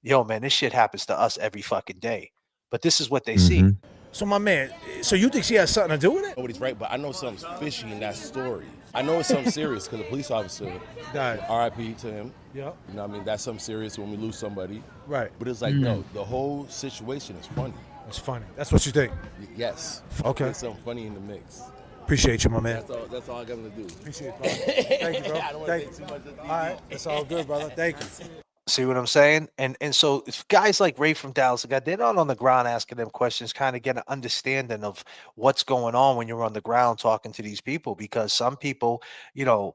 yo, man, this shit happens to us every fucking day. But this is what they see. So my man, so you think she has something to do with it? Nobody's right, but I know something's fishy in that story. I know it's something serious because the police officer died. RIP to him. Yeah. You know what I mean? That's something serious when we lose somebody. Right. But it's like, no, the whole situation is funny. It's funny. That's what you think? Yes. Okay. There's something funny in the mix. Appreciate you, my man. That's all I got to do. Appreciate it, bro. Thank you, bro. I don't Thank want to you. take too much of the All right. It's all good, brother. Thank you. See what I'm saying? And so if guys like Ray from Dallas, they're not on the ground asking them questions, kind of get an understanding of what's going on when you're on the ground talking to these people. Because some people, the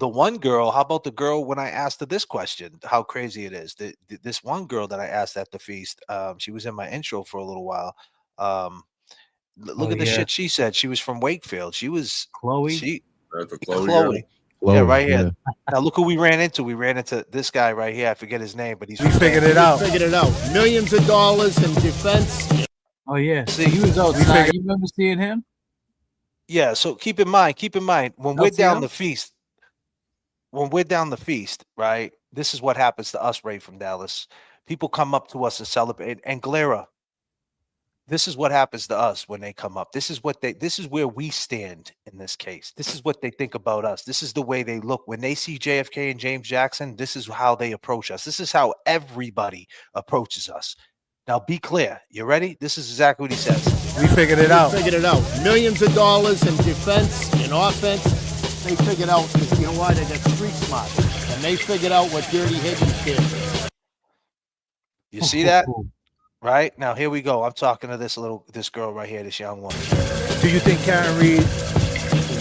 one girl, how about the girl when I asked her this question, how crazy it is? This one girl that I asked at the feast, she was in my intro for a little while. Look at the shit she said. She was from Wakefield. She was Chloe. Chloe. Yeah, right here. Now look who we ran into. We ran into this guy right here. I forget his name, but we figured it out. Figured it out. Millions of dollars in defense. Oh yeah. See, he was outside. You remember seeing him? Yeah. So keep in mind when we're down the feast, right? This is what happens to us, Ray from Dallas. People come up to us and celebrate. And Glera, this is what happens to us when they come up. This is where we stand in this case. This is what they think about us. This is the way they look. When they see JFK and James Jackson, this is how they approach us. This is how everybody approaches us. Now be clear. You ready? This is exactly what he says. We figured it out. Figured it out. Millions of dollars in defense and offense. They figured out, you know why? They got street smart. And they figured out what Dirty Higgins did. You see that? Right now, here we go. I'm talking to this girl right here, this young woman. Do you think Karen Reed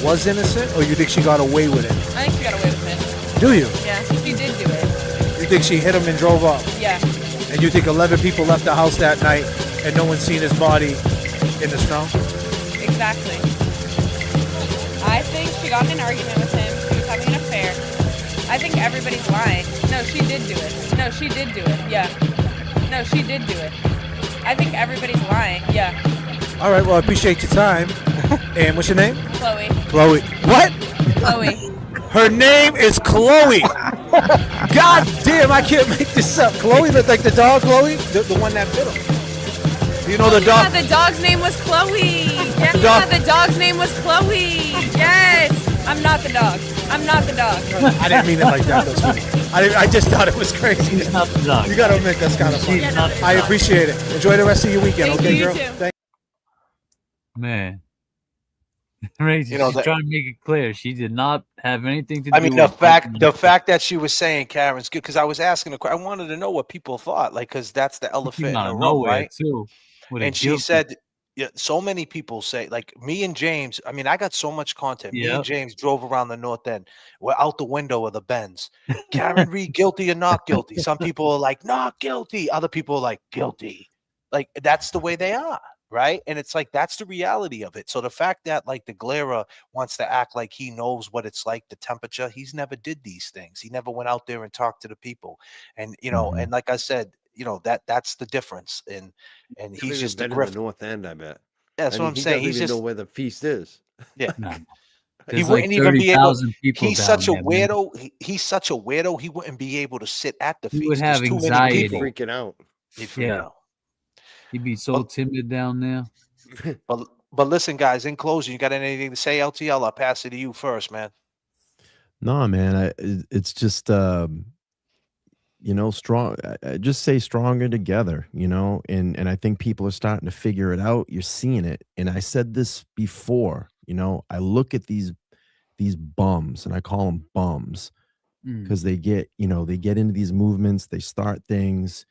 was innocent, or you think she got away with it? I think she got away with it. Do you? Yeah, she did do it. You think she hit him and drove off? Yeah. And you think 11 people left the house that night and no one's seen his body in the snow? Exactly. I think she got in an argument with him. She was having an affair. I think everybody's lying. No, she did do it. No, she did do it. Yeah. No, she did do it. I think everybody's lying. Yeah. All right. Well, I appreciate your time. And what's your name? Chloe. Chloe. What? Chloe. Her name is Chloe. God damn, I can't make this up. Chloe looked like the dog, Chloe? The one that bit him. You know the dog? Yeah, the dog's name was Chloe. Yeah, the dog's name was Chloe. Yes. I'm not the dog. I'm not the dog. I didn't mean it like that, though, sweetie. I just thought it was crazy. She's not the dog. You got to admit that's kind of funny. I appreciate it. Enjoy the rest of your weekend, okay, girl? Man. Rachel, You know, she's that, trying to make it clear. She did not have anything to I do mean, with the fact that she was saying Karen's good, because I was asking her, I wanted to know what people thought, like, because that's the Came elephant in out the of room, nowhere right? too. With a And she guilty. said, yeah, so many people say, like me and James. I mean, I got so much content. Me Yeah. and James drove around the North End. We're out the window of the Benz. Karen Reed, guilty or not guilty? Some people are like, not guilty. Other people are like, guilty. Like, that's the way they are, right? And it's like, that's the reality of it. So the fact that, like, the Glera wants to act like he knows what it's like, the temperature, he's never did these things. He never went out there and talked to the people. And, you know, and like I said, you know, that's the difference. And Never he's even just a been in the grifter. North End, I bet. Yeah, that's I what mean, I'm he saying. doesn't He's even know just, where the feast is. yeah. No. He There's like wouldn't even be able. 30,000 people He's down such a there, man. weirdo. He's such a weirdo. He wouldn't be able to sit at the He feast. would have There's too many anxiety. people. Freaking out. He'd freak out. He'd be so timid down there. But listen, guys. In closing, you got anything to say, LTL? I'll pass it to you first, man. No, man. It's just you know, strong. I just say stronger together. You know, and I think people are starting to figure it out. You're seeing it, and I said this before. You know, I look at these bums, and I call them bums because they get, you know, they get into these movements, they start things,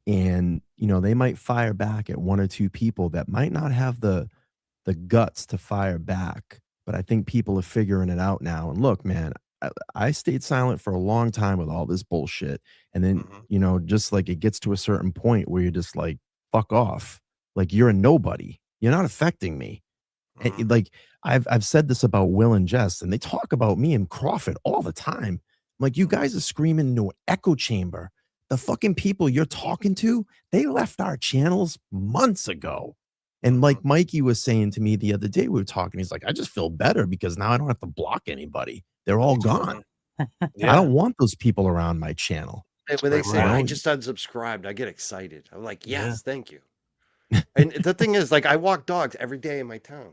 and you know, they might fire back at one or two people that might not have the guts to fire back. But I think people are figuring it out now. And look, man, I stayed silent for a long time with all this bullshit. And then, you know, just like it gets to a certain point where you're just like, fuck off. Like, you're a nobody. You're not affecting me. And, like, I've said this about Will and Jess, and they talk about me and Crawford all the time. Like, you guys are screaming into an echo chamber. The fucking people you're talking to, they left our channels months ago. And like Mikey was saying to me the other day, we were talking, he's like, I just feel better because now I don't have to block anybody. They're all gone. I don't want those people around my channel. And when they say, You know? I just unsubscribed, I get excited. I'm like, yes, thank you. And the thing is, like, I walk dogs every day in my town.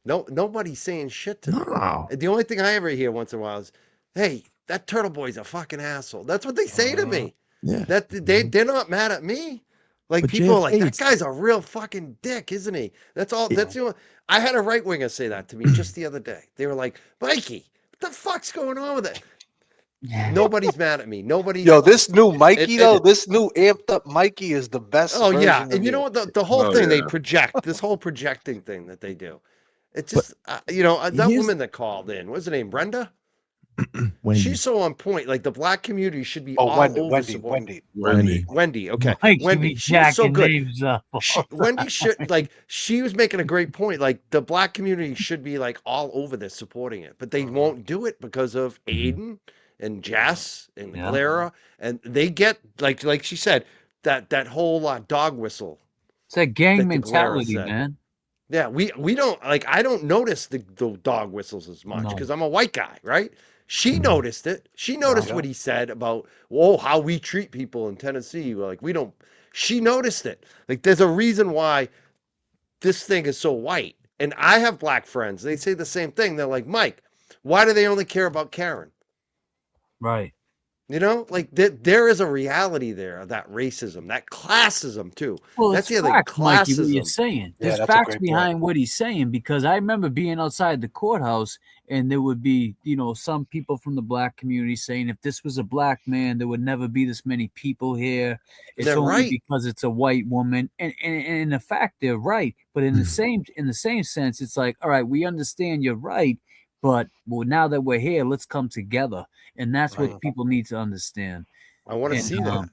Nobody's saying shit to me. And the only thing I ever hear once in a while is, hey, that turtle boy's a fucking asshole. That's what they say to me. Yeah. That they're not mad at me. Like, But people are like, JFK, that guy's a real fucking dick, isn't he? That's all. That's the only. I had a right winger say that to me just the other day. They were like, Mikey, what the fuck's going on with it? Nobody's mad at me. Nobody's. Yo, this new Mikey, It- though, it- this new amped up Mikey is the best. Oh yeah, version and of you know what? The whole Oh, thing they yeah. project, this whole projecting thing that they do. It's just you know, that here's- woman that called in, what's her name, Brenda? Wendy. She's so on point. Like, the black community should be Oh, all Wendy, over Wendy, support. Wendy. Wendy. Okay, Mike, you Wendy. be She was so jacking good. names up all the Wendy should, like, she was making a great point. Like, the black community should be like all over this supporting it, but they won't do it because of Aiden and Jess and Yeah. Clara, and they get like she said, that whole dog whistle. It's that gang that the Clara mentality, said. man. Yeah, we don't, like, I don't notice the dog whistles as much No. because I'm a white guy, right? She noticed it. She noticed what he said about, whoa, how we treat people in Tennessee. Like, we don't. She noticed it. Like, there's a reason why this thing is so white. And I have black friends. They say the same thing. They're like, Mike, why do they only care about Karen? Right. You know, like, there is a reality there of that racism, that classism too. Well, That's it's the other facts, Mikey, what you're classism. saying. Yeah, There's that's a facts great behind what he's saying, because I remember being outside the courthouse and there would be, you know, some people from the black community saying if this was a black man, there would never be this many people here. It's They're only right. because it's a white woman. And in the fact, they're right. But in the same sense, it's like, all right, we understand you're right, but well, now that we're here, let's come together. And that's what people need to understand. I want to And, see that.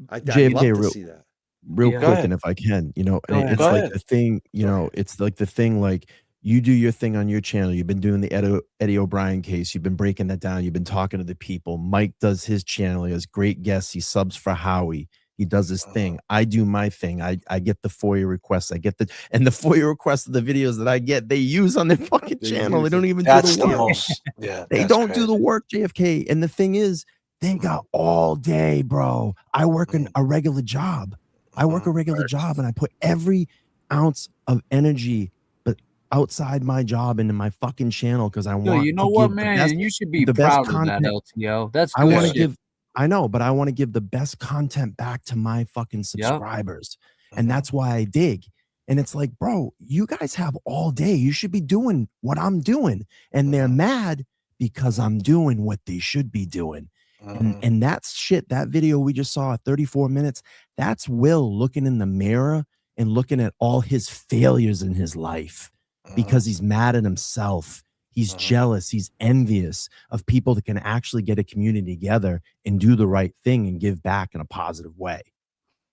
I'd JFK, love to real, see that. real Yeah. Go quick, ahead. and if I can, you know, Go and ahead. it's Go like ahead. the thing, you know, it's like the thing, like, you do your thing on your channel. You've been doing the Eddie O'Brien case. You've been breaking that down. You've been talking to the people. Mike does his channel. He has great guests. He subs for Howie. He does his thing. I do my thing. I get the FOIA requests. I get and the FOIA requests of the videos that I get, they use on their fucking They channel. They use don't it. even That's do the the work. most. Yeah, They that's don't crazy. do the work, JFK. And the thing is, they got all day, bro. I work a regular job. I work a regular job, and I put every ounce of energy, but outside my job, into my fucking channel, because I Yo, want you know to what, give man? the best, And you should be the best proud of that, content. LTO. That's I good want to shit. give. I know, but I want to give the best content back to my fucking subscribers, and that's why I dig. And it's like, bro, you guys have all day. You should be doing what I'm doing. And they're mad because I'm doing what they should be doing. And that's shit. That video we just saw, 34 minutes, that's Will looking in the mirror and looking at all his failures in his life because he's mad at himself. He's jealous. He's envious of people that can actually get a community together and do the right thing and give back in a positive way.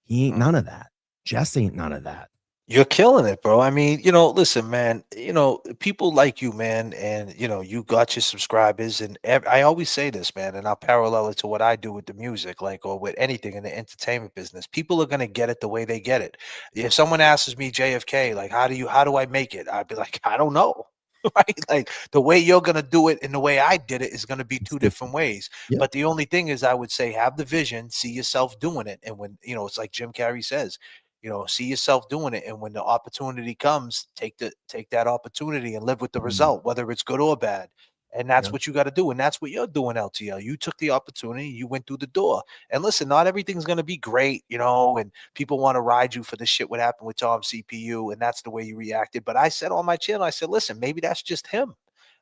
He ain't none of that. Jess ain't none of that. You're killing it, bro. I mean, listen, man, people like you, man, and, you got your subscribers. And I always say this, man, and I'll parallel it to what I do with the music, like, or with anything in the entertainment business. People are going to get it the way they get it. If someone asks me, JFK, like, how do I make it? I'd be like, I don't know. Right? Like, the way you're going to do it and the way I did it is going to be two different ways. Yep. But the only thing is, I would say, have the vision, see yourself doing it. And when, it's like Jim Carrey says, see yourself doing it. And when the opportunity comes, take that opportunity and live with the result, whether it's good or bad. And that's what you got to do. And that's what you're doing, LTL. You took the opportunity, you went through the door. And listen, not everything's going to be great, and people want to ride you for the shit what happened with Tom CPU, and that's the way you reacted. But I said on my channel, I said, listen, maybe that's just him.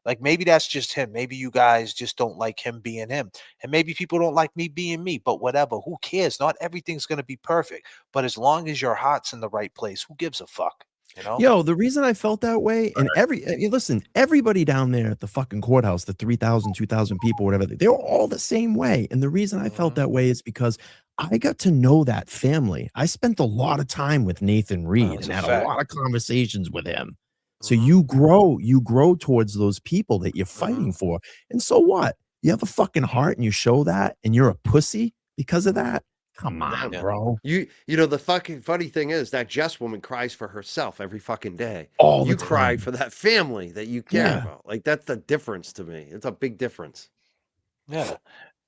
Like, maybe that's just him. Maybe you guys just don't like him being him. And maybe people don't like me being me, but whatever. Who cares? Not everything's going to be perfect. But as long as your heart's in the right place, who gives a fuck? Yo, the reason I felt that way, and listen, everybody down there at the fucking courthouse, the 3,000, 2,000 people, whatever, they were all the same way. And the reason I felt that way is because I got to know that family. I spent a lot of time with Nathan Reed and had a lot of conversations with him. So you grow towards those people that you're fighting for. And so what? You have a fucking heart and you show that and you're a pussy because of that? Come on, bro. You know, the fucking funny thing is that Jess woman cries for herself every fucking day. All the you time. cry for that family that you care Yeah. about. Like, that's the difference to me. It's a big difference. Yeah.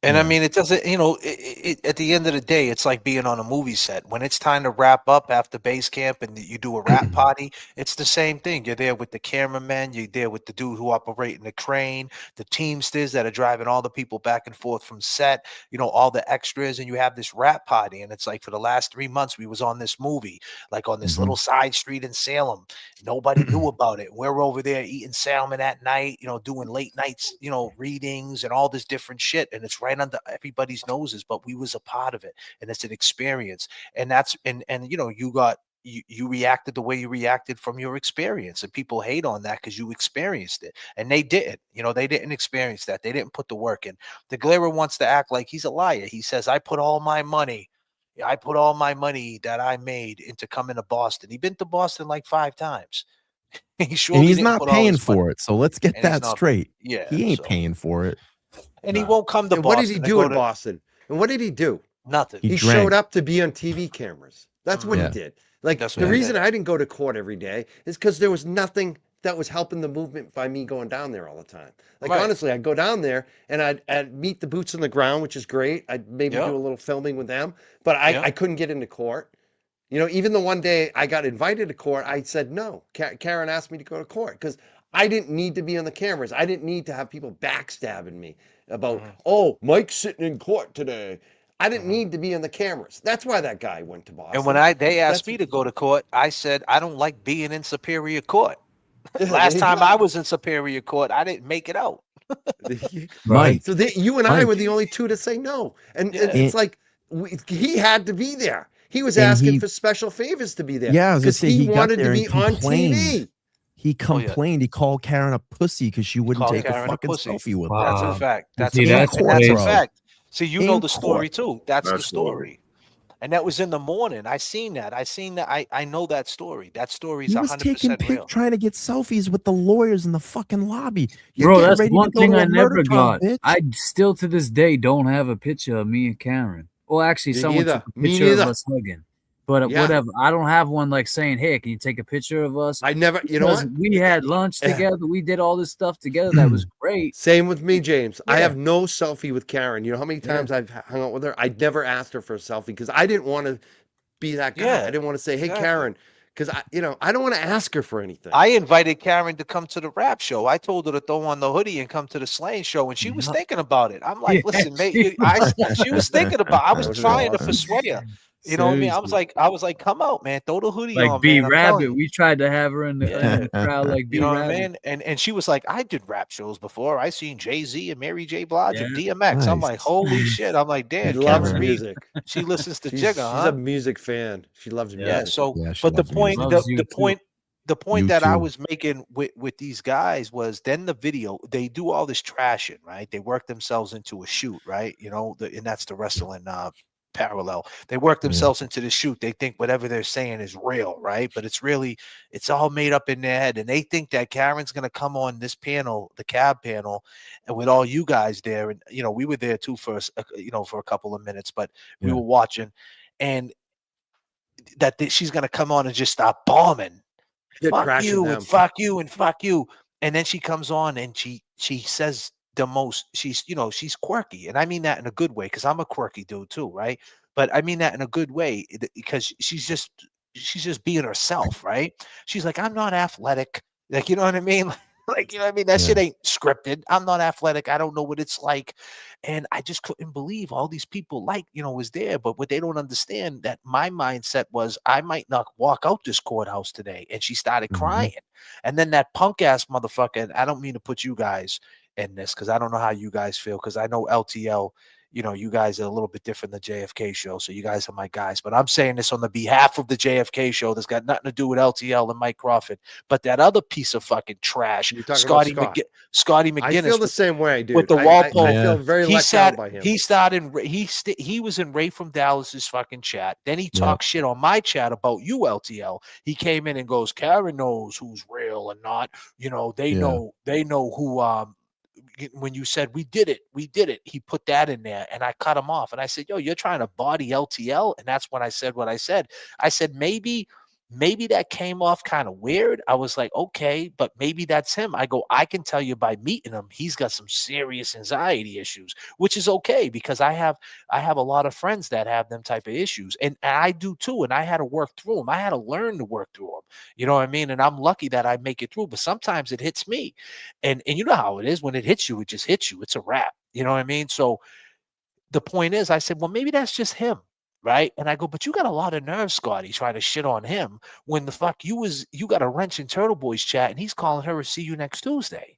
And I mean, it doesn't, at the end of the day, it's like being on a movie set. When it's time to wrap up after base camp and you do a rap party, it's the same thing. You're there with the cameraman, you're there with the dude who operating the crane, the teamsters that are driving all the people back and forth from set, all the extras, and you have this rap party. And it's like, for the last 3 months, we was on this movie, like on this little side street in Salem. Nobody knew about it. We're over there eating salmon at night, doing late nights, readings and all this different shit. And it's right under everybody's noses, but we was a part of it, and it's an experience. And that's and you reacted the way you reacted from your experience, and people hate on that because you experienced it, and they didn't. They didn't experience that. They didn't put the work in. The Glairer wants to act like he's a liar. He says, I put all my money that I made into coming to Boston. He's been to Boston like 5 times. And he's not paying for it. So let's get that straight. Yeah, he ain't paying for it. And he won't come to And Boston. what did he do in Boston? And what did he do? Nothing. He showed up to be on TV cameras. That's what he did. Like, That's the what he reason did. I didn't go to court every day is because there was nothing that was helping the movement by me going down there all the time. Like, Right. honestly, I'd go down there and I'd meet the boots on the ground, which is great. I'd maybe do a little filming with them, but I couldn't get into court. Even the one day I got invited to court, I said no. Karen asked me to go to court because I didn't need to be on the cameras. I didn't need to have people backstabbing me about, oh, Mike's sitting in court today. I didn't need to be on the cameras. That's why that guy went to Boston. And when they asked me to go to court, I said, I don't like being in Superior Court. Yeah, Last there you time go. I was in Superior Court, I didn't make it out. Mike. So you and I Mike. were the only two to say no. And Yeah. it's like, he had to be there. He was And asking he- for special favors to be there. Yeah, I was gonna because say he got wanted there to and be on complained. TV. He complained. He called Karen a pussy because she wouldn't called take a Karen a fucking pussy. selfie with That's her. a fact. That's See, a that's fact. And that's a crazy. fact. See, you know In the story court. too. That's the That's story. And that was in the morning. I seen that. I know that story. That story is He was 100% taking real. trying to get selfies with the lawyers in the fucking lobby. You're Bro, getting that's ready to one go thing to a I murder never trial, got. bitch. I still to this day don't have a picture of me and Karen. Well, actually, Me someone neither. took a Me picture of neither. us hugging. But Yeah. whatever. I don't have one like saying, hey, can you take a picture of us? I never, you know Because what? we had lunch together. We did all this stuff together. That was great. Same with me, James. I Yeah. have no selfie with Karen. You know how many times I've hung out with her? I never asked her for a selfie because I didn't want to be that guy. Yeah, I didn't want to say, hey, exactly. Karen, because I don't want to ask her for anything. I invited Karen to come to the rap show. I told her to throw on the hoodie and come to the slaying show, and she was thinking about it. I'm like, Yeah, listen, mate, she she was thinking about. I was That was trying to awesome. persuade her. You know what I mean? Seriously. I was like, come out, man, throw the hoodie Like on, B man. I'm telling Rabbit. you. We tried to have her in the crowd like You B know what I Rabbit. mean? And she was like, I did rap shows before. I seen Jay-Z and Mary J. Blige and Yeah. DMX. I'm like, Nice. holy shit. I'm like, She damn, loves Karen Reed, music. she listens to She's Jigga, she's a huh? music fan. She loves Yeah. music. So, Yeah, she but the loves music. point, Loves you too. the point You that I too. was making with these guys was then the video, they do all this trashing, right? They work themselves into a shoot, right? You know, and that's the wrestling parallel. They work themselves into the shoot. They think whatever they're saying is real, right? But it's all made up in their head. And they think that Karen's gonna come on this panel, the cab panel, and with all you guys there. And you know, we were there too for for a couple of minutes, but we Yeah. were watching, and she's gonna come on and just start bombing. They're Fuck trashing you and them. fuck you and fuck you. And then she comes on and she says the most, she's quirky. And I mean that in a good way, because I'm a quirky dude too, right? But I mean that in a good way because she's just being herself, right? She's like, I'm not athletic. Like, you know what I mean? Like, you know what I mean? That shit ain't scripted. I'm not athletic. I don't know what it's like. And I just couldn't believe all these people was there. But what they don't understand, that my mindset was I might not walk out this courthouse today. And she started crying. And then that punk ass motherfucker, and I don't mean to put you guys in this because I don't know how you guys feel, because I know LTL, you guys are a little bit different than JFK show. So you guys are my guys. But I'm saying this on the behalf of the JFK show. That's got nothing to do with LTL and Mike Crawford. But that other piece of fucking trash, You're talking about Scott. Scotty I feel McGinnis the same way, dude. with the I Walpole. feel very he let sat, down by him. he was in Ray from Dallas's fucking chat. Then he talked shit on my chat about you, LTL. He came in and goes, Karen knows who's real or not. They know who when you said we did it, he put that in there, and I cut him off, and I said, yo, you're trying to body LTL. And that's when I said what I said. I said, maybe that came off kind of weird. I was like, okay, but maybe that's him. I go, I can tell you by meeting him, he's got some serious anxiety issues, which is okay, because I have a lot of friends that have them type of issues, and I do too. And I had to work through them. I had to learn to work through them. You know what I mean? And I'm lucky that I make it through, but sometimes it hits me, and you know how it is when it hits you, it just hits you. It's a wrap. You know what I mean? So the point is, I said, well, maybe that's just him. Right. And I go, but you got a lot of nerve, Scotty, trying to shit on him when the fuck you got a wrench in Turtle Boy's chat, and he's calling her a see you next Tuesday.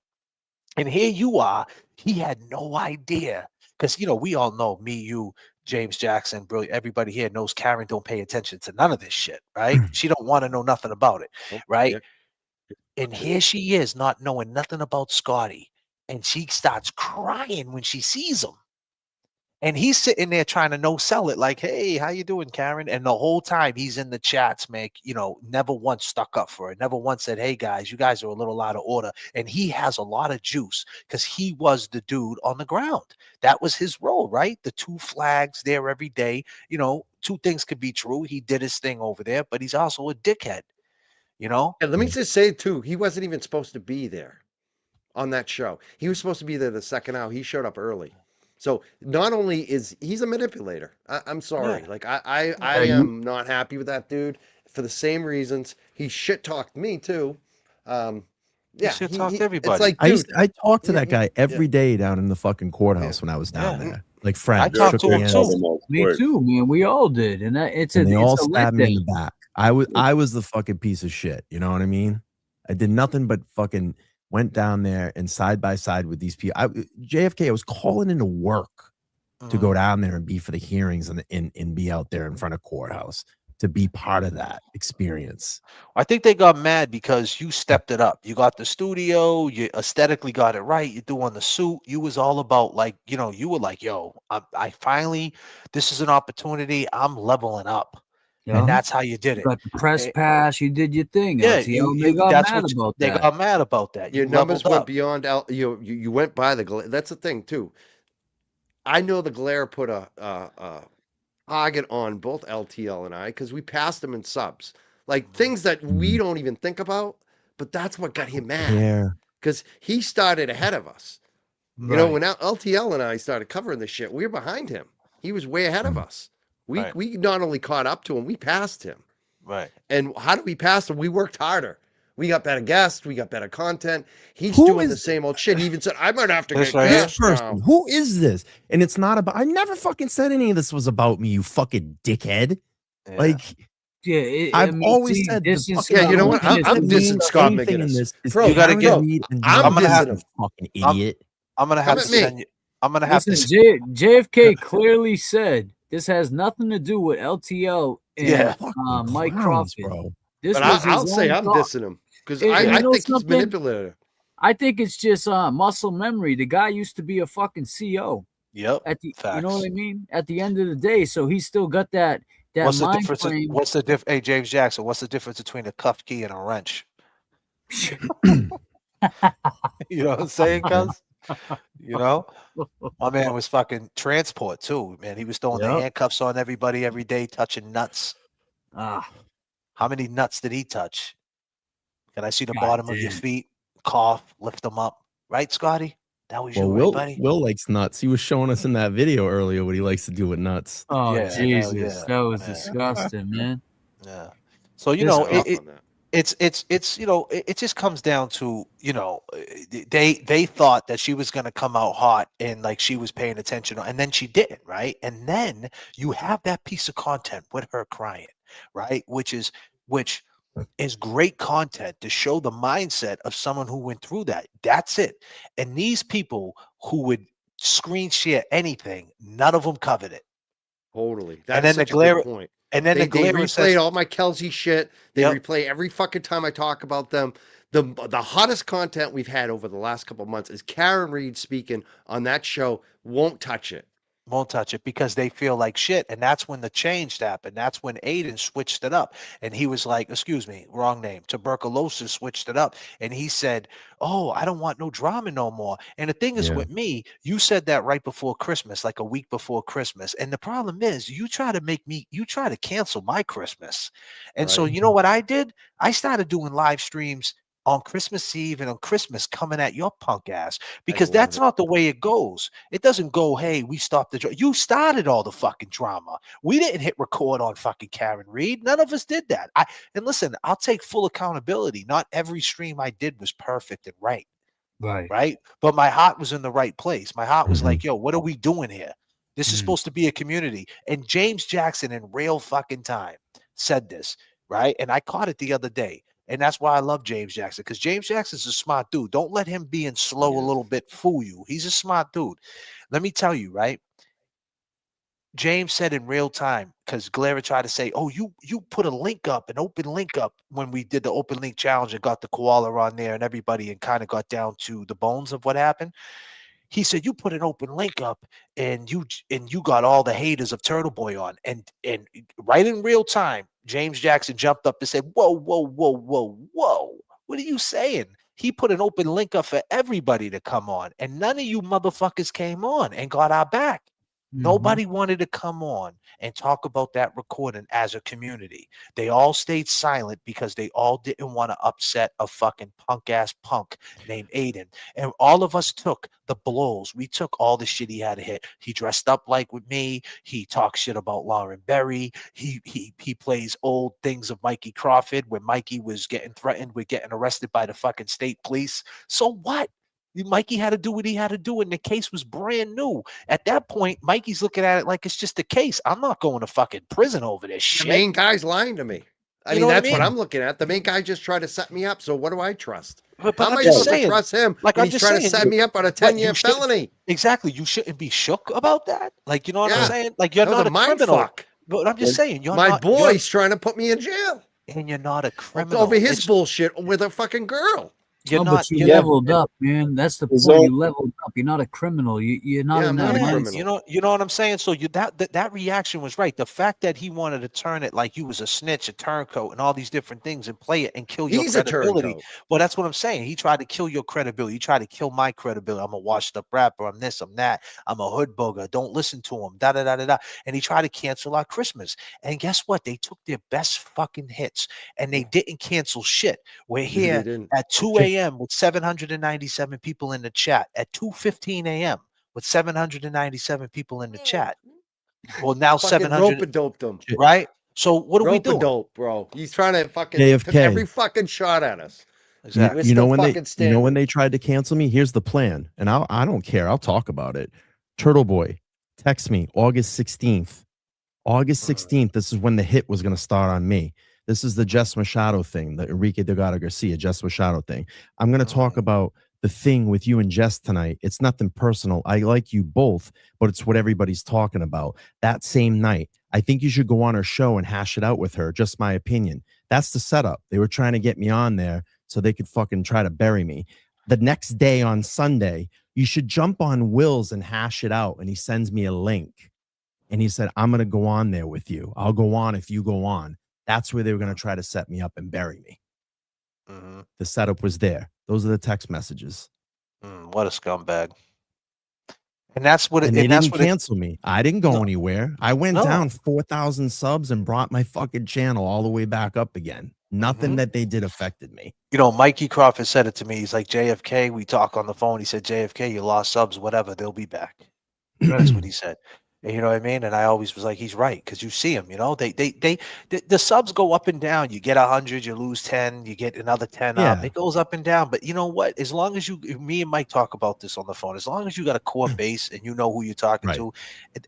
And here you are. He had no idea, because, we all know, me, you, James Jackson, brilliant. Everybody here knows Karen don't pay attention to none of this shit. Right. She don't want to know nothing about it. Right. And here she is, not knowing nothing about Scotty. And she starts crying when she sees him. And he's sitting there trying to no-sell it, like, hey, how you doing, Karen? And the whole time he's in the chats, man, never once stuck up for it. Never once said, hey, guys, you guys are a little out of order. And he has a lot of juice because he was the dude on the ground. That was his role, right? The two flags there every day. Two things could be true. He did his thing over there, but he's also a dickhead, And let me just say, too, he wasn't even supposed to be there on that show. He was supposed to be there the second hour. He showed up early. So not only is he's a manipulator, I'm sorry. Yeah. Like I am not happy with that dude for the same reasons. He shit talked me too. He shit talked everybody. It's like, dude, I talked to that guy every day down in the fucking courthouse when I was down there. Like Frank, I talked to him too. Me too, man. We all did, and they all stabbed me in the back. I was the fucking piece of shit. You know what I mean? I did nothing but fucking went down there and side by side with these people. JFK, I was calling into work to go down there and be for the hearings and be out there in front of courthouse to be part of that experience. I think they got mad because you stepped it up. You got the studio, you aesthetically got it right. You're doing the suit. You was all about, like, you were like, yo, I finally, this is an opportunity. I'm leveling up. Yeah. And that's how you did it. You got the press pass. You did your thing. Yeah, they got mad about that. They got mad about that. Your numbers went beyond. You went by the glare. That's the thing too. I know the glare put a target on both LTL and I, because we passed them in subs, like things that we don't even think about. But that's what got him mad, because he started ahead of us. You know, when LTL and I started covering this shit, we were behind him. He was way ahead of us. We not only caught up to him, we passed him. Right. And how did we pass him? We worked harder. We got better guests. We got better content. He's doing the same old shit. He even said, I might have to get guests now. Who is this? And it's not about, I never fucking said any of this was about me, you fucking dickhead. Like, Yeah, I've always said this the is fucking Yeah, you know what? only I'm thing dissing means Scott anything in McGinnis. this is Bro, You gotta Karen get. Reed and I'm I'm gonna have. you dissing him. fucking I'm, idiot. I'm gonna Come have at to me. send you. I'm gonna have Listen, to. JFK clearly said this has nothing to do with LTL and Yeah. Mike Clowns, Crawford. bro. This But was I'll his say own I'm thought. dissing him because And I you know think he's something? manipulative. I think it's just muscle memory. The guy used to be a fucking CO. Yep. At the, Facts. you know what I mean? At the end of the day, so he's still got that What's the mind difference? frame. What's the diff? Hey, James Jackson. What's the difference between a cuffed key and a wrench? You know what I'm saying, cuz? You know, my man was fucking transport too, man. He was throwing the Yep. handcuffs on everybody every day, touching nuts. Ah, How many nuts did he touch? Can I see the God bottom of your damn. feet? Cough, lift them up. Right, Scotty? That was Well, you, right, buddy? Will likes nuts. He was showing us in that video earlier what he likes to do with nuts. Oh Yeah, hell Jesus, yeah, that was man. disgusting, man. Yeah. So you This know, Off on that. it's you know, it just comes down to, you know, they thought that she was going to come out hot and like she was paying attention, and then she didn't, right? And then you have that piece of content with her crying, right? Which is great content to show the mindset of someone who went through that. That's it. And these people who would screen share anything, none of them covered it. Totally. And That is then the such a good glare, point. and then They the glare replayed says, all my Kelsey shit. They Yep. replay every fucking time I talk about them. The hottest content we've had over the last couple of months is Karen Reed speaking on that show. Won't touch it. won't touch it because they feel like shit. And that's when the change happened. That's when Aiden switched it up. And he was like, excuse me, wrong name. Tuberculosis switched it up. And he said, oh, I don't want no drama no more. And the thing is Yeah. with me, you said that right before Christmas, like a week before Christmas. And the problem is you try to cancel my Christmas. And so Right. you know what I did? I started doing live streams on Christmas Eve and on Christmas coming at your punk ass because love that's it. not the way it goes. It doesn't go, hey, we stopped the drama. You started all the fucking drama. We didn't hit record on fucking Karen Reed. None of us did that. And listen, I'll take full accountability. Not every stream I did was perfect and right. Right. But my heart was in the right place. My heart was like, yo, what are we doing here? This is supposed to be a community. And James Jackson in real fucking time said this, right? And I caught it the other day. And that's why I love James Jackson, because James Jackson's a smart dude. Don't let him being slow a little bit fool you. He's a smart dude. Let me tell you, right? James said in real time, because Glera tried to say, oh, you put a link up, an open link up when we did the open link challenge and got the koala on there and everybody and kind of got down to the bones of what happened. He said you put an open link up and you got all the haters of Turtle Boy on, and right in real time, James Jackson jumped up and said, whoa, whoa, whoa, whoa, whoa. What are you saying? He put an open link up for everybody to come on, and none of you motherfuckers came on and got our back. Nobody wanted to come on and talk about that recording as a community. They all stayed silent because they all didn't want to upset a fucking punk ass punk named Aiden. And all of us took the blows. We took all the shit he had to hit. He dressed up like with me. He talks shit about Lauren Berry. He plays old things of Mikey Crawford when Mikey was getting threatened with getting arrested by the fucking state police. So what? Mikey had to do what he had to do, and the case was brand new. At that point, Mikey's looking at it like it's just a case. I'm not going to fucking prison over this The shit. main guy's lying to me. I You mean, know what I that's what mean? I'm looking at. The main guy just tried to set me up. So what do I trust? But How am I'm I just supposed saying, to trust him like when I'm he's just trying to saying, set me up on a what, 10-year you shouldn't- felony? Exactly. You shouldn't be shook about that. Like, you know what I'm Yeah. saying? Like, you're That was not a a mind criminal. fuck. But I'm just saying, you're My not. boy's trying to put me in jail And you're not a criminal. over his It's- bullshit with a fucking girl. You're not. But you You're leveled up, man. That's the Is point. that- You leveled up. You're not a criminal. You're not Yeah, in I'm that not a mindset. criminal. You know what I'm saying? So that reaction was right. The fact that he wanted to turn it like you was a snitch, a turncoat, and all these different things and play it and kill your He's a credibility. turncoat. Well, that's what I'm saying. He tried to kill your credibility. He tried to kill my credibility. I'm a washed up rapper. I'm this, I'm that. I'm a hood booger. Don't listen to him. Da da da da da. And he tried to cancel our Christmas. And guess what? They took their best fucking hits and they didn't cancel shit. We're they here didn't. at 2 a.m. with 797 people in the chat. At 2:15 a.m. with 797 people in the chat. Well, now Fucking 700. rope-a-doped him. Right? So what are we doing? Rope-a-dope, bro. He's trying to fucking JFK. took every fucking shot at us. Exactly. We're You know still when fucking they you know standing. when they tried to cancel me? Here's the plan, and I don't care. I'll talk about it. Turtle Boy, text me August 16th. August 16th, this is when the hit was going to start on me. This is the Jess Machado thing, the Enrique Delgado Garcia, Jess Machado thing. I'm going to talk about the thing with you and Jess tonight. It's nothing personal. I like you both, but it's what everybody's talking about. That same night, I think you should go on her show and hash it out with her. Just my opinion. That's the setup. They were trying to get me on there so they could fucking try to bury me. The next day on Sunday, you should jump on Will's and hash it out. And he sends me a link. And he said, I'm going to go on there with you. I'll go on if you go on. That's where they were going to try to set me up and bury me. The setup was there. Those are the text messages. What a scumbag. And that's what it, and they that's didn't what cancel me. I didn't go anywhere. I went No. down 4,000 subs and brought my fucking channel all the way back up again. Nothing that they did affected me. You know, Mikey Crawford said it to me. He's like, JFK, we talk on the phone. He said, JFK, you lost subs, whatever, they'll be back. That's what he said. And you know what I mean? And I always was like, he's right, because you see him, you know, the subs go up and down. You get 100, you lose 10, you get another 10 up. Yeah. It goes up and down. But you know what? As long as me and Mike talk about this on the phone, as long as you got a core base and you know who you're talking to,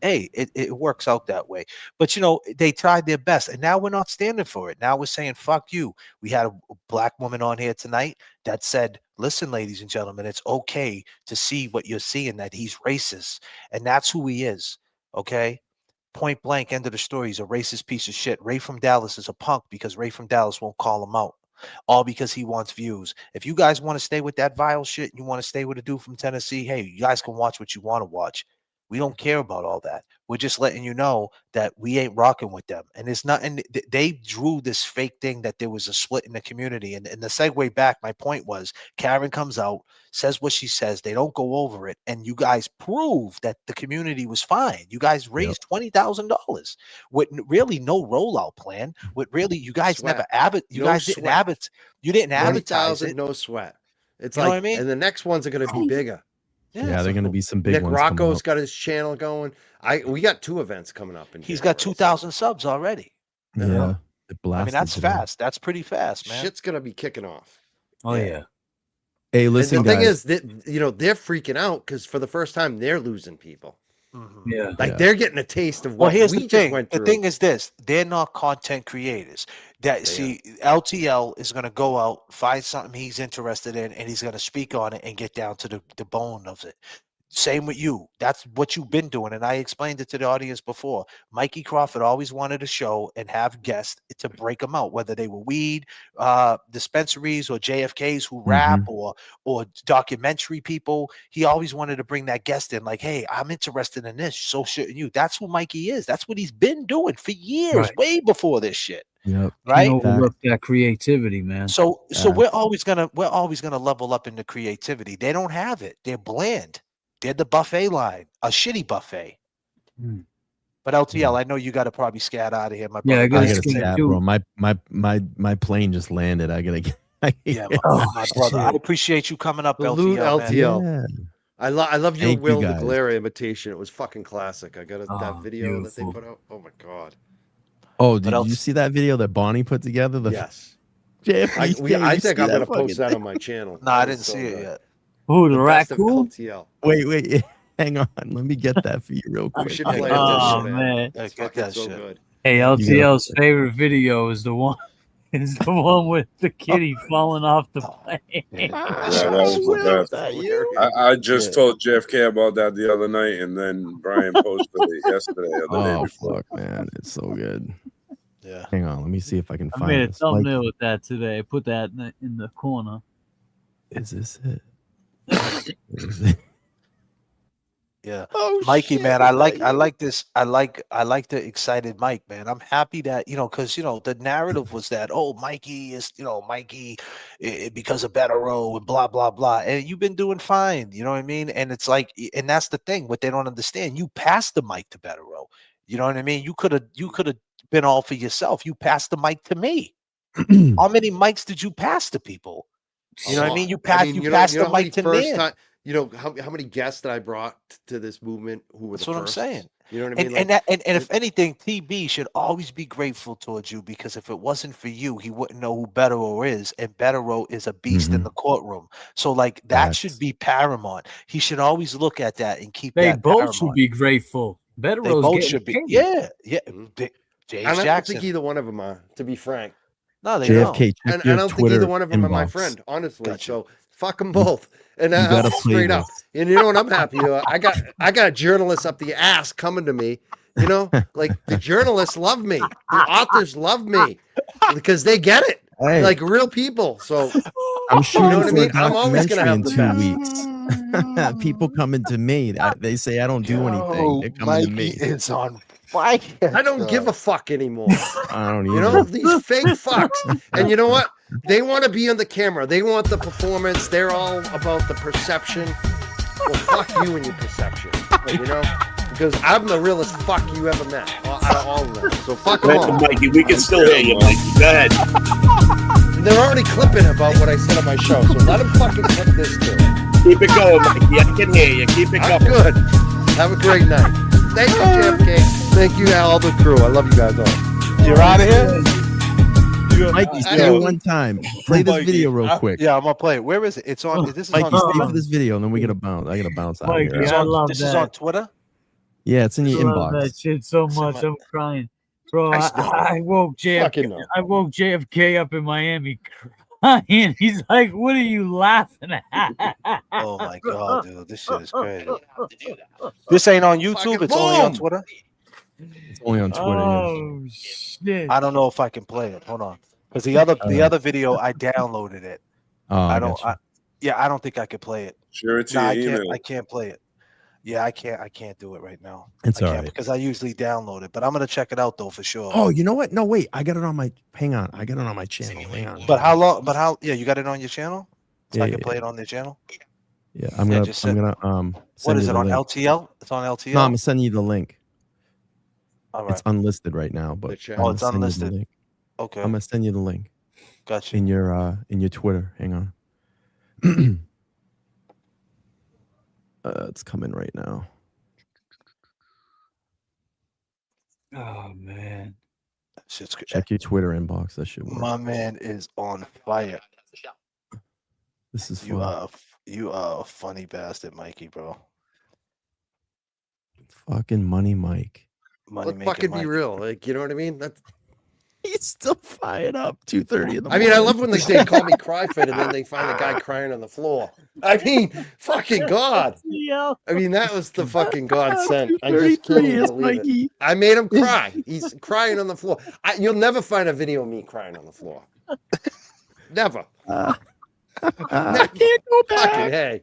it works out that way. But you know, they tried their best, and now we're not standing for it. Now we're saying, fuck you. We had a black woman on here tonight that said, listen, ladies and gentlemen, it's okay to see what you're seeing, that he's racist, and that's who he is. Okay, point blank, end of the story. He's a racist piece of shit. Ray from Dallas is a punk because Ray from Dallas won't call him out, all because he wants views. If you guys want to stay with that vile shit and you want to stay with a dude from Tennessee, hey, you guys can watch what you want to watch. We don't care about all that. We're just letting you know that we ain't rocking with them. And it's not, and they drew this fake thing that there was a split in the community. And the segue back, my point was, Karen comes out, says what she says. They don't go over it. And you guys prove that the community was fine. You guys raised $20,000 with really no rollout plan. With really, you guys never you guys didn't you didn't advertise 20,000, it. no sweat. It's You know like, what I mean? and the next ones are going to be bigger. Yeah, they're going to be some big Nick ones. coming Rocco's up. got his channel going. We got 2 events coming up. He's got 2,000 subs already. Yeah, it I blasted mean, that's today. fast. That's pretty fast, man. Shit's going to be kicking off. Oh yeah. Hey, listen, and the thing guys. is that, you know, they're freaking out because for the first time they're losing people. Yeah. Like they're getting a taste of Well, what here's we the just thing. went The through. thing is this: they're not content creators. LTL is going to go out, find something he's interested in, and he's going to speak on it and get down to the bone of it. Same with you. That's what you've been doing. And I explained it to the audience before. Mikey Crawford always wanted a show and have guests to break them out, whether they were weed dispensaries or JFKs who rap or documentary people. He always wanted to bring that guest in, like, hey, I'm interested in this. So shouldn't you? That's who Mikey is. That's what he's been doing for years, way before this shit. Yep. Right? Can't overlook that creativity, man. So we're always gonna level up in the creativity. They don't have it. They're bland. They're the buffet line, a shitty buffet. But LTL, I know you got to probably scat out of here, my brother. I gotta scat, bro. My plane just landed. I gotta get. Yeah, my brother. I appreciate you coming up, Salute LTL. LTL. Man. I love your Thank you, Will the guys. Glare imitation. It was fucking classic. I got that Oh, video that they beautiful. put out. Oh my god. Oh, did you see that video that Bonnie put together? Yes. JFK, I you think see I'm that gonna post fucking that thing? on my channel. No, I That didn't was so see it good. yet. Who, the best of raccoon? LTL. Wait, hang on. Let me get that for you real quick. We should play it. Oh this man. That's Get fucking that so shit. good. Hey, You gotta- LTL's favorite video is the one with the kitty falling off the plane. Yeah, that was the best. I just told JFK about that the other night, and then Brian posted it yesterday or the day Oh before. fuck, man, it's so good. Yeah. Hang on, let me see if I can I find made a this. thumbnail with that today. Put that in the corner. Is this it? Yeah. Oh, Mikey, shit, man, is I that like this. I like the excited Mike, man. I'm happy that, because the narrative was that, oh, Mikey is, Mikey because of Better Row and blah, blah, blah. And you've been doing fine, you know what I mean? And it's like, and that's the thing, what they don't understand. You passed the mic to Better Row. You know what I mean? You could have been all for yourself. You passed the mic to me. How many mics did you pass to people? You know what I mean? You passed the mic to me. You know how many guests that I brought to this movement who were That's the what first? I'm saying. You know what I mean? And if anything, TB should always be grateful towards you, because if it wasn't for you, he wouldn't know who Betterow is, and Betterow is a beast in the courtroom. So that should be paramount. He should always look at that and keep They that both paramount. should be grateful. They Bettero's both getting should be. paid. Yeah, yeah. Mhm. James I don't Jackson. think either one of them are, to be frank. No, they JFK, don't. check And I your don't think either Twitter one of them are my inbox. friend, honestly. Gotcha. So fuck them You, both. And you I'm gotta play straight up. this. And you know what I'm happy about? I got journalists up the ass coming to me. You know, like the journalists love me. The authors love me because they get it. Hey. Like real people. So I'm you shooting know what I for mean? a I'm always gonna documentary have in the 2 best. weeks. People coming to me. They say I don't do anything. They're coming to Mikey me. is on fire. I don't give a fuck anymore. I don't You know, either. these fake fucks. And you know what? They want to be on the camera. They want the performance. They're all about the perception. Well, fuck you and your perception. You know? Because I'm the realest fuck you ever met out of all of them. So fuck them all. Mikey, we can still hear you, Mikey. Go ahead. They're already clipping about what I said on my show. So let them fucking clip this too. Keep it going, Mikey. I can hear you. Keep it I'm going. good. Have a great night. Thank you, JFK. Thank you, all the crew. I love you guys all. You're out of here. Mikey, stay one time. Play this video real quick. Yeah, I'm gonna play it. Where is it? It's on. This is Mikey, on. stay for this video, and then we gotta bounce. I gotta bounce out of Mikey, here. It's I on- love this that. is on Twitter. Yeah, it's in your I love that inbox. shit so It's in much. my- I'm crying, bro. I know. I woke Fucking JFK. know. I woke JFK up in Miami crying. He's like, "What are you laughing at?" Oh my god, dude, this shit is crazy. This ain't on YouTube. Fucking It's only on boom. Twitter. It's only on Twitter. yeah. Oh shit! I don't know if I can play it. Hold on, because the other video I downloaded it. Oh, I I don't. got you. I don't think I could play it. Share it to No, your I can't. email. I can't play it. Yeah, I can't do it right now. It's I all can't right. because I usually download it, but I'm gonna check it out though for sure. Oh, you know what? No, wait. I got it on my. Hang on. I got it on my channel. Hang on. But how long? But how? Yeah, you got it on your channel. So I Yeah, can yeah, play it on their channel. Yeah, I'm Yeah, gonna. just I'm send- gonna. What Send is you it the on link. LTL? It's on LTL. No, I'm gonna send you the link. All right. It's unlisted right now, but chat. I'm Oh, gonna it's send you the unlisted. link. Okay. I'm gonna send you the link Gotcha. in your Twitter. Hang on. It's coming right now. Oh man. Shit's good. Check your Twitter inbox. That should work. My man is on fire. This is You fun. you are a funny bastard, Mikey, bro. Fucking Money Mike. Money Let's making fucking be Mikey. real. Like, you know what I mean? That's. He's still fired up. 2:30 in the I mean, I morning. love when they call me cry fit and then they find a guy crying on the floor. I mean, fucking God. Yeah. I mean, that was the fucking God sent. I just 2:33 can't even is believe it. Mikey. I made him cry. He's crying on the floor. You'll never find a video of me crying on the floor. Never. I can't go Fucking back. hey.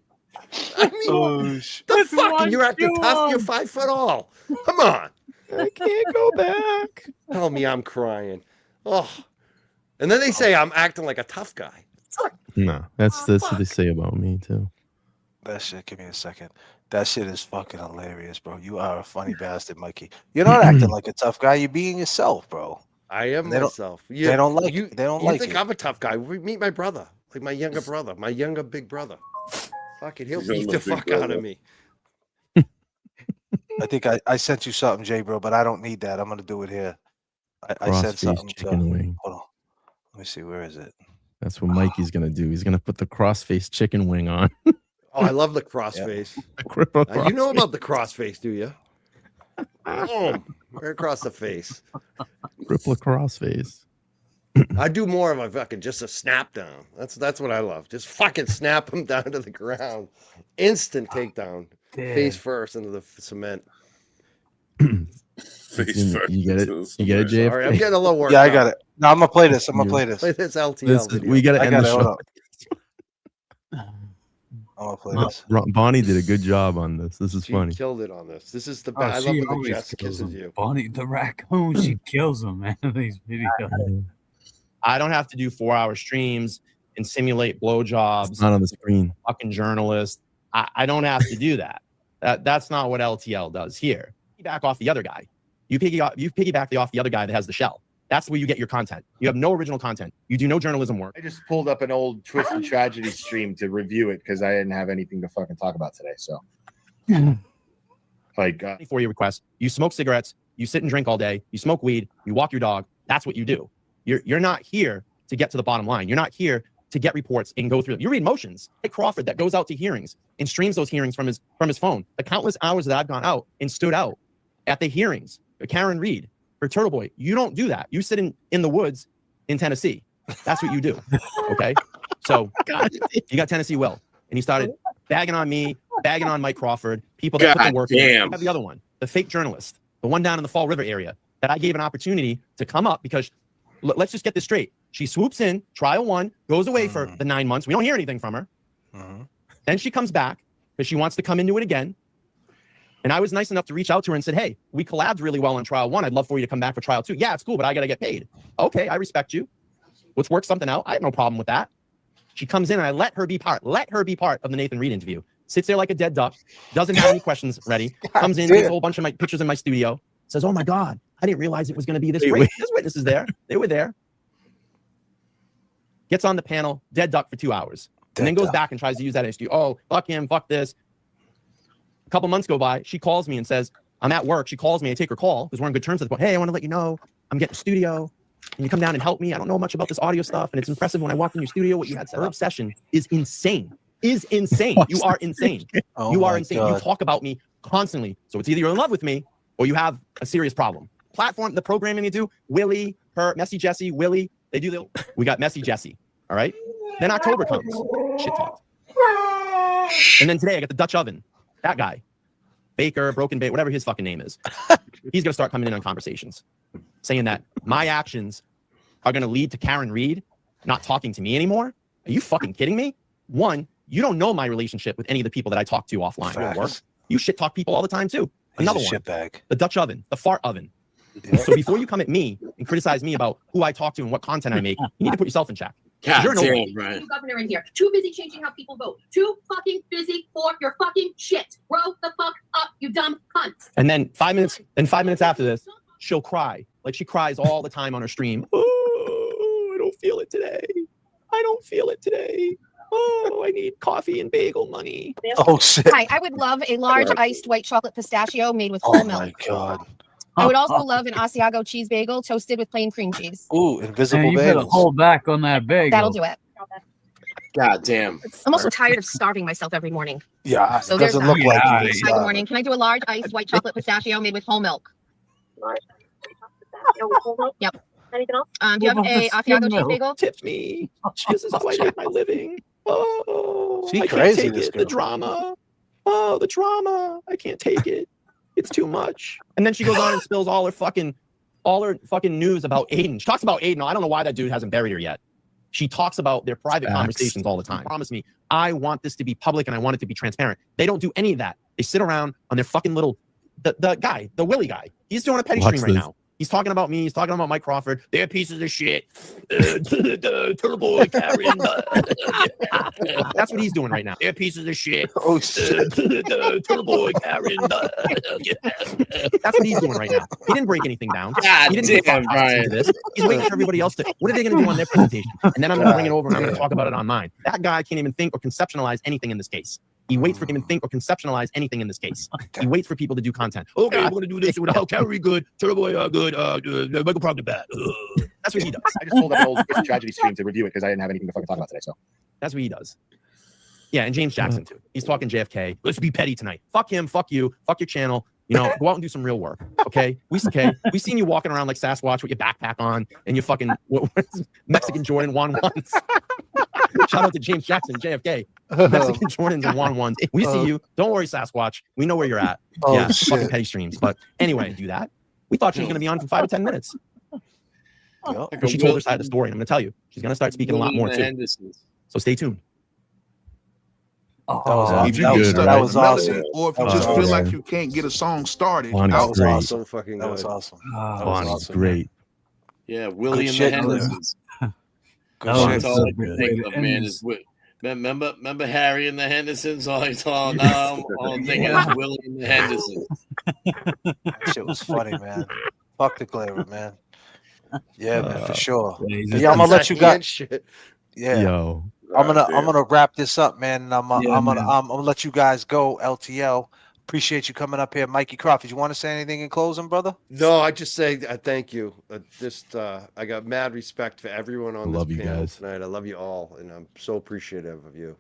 I mean, the Let's fuck? watch And you're acting you tough? You're on. 5 foot all. Come on. I can't go back. Tell me I'm crying. Oh. And then they say I'm acting like a tough guy. No, that's what they say about me too. That shit, give me a second. That shit is fucking hilarious, bro. You are a funny bastard, Mikey. You're not acting like a tough guy. You're being yourself, bro. I am They don't- myself. they don't like you. it. They don't you like think it. I'm a tough guy? Meet my brother, like my younger brother, my younger big brother. Fucking, he'll You're beat the the big fuck out brother. of me. I think I sent you something, Jay, bro, but I don't need that. I'm gonna do it here. I sent Crossface something. chicken wing. Hold on. Let me see. Where is it? That's what Mikey's gonna do. He's gonna put the crossface chicken wing on. Oh, I love the crossface. Cripple You know crossface. about the crossface, do you? Boom, right across the face. Cripple crossface. I do more of a fucking just a snap down. That's what I love. Just fucking snap him down to the ground. Instant takedown. Damn. Face first into the cement. Face first. You get it? into You get it, the JFK? Sorry, I'm getting a little worked Yeah, I up. got it. No, I'm gonna play this. I'm gonna play this. Play this LTL This is, video. we gotta I end got the it. Hold show. on. I'm gonna play this. Bonnie did a good job on this. This is She funny. killed it on this. This is the Oh, best. I love she when the always Jess kills kisses him. you. Bonnie the raccoon, she kills him, man. in These videos. I don't have to do 4-hour streams and simulate blowjobs. It's not on the screen. Fucking journalist. I don't have to do that. That's not what LTL does here. Piggyback off the other guy. You piggyback off the other guy that has the shell. That's where you get your content. You have no original content. You do no journalism work. I just pulled up an old Twisted Tragedy stream to review it because I didn't have anything to fucking talk about today. So, like, 24 your request. You smoke cigarettes. You sit and drink all day. You smoke weed. You walk your dog. That's what you do. You're not here to get to the bottom line. You're not here to get reports and go through them. You read motions. Like Crawford that goes out to hearings and streams those hearings from his phone. The countless hours that I've gone out and stood out at the hearings. Karen Reed for Turtle Boy. You don't do that. You sit in the woods in Tennessee. That's what you do. Okay. So you got Tennessee Will, and he started bagging on me, bagging on Mike Crawford, people that put the work in. You have the other one, the fake journalist, the one down in the Fall River area that I gave an opportunity to come up because let's just get this straight. She swoops in, trial 1, goes away for the 9 months. We don't hear anything from her. Then she comes back because she wants to come into it again. And I was nice enough to reach out to her and said, hey, we collabed really well on trial 1. I'd love for you to come back for trial 2. Yeah, it's cool, but I got to get paid. Okay, I respect you. Let's work something out. I have no problem with that. She comes in and I let her be part of the Nathan Reed interview. Sits there like a dead duck, doesn't have any questions ready, comes in, takes a whole bunch of my pictures in my studio, says, oh my God, I didn't realize it was going to be this great. There's witnesses there. They were there. Gets on the panel, dead duck for 2 hours. And then goes back and tries to use that excuse. Oh, fuck him, fuck this. A couple months go by. She calls me and says, I'm at work. She calls me. I take her call because we're on good terms at the point. Hey, I want to let you know I'm getting a studio. Can you come down and help me? I don't know much about this audio stuff. And it's impressive when I walked in your studio, what you had set up. Her obsession is insane. You are insane. You are insane. God. You talk about me constantly. So it's either you're in love with me or you have a serious problem. Platform, the programming they do, Willie, her, Messy Jesse, Willie, they do we got Messy Jesse. All right. Then October comes. Shit talk. And then today I got the Dutch oven. That guy. Baker, Broken Bait, whatever his fucking name is. He's going to start coming in on conversations saying that my actions are going to lead to Karen Reed not talking to me anymore. Are you fucking kidding me? One, you don't know my relationship with any of the people that I talk to offline at work. You shit talk people all the time too. Another one. Shitbag. The Dutch oven, the fart oven. So before you come at me and criticize me about who I talk to and what content I make, you need to put yourself in check. You're New governor in here. Too busy changing how people vote. Too fucking busy for your fucking shit. Grow the fuck up, you dumb cunt. And then 5 minutes after this, she'll cry. Like she cries all the time on her stream. Oh, I don't feel it today. I don't feel it today. Oh, I need coffee and bagel money. Oh shit. Hi, I would love a large iced white chocolate pistachio made with whole milk. Oh my God. I would also love an Asiago cheese bagel toasted with plain cream cheese. Ooh, invisible you better hold back on that bagel. That'll do it. God damn. I'm also tired of starving myself every morning. Yeah, So it there's doesn't that. look like Hi, you. good morning. Can I do a large iced white chocolate pistachio made with whole milk? Yep. Anything else? Do you have a Asiago cheese bagel? Tip me. This is how I make my living. Oh, She I crazy, can't this take it. The girl. drama. Oh, the drama. I can't take it. It's too much. And then she goes on and spills all her fucking news about Aiden. She talks about Aiden. I don't know why that dude hasn't buried her yet. She talks about their private conversations all the time. Promise me, I want this to be public and I want it to be transparent. They don't do any of that. They sit around on their fucking little, the Willie guy. He's doing a petty stream right now. He's talking about me. He's talking about Mike Crawford. They're pieces of shit. Turtle Boy, Karen. That's what he's doing right now. They're pieces of shit. Oh shit. Turtle Boy, Karen. That's what he's doing right now. He didn't break anything down. God He didn't damn, put Brian. into this. He's waiting for everybody else to. What are they going to do on their presentation? And then I'm going to bring it over and I'm going to talk about it on mine. That guy can't even think or conceptualize anything in this case. He waits for him to think or conceptualize anything in this case. He waits for people to do content. Okay, I'm going to do this without Karen good, Turtle Boy good, Michael Proctor bad. That's what he does. I just pulled up an old Twisted Tragedy stream to review it because I didn't have anything to fucking talk about today. So that's what he does. Yeah, and James Jackson too. He's talking JFK. Let's be petty tonight. Fuck him. Fuck you. Fuck your channel. You know, go out and do some real work. Okay. We seen you walking around like Sasquatch with your backpack on and your fucking Mexican Jordan 1-1s. Shout out to James Jackson, JFK. Mexican Jordans and 1-1s. We see you. Don't worry, Sasquatch. We know where you're at. Oh, yeah, shit. fucking petty streams. But anyway, do that. We thought she was going to be on for 5 or 10 minutes. But she told her side of the story. And I'm going to tell you, she's going to start speaking a lot more too. So stay tuned. That was awesome. If you get stuck That with was melody, awesome. or if you That just was feel awesome. like you can't get a song started, Bonnie's that was great. awesome. So fucking That good. was awesome. Bonnie's great. Yeah, Willie and the shit, Hendersons. Good That's shit. all I can think of, man. Is remember Harry and the Hendersons? All I thought now I'm thinking of Willie and the Hendersons. That shit was funny, man. Fuck the glamour, man. Yeah, man, for sure. Yeah, I'm gonna let you guys. Shit. Yeah, Yo. I'm gonna wrap this up, man. And I'm gonna let you guys go. LTL. Appreciate you coming up here, Mikey Crawford. You want to say anything in closing, brother? No, I just say thank you. I got mad respect for everyone on Love this you panel guys. tonight. I love you all, and I'm so appreciative of you.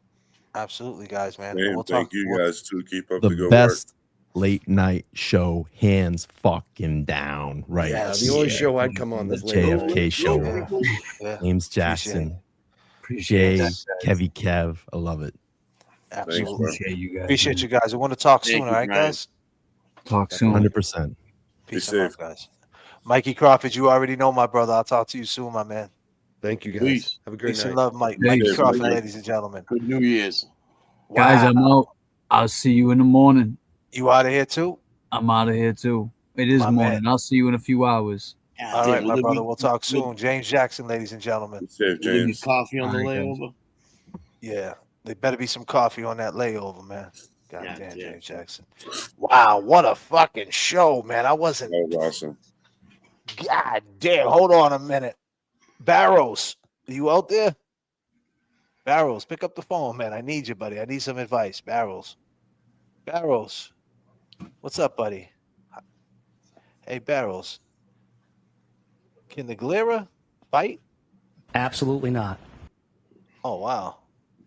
Absolutely, guys, man. Man, We'll thank talk. you guys too. Keep up The the good best late night show, hands fucking down. Right. The only show I'd come on The this late. JFK show. Yeah. James Appreciate Jackson. it. Jay, it. Kevy Kev. I love it. Absolutely. Appreciate you guys. Appreciate you guys. I want to talk Thank soon, you, all right, Brian. guys? Talk soon. 100%. Peace Be and love, safe. guys. Mikey Crawford, you already know my brother. I'll talk to you soon, my man. Thank you guys. Please. Have a great Peace night. and love, Mike. Thank Mikey you. Crawford, Good night. ladies and gentlemen. Good New Year's. Guys, Wow. I'm out. I'll see you in the morning. You out of here too? I'm out of here too. It is My morning. man. I'll see you in a few hours. All right, my brother. We'll talk soon. James Jackson, ladies and gentlemen. Be safe, You leave James. coffee on the All right, guys. layover. Yeah. There better be some coffee on that layover, man. God Yeah, damn, yeah. James Jackson. Wow, what a fucking show, man. I wasn't. That was awesome. God damn. Hold on a minute. Barrows, are you out there? Barrows, pick up the phone, man. I need you, buddy. I need some advice. Barrows. Barrows. What's up, buddy? Hey, Barrows. Can the Glera fight? Absolutely not. Oh, wow.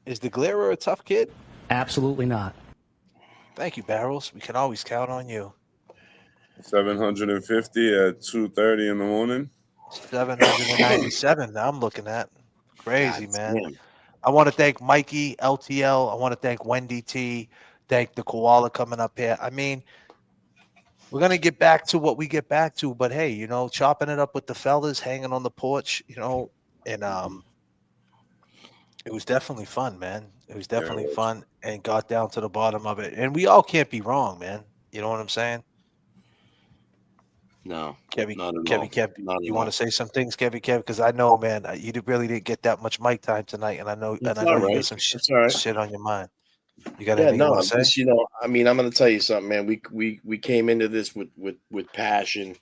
Is the Glera a tough kid? Absolutely not. Thank you, Barrows. We can always count on you. 750 at 2:30 in the morning. 797 now I'm looking at. Crazy, God man. damn. I want to thank Mikey, LTL. I want to thank Wendy T. Thank the Koala coming up here. I mean, we're going to get back to what we get back to, but hey, you know, chopping it up with the fellas, hanging on the porch, you know, and it was definitely fun, man. It was definitely fun and got down to the bottom of it. And we all can't be wrong, man. You know what I'm saying? No. Kevy, Not at all. Kev, Not you at want all. to say some things, Kevy, because I know, man, you really didn't get that much mic time tonight, and I know, It's you all got right. some It's all right. shit on your mind. You got Yeah, anything you no, want to say? just, you know, I mean, I'm gonna tell you something, man. We came into this with passion.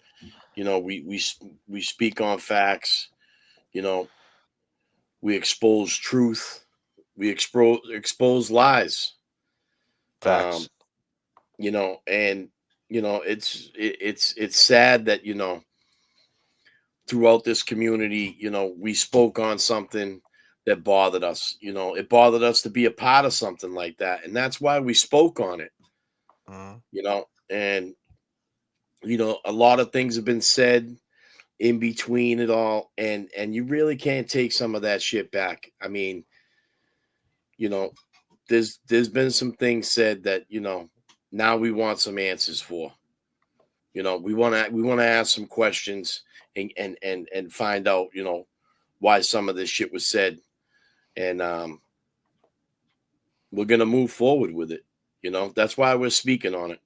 You know, we speak on facts. You know, we expose truth. We expose lies. Facts. You know, and you know, it's sad that, you know, throughout this community, you know, we spoke on something that bothered us. You know, it bothered us to be a part of something like that, and that's why we spoke on it. You know, and you know, a lot of things have been said in between it all, and you really can't take some of that shit back. I mean, you know, there's been some things said that, you know, now we want some answers for. You know, we want to ask some questions and find out, you know, why some of this shit was said, and we're gonna move forward with it. You know, that's why we're speaking on it.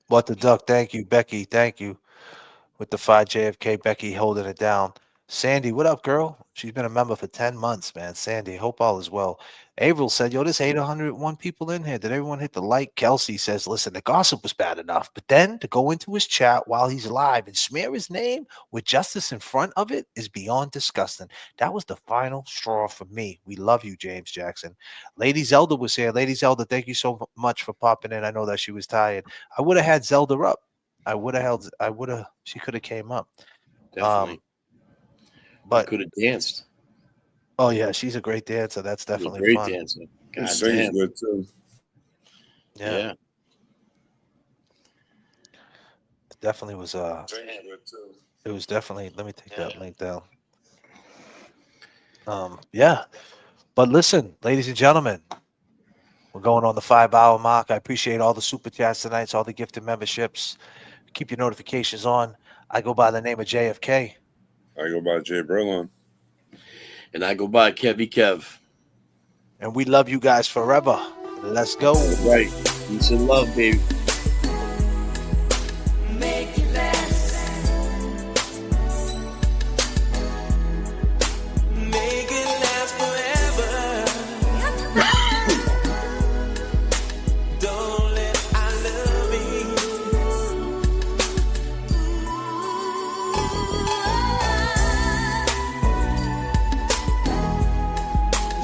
What the duck? Thank you, Becky. Thank you. With the 5 JFK, Becky holding it down. Sandy, what up, girl? She's been a member for 10 months, man. Sandy, hope all is well. Avril said, yo, there's 801 people in here. Did everyone hit the like? Kelsey says, listen, the gossip was bad enough, but then to go into his chat while he's live and smear his name with justice in front of it is beyond disgusting. That was the final straw for me. We love you, James Jackson. Lady Zelda was here. Lady Zelda, thank you so much for popping in. I know that she was tired. I would have had Zelda up. She could have came up. Definitely. But could have danced. Oh yeah, she's a great dancer. That's definitely great fun. dancer. He God sings damn. good too. Yeah. It definitely was it was definitely, let me take that link down. Yeah. But listen, ladies and gentlemen, we're going on the 5-hour mark. I appreciate all the super chats tonight, all the gifted memberships. Keep your notifications on. I go by the name of JFK. I go by Jay Berlin. And I go by Kevy Kev. And we love you guys forever. Let's go. Right. Peace and love, baby.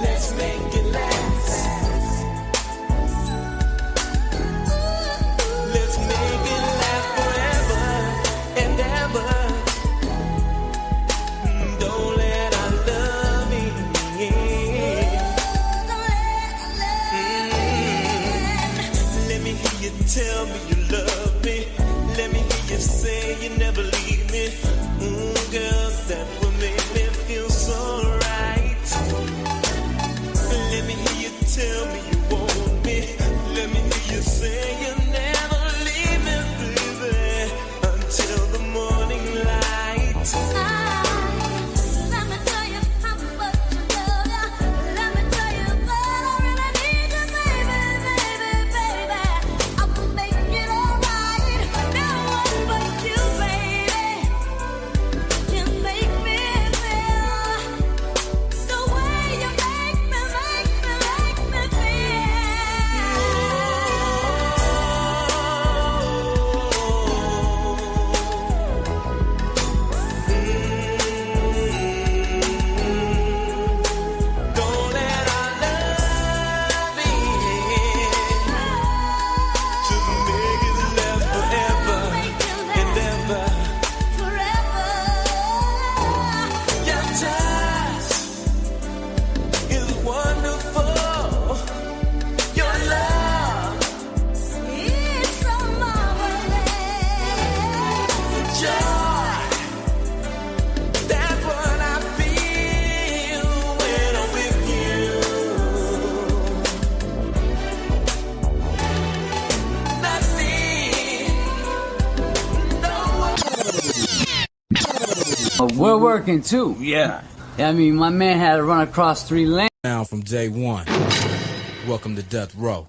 Let's make it last. hear you tell me you love me. Let me hear you say you never leave me. Girl, that would make me feel so right. Let me hear you tell me you want me. Let me hear you say you never leave me, baby, until the morning light. We're working too. Yeah. I mean, my man had to run across 3 lanes. Down from day one. Welcome to Death Row.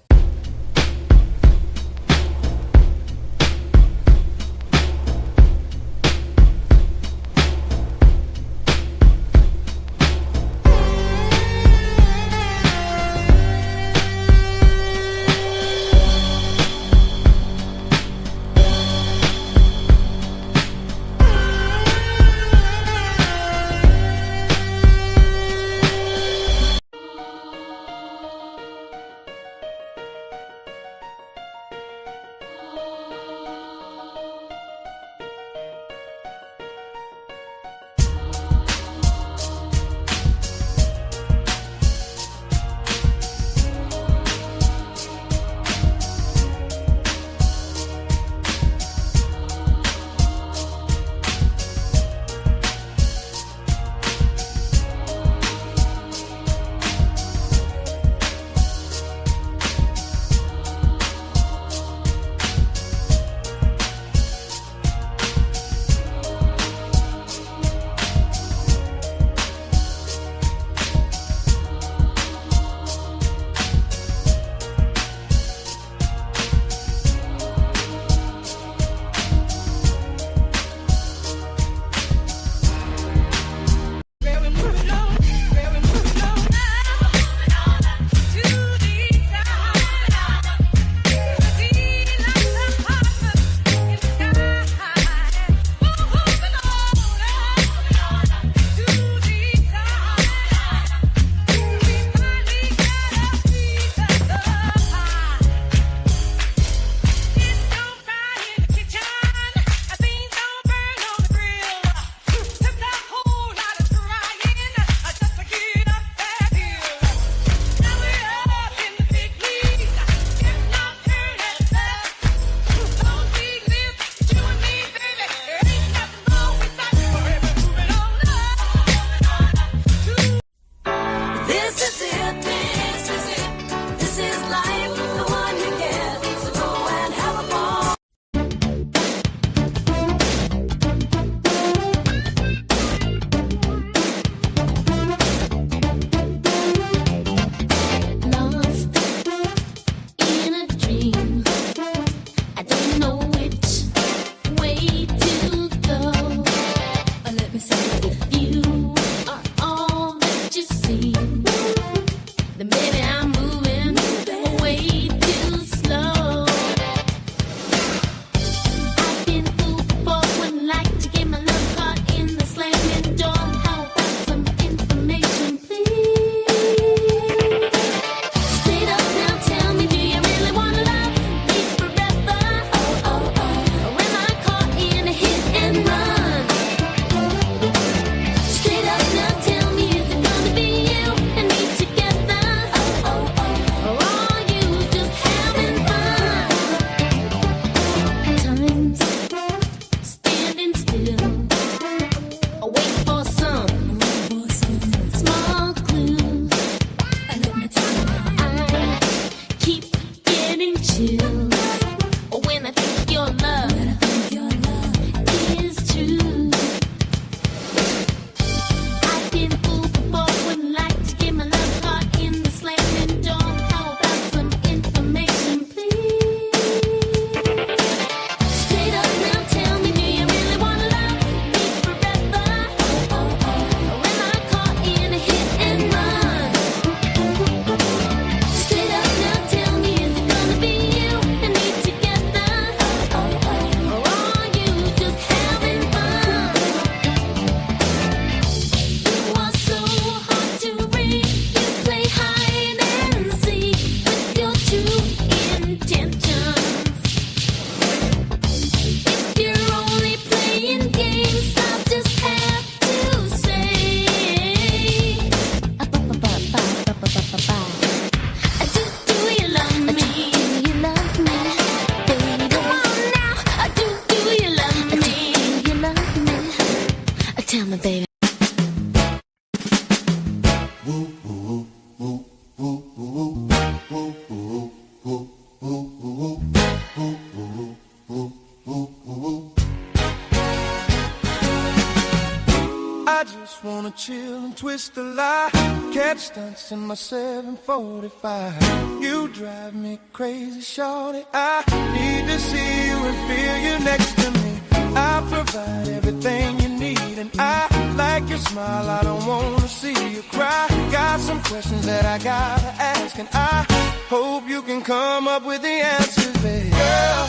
chill and twist the lie. Catch stunts in my 745. You drive me crazy, shorty. I need to see you and feel you next to me. I provide everything you need, and I like your smile. I don't wanna see you cry. Got some questions that I gotta ask, and I hope you can come up with the answers, babe. Girl,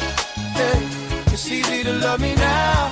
hey, it's easy to love me now.